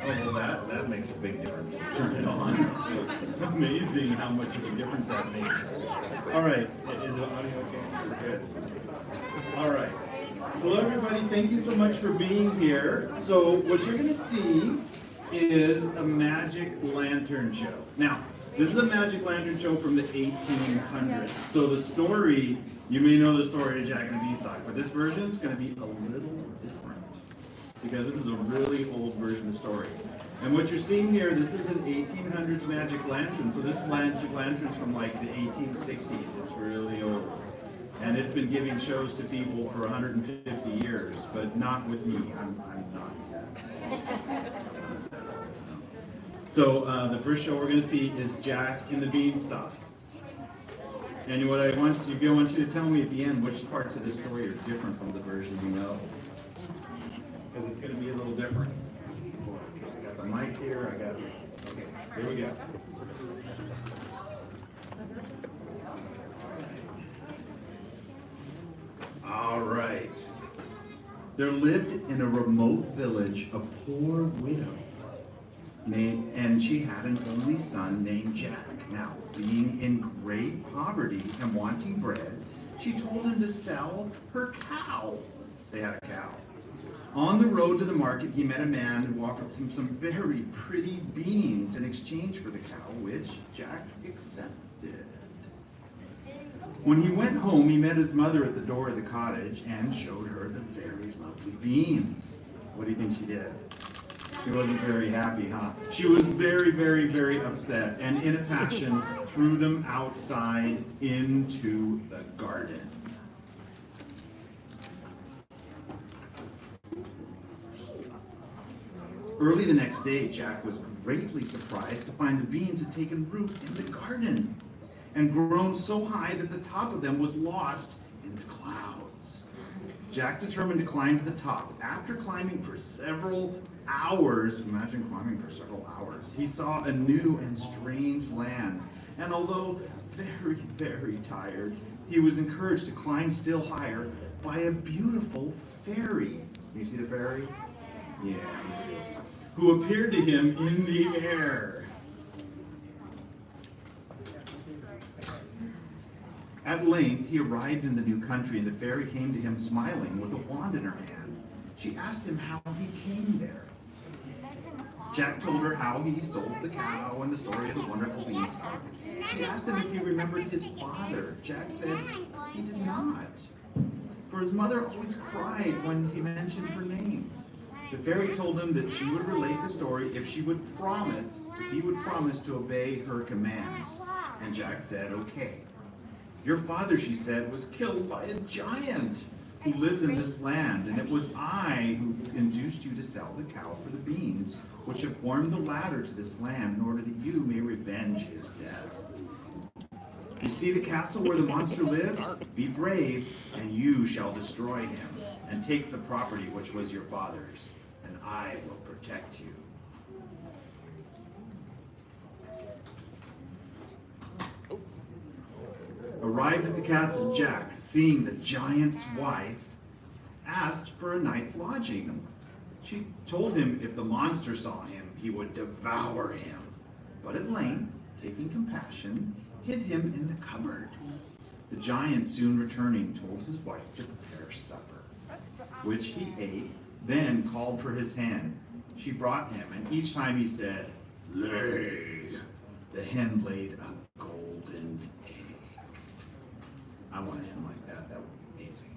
[SPEAKER 4] Oh, well, that makes a big difference. Turn it on. It's amazing how much of a difference that makes. All right, is the audio okay? We're good. All right. Hello, everybody. Thank you so much for being here. So what you're going to see is a magic lantern show. Now, this is a magic lantern show from the 1800s. So the story, you may know the story of Jack and the Beanstalk, but this version is going to be a little different because this is a really old version of the story. And what you're seeing here, this is an 1800s magic lantern. So this magic lantern is from like the 1860s. It's really old. And it's been giving shows to people for 150 years, but not with me. I'm not. So the first show we're going to see is Jack and the Beanstalk. And what I want you to tell me at the end which parts of this story are different from the version you know. Because it's going to be a little different. I got the mic here, I got it. Okay, here we go. All right. There lived in a remote village a poor widow and she had an only son named Jack. Now, being in great poverty and wanting bread, she told him to sell her cow. They had a cow. On the road to the market, he met a man who offered him some very pretty beans in exchange for the cow, which Jack accepted. When he went home, he met his mother at the door of the cottage and showed her the very lovely beans. What do you think she did? She wasn't very happy, huh? She was very, very, very upset, and in a passion, threw them outside into the garden. Early the next day, Jack was greatly surprised to find the beans had taken root in the garden and grown so high that the top of them was lost in the clouds. Jack determined to climb to the top. After climbing for several hours, imagine climbing for several hours, he saw a new and strange land. And although very, very tired, he was encouraged to climb still higher by a beautiful fairy. Can you see the fairy? Yeah, who appeared to him in the air. At length, he arrived in the new country, and the fairy came to him smiling with a wand in her hand. She asked him how he came there.
[SPEAKER 19] Jack told her how he sold the cow and the story of the wonderful beanstalk. She asked him if he remembered his father. Jack said he did not, for his mother always cried when he mentioned her name. The fairy told him that she would relate the story if he would promise to obey her commands. And Jack said, okay. Your father, she said, was killed by a giant who lives in this land, and it was I who induced you to sell the cow for the beans, which have formed the ladder to this land in order that you may revenge his death. You see the castle where the monster lives? Be brave, and you shall destroy him, and take the property which was your father's, and I will protect you. Arrived at the castle, Jack, seeing the giant's wife, asked for a night's lodging. She told him if the monster saw him, he would devour him. But at length, taking compassion, hid him in the cupboard. The giant, soon returning, told his wife to prepare supper, which he ate, then called for his hen. She brought him, and each time he said, "Lay," the hen laid a golden egg. I want a hen like that. That would be amazing.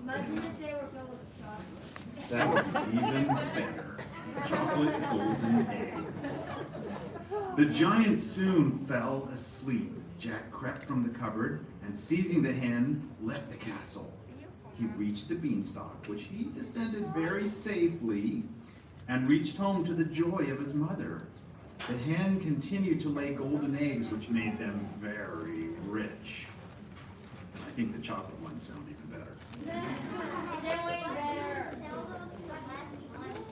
[SPEAKER 15] Imagine if they were filled with chocolate.
[SPEAKER 19] That would be even better. Chocolate golden eggs. The giant soon fell asleep. Jack crept from the cupboard and, seizing the hen, left the castle. He reached the beanstalk, which he descended very safely, and reached home to the joy of his mother. The hen continued to lay golden eggs, which made them very rich. I think the chocolate ones sound even better.
[SPEAKER 15] They're way better.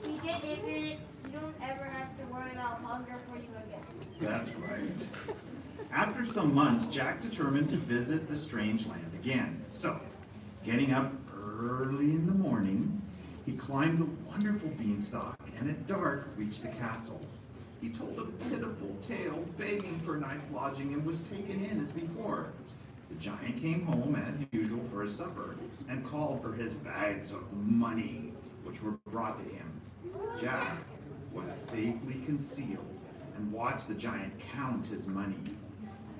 [SPEAKER 15] You get ignorant, you don't ever have to worry about hunger for you again.
[SPEAKER 19] That's right. After some months, Jack determined to visit the strange land again. So, getting up early in the morning, he climbed the wonderful beanstalk and at dark reached the castle. He told a pitiful tale, begging for a night's lodging, and was taken in as before. The giant came home as usual for his supper and called for his bags of money, which were brought to him. Jack was safely concealed and watched the giant count his money.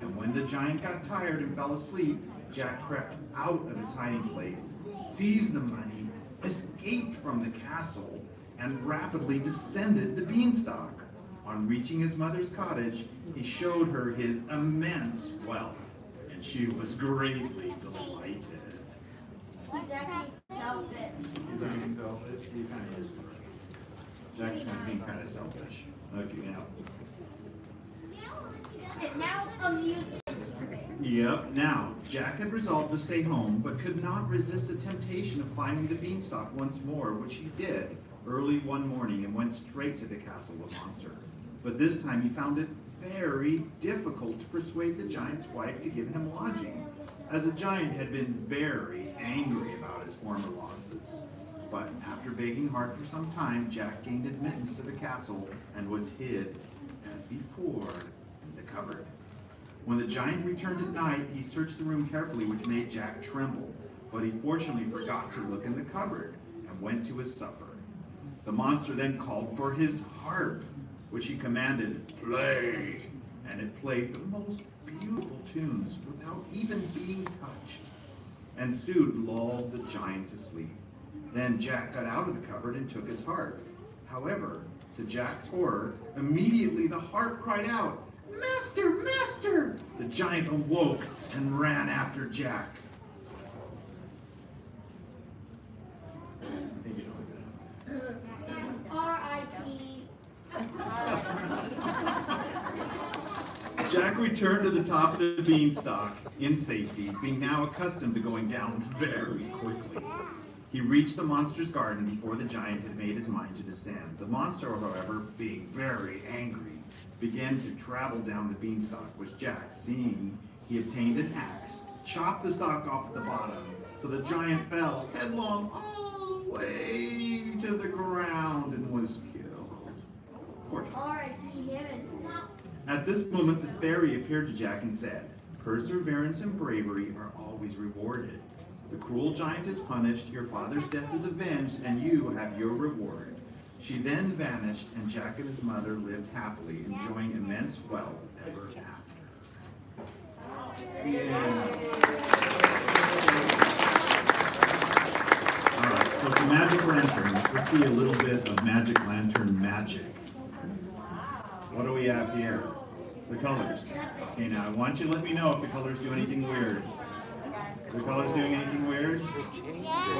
[SPEAKER 19] And when the giant got tired and fell asleep, Jack crept out of his hiding place, seized the money, escaped from the castle, and rapidly descended the beanstalk. On reaching his mother's cottage, he showed her his immense wealth, and she was greatly delighted.
[SPEAKER 15] He's acting selfish.
[SPEAKER 19] He's acting selfish? He kind of is. Jack's being kind of selfish. Okay, now.
[SPEAKER 15] And now amusing.
[SPEAKER 19] Yep, now, Jack had resolved to stay home, but could not resist the temptation of climbing the beanstalk once more, which he did early one morning and went straight to the castle of Monster. But this time he found it very difficult to persuade the giant's wife to give him lodging, as the giant had been very angry about his former losses. But after begging hard for some time, Jack gained admittance to the castle and was hid, as before, in the cupboard. When the giant returned at night, he searched the room carefully, which made Jack tremble, but he fortunately forgot to look in the cupboard and went to his supper. The monster then called for his harp, which he commanded, "Play," and it played the most beautiful tunes without even being touched. And soon lulled the giant to sleep. Then Jack got out of the cupboard and took his harp. However, to Jack's horror, immediately the harp cried out, "Master, master!" The giant awoke and ran after Jack. I think you know what's going to happen.
[SPEAKER 15] R.I.P.
[SPEAKER 19] Jack returned to the top of the beanstalk in safety, being now accustomed to going down very quickly. He reached the monster's garden before the giant had made his mind to descend. The monster, however, being very angry, began to travel down the beanstalk, which Jack, seeing he obtained an axe, chopped the stalk off at the bottom, so the giant fell headlong all the way to the ground and was killed.
[SPEAKER 15] R.I.P. him and Snap.
[SPEAKER 19] At this moment, the fairy appeared to Jack and said, "Perseverance and bravery are always rewarded. The cruel giant is punished, your father's death is avenged, and you have your reward. She then vanished, and Jack and his mother lived happily, enjoying immense wealth ever after. Yeah. All right, so for magic lanterns, let's see a little bit of magic lantern magic. What do we have here? The colors. Okay, now I want you to let me know if the colors do anything weird. Are the colors doing anything weird?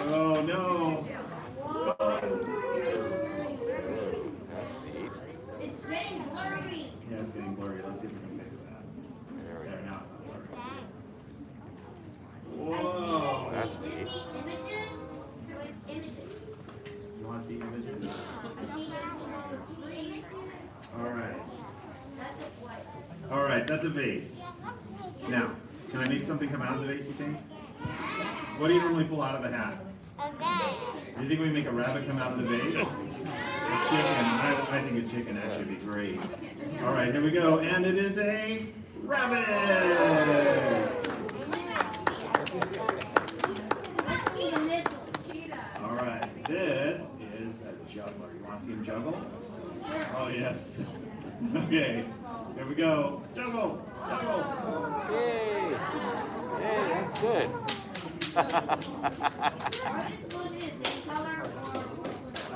[SPEAKER 19] Oh no!
[SPEAKER 15] It's getting blurry.
[SPEAKER 19] Yeah, it's getting blurry. Let's see if we can fix that. There, now it's not blurry. Whoa!
[SPEAKER 15] That's neat. Images? Images.
[SPEAKER 19] You want to see images? All right. All right, that's a vase. Now, can I make something come out of the vase, you think? What do you normally pull out of a hat?
[SPEAKER 15] A bag.
[SPEAKER 19] Do you think we make a rabbit come out of the vase? A chicken. I think a chicken actually would be great. All right, here we go. And it is a rabbit! All right, this is a juggler. You want to see him juggle? Oh, yes. Okay, here we go. Juggle! Juggle!
[SPEAKER 18] Yay! Yay, that's good.
[SPEAKER 19] I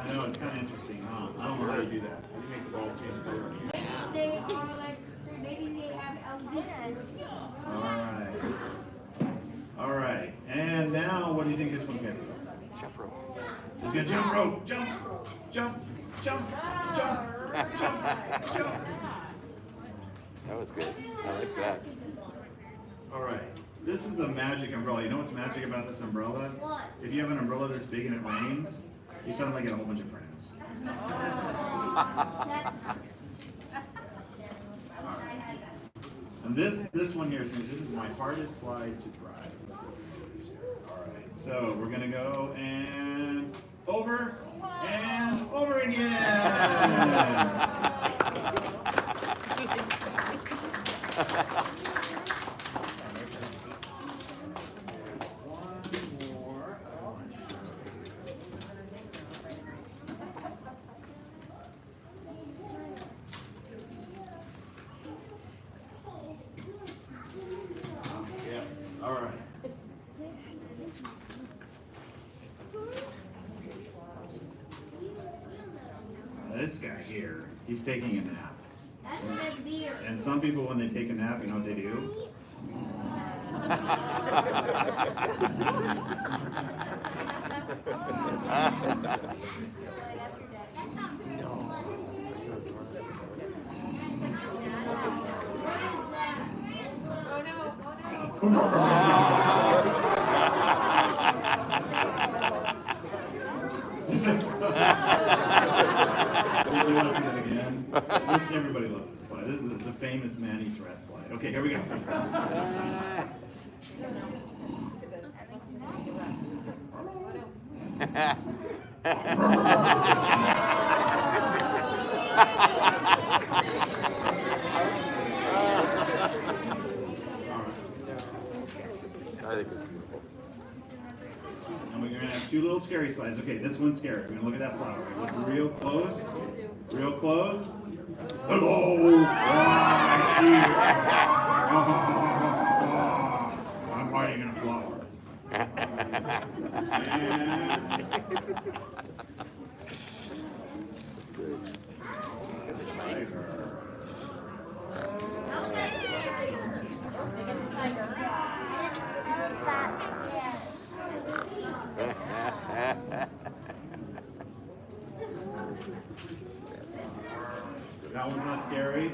[SPEAKER 19] know, it's kind of interesting, huh? I don't know how to do that. How do you make the ball change color?
[SPEAKER 15] They are like, maybe they have LEDs.
[SPEAKER 19] Alright. Alright. And now, what do you think this one's going to do?
[SPEAKER 18] Jump rope.
[SPEAKER 19] It's going to jump rope. Jump! Jump! Jump! Jump! Jump! Jump!
[SPEAKER 18] That was good. I like that.
[SPEAKER 19] Alright. This is a magic umbrella. You know what's magic about this umbrella?
[SPEAKER 15] What?
[SPEAKER 19] If you have an umbrella this big and it rains, you suddenly get a whole bunch of friends. And this one here, this is my hardest slide to try. Alright, so we're gonna go and over again. Yes, all right. This guy here, he's taking a nap.
[SPEAKER 15] That's my beer.
[SPEAKER 19] And some people, when they take a nap, you know what they do? You want to see that again? Everybody loves this slide. This is the famous Manny Threat slide. Okay, here we go.
[SPEAKER 18] I think it's beautiful.
[SPEAKER 19] And we're going to have two little scary slides. Okay, this one's scary. We're going to look at that flower. Look real close. Real close. Hello! Oh, I see you. Oh, I'm hiding in a flower. That one's not scary.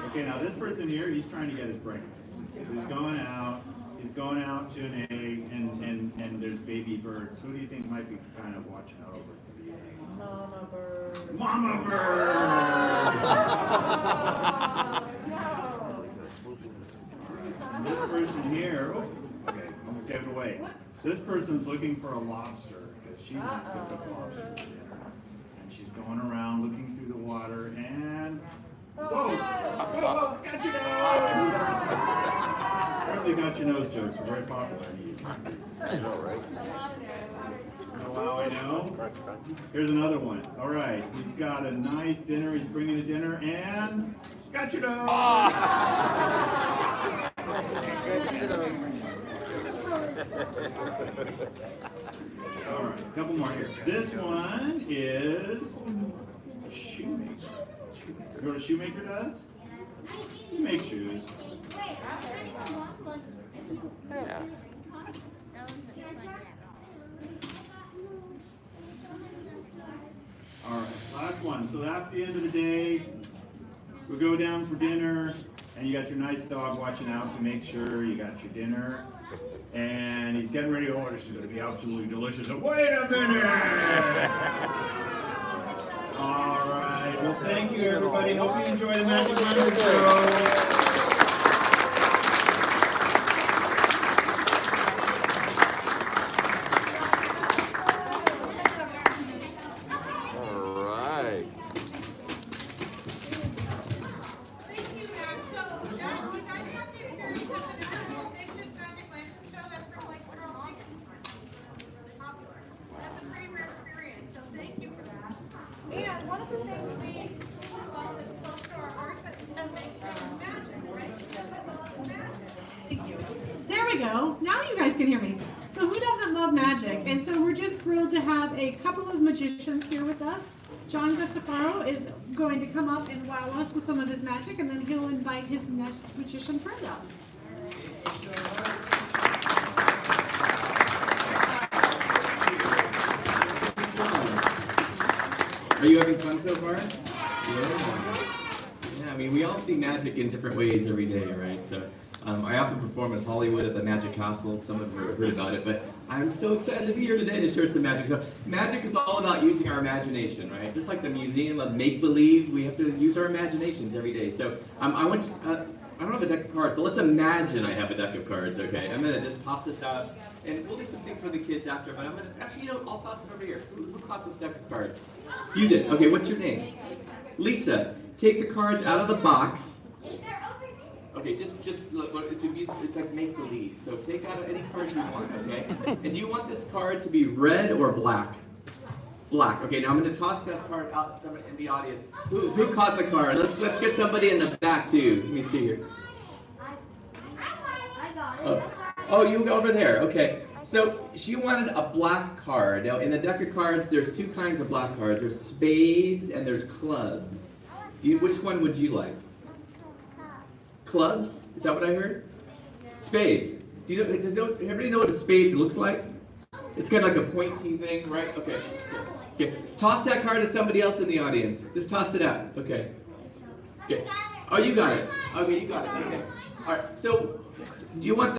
[SPEAKER 19] Okay, now this person here, he's trying to get his breakfast. He's going out to an egg, and there's baby birds. Who do you think might be kind of watching out over for the eggs?
[SPEAKER 14] Mama bird.
[SPEAKER 19] Mama bird! And this person here, okay, almost gave it away. This person's looking for a lobster because she wants to cook lobster for dinner. And she's going around looking through the water and whoa! Whoa! Got you guys! Apparently stick out your nose jokes are very popular.
[SPEAKER 18] I know, right?
[SPEAKER 19] Oh, wow, I know. Here's another one. All right, he's got a nice dinner. He's bringing a dinner and got your nose. All right, a couple more here. This one is shoemaker. You know what a shoemaker does? He makes shoes.
[SPEAKER 15] Yeah.
[SPEAKER 19] All right, last one. So at the end of the day, we go down for dinner, and you got your nice dog watching out to make sure you got your dinner. And he's getting ready to order. This is going to be absolutely delicious. So wait a minute! All right. Well, thank you, everybody. Hope you enjoy the Magic Wonder Show.
[SPEAKER 3] And one of the things we love is close to our hearts and make magic, right?
[SPEAKER 16] Thank you. There we go. Now you guys can hear me. So who doesn't love magic? And so we're just thrilled to have a couple of magicians here with us. John Gustafaro is going to come up and wow us with some of his magic, and then he'll invite his next magician friend up.
[SPEAKER 20] Are you having fun so far? Yeah. Yeah, I mean, we all see magic in different ways every day, right? So I often perform in Hollywood at the Magic Castle. Some of you have heard about it, but I'm so excited to be here today to share some magic. So magic is all about using our imagination, right? Just like the Museum of Make-Believe, we have to use our imaginations every day. So I want you, I don't have a deck of cards, but let's imagine I have a deck of cards, okay? I'm gonna just toss this out, and we'll do some things for the kids after, but I'm gonna, actually, I'll toss it over here. Who caught this deck of cards? You did. Okay, what's your name? Lisa. Take the cards out of the box. Okay, just it's like make believe. So take out any cards you want, okay? And you want this card to be red or black? Black. Okay, now I'm going to toss that card out to somebody in the audience. Who caught the card? Let's get somebody in the back too. Let me see here.
[SPEAKER 15] I got it.
[SPEAKER 20] Oh, you over there. Okay. So she wanted a black card. Now in the deck of cards, there's two kinds of black cards. There's spades and there's clubs. Which one would you like? Clubs? Is that what I heard? Spades. Does everybody know what a spades looks like? It's kind of like a pointy thing, right? Okay. Okay. Toss that card to somebody else in the audience. Just toss it out. Okay. Okay. Oh, you got it. Okay, you got it. Okay. All right. So, do you want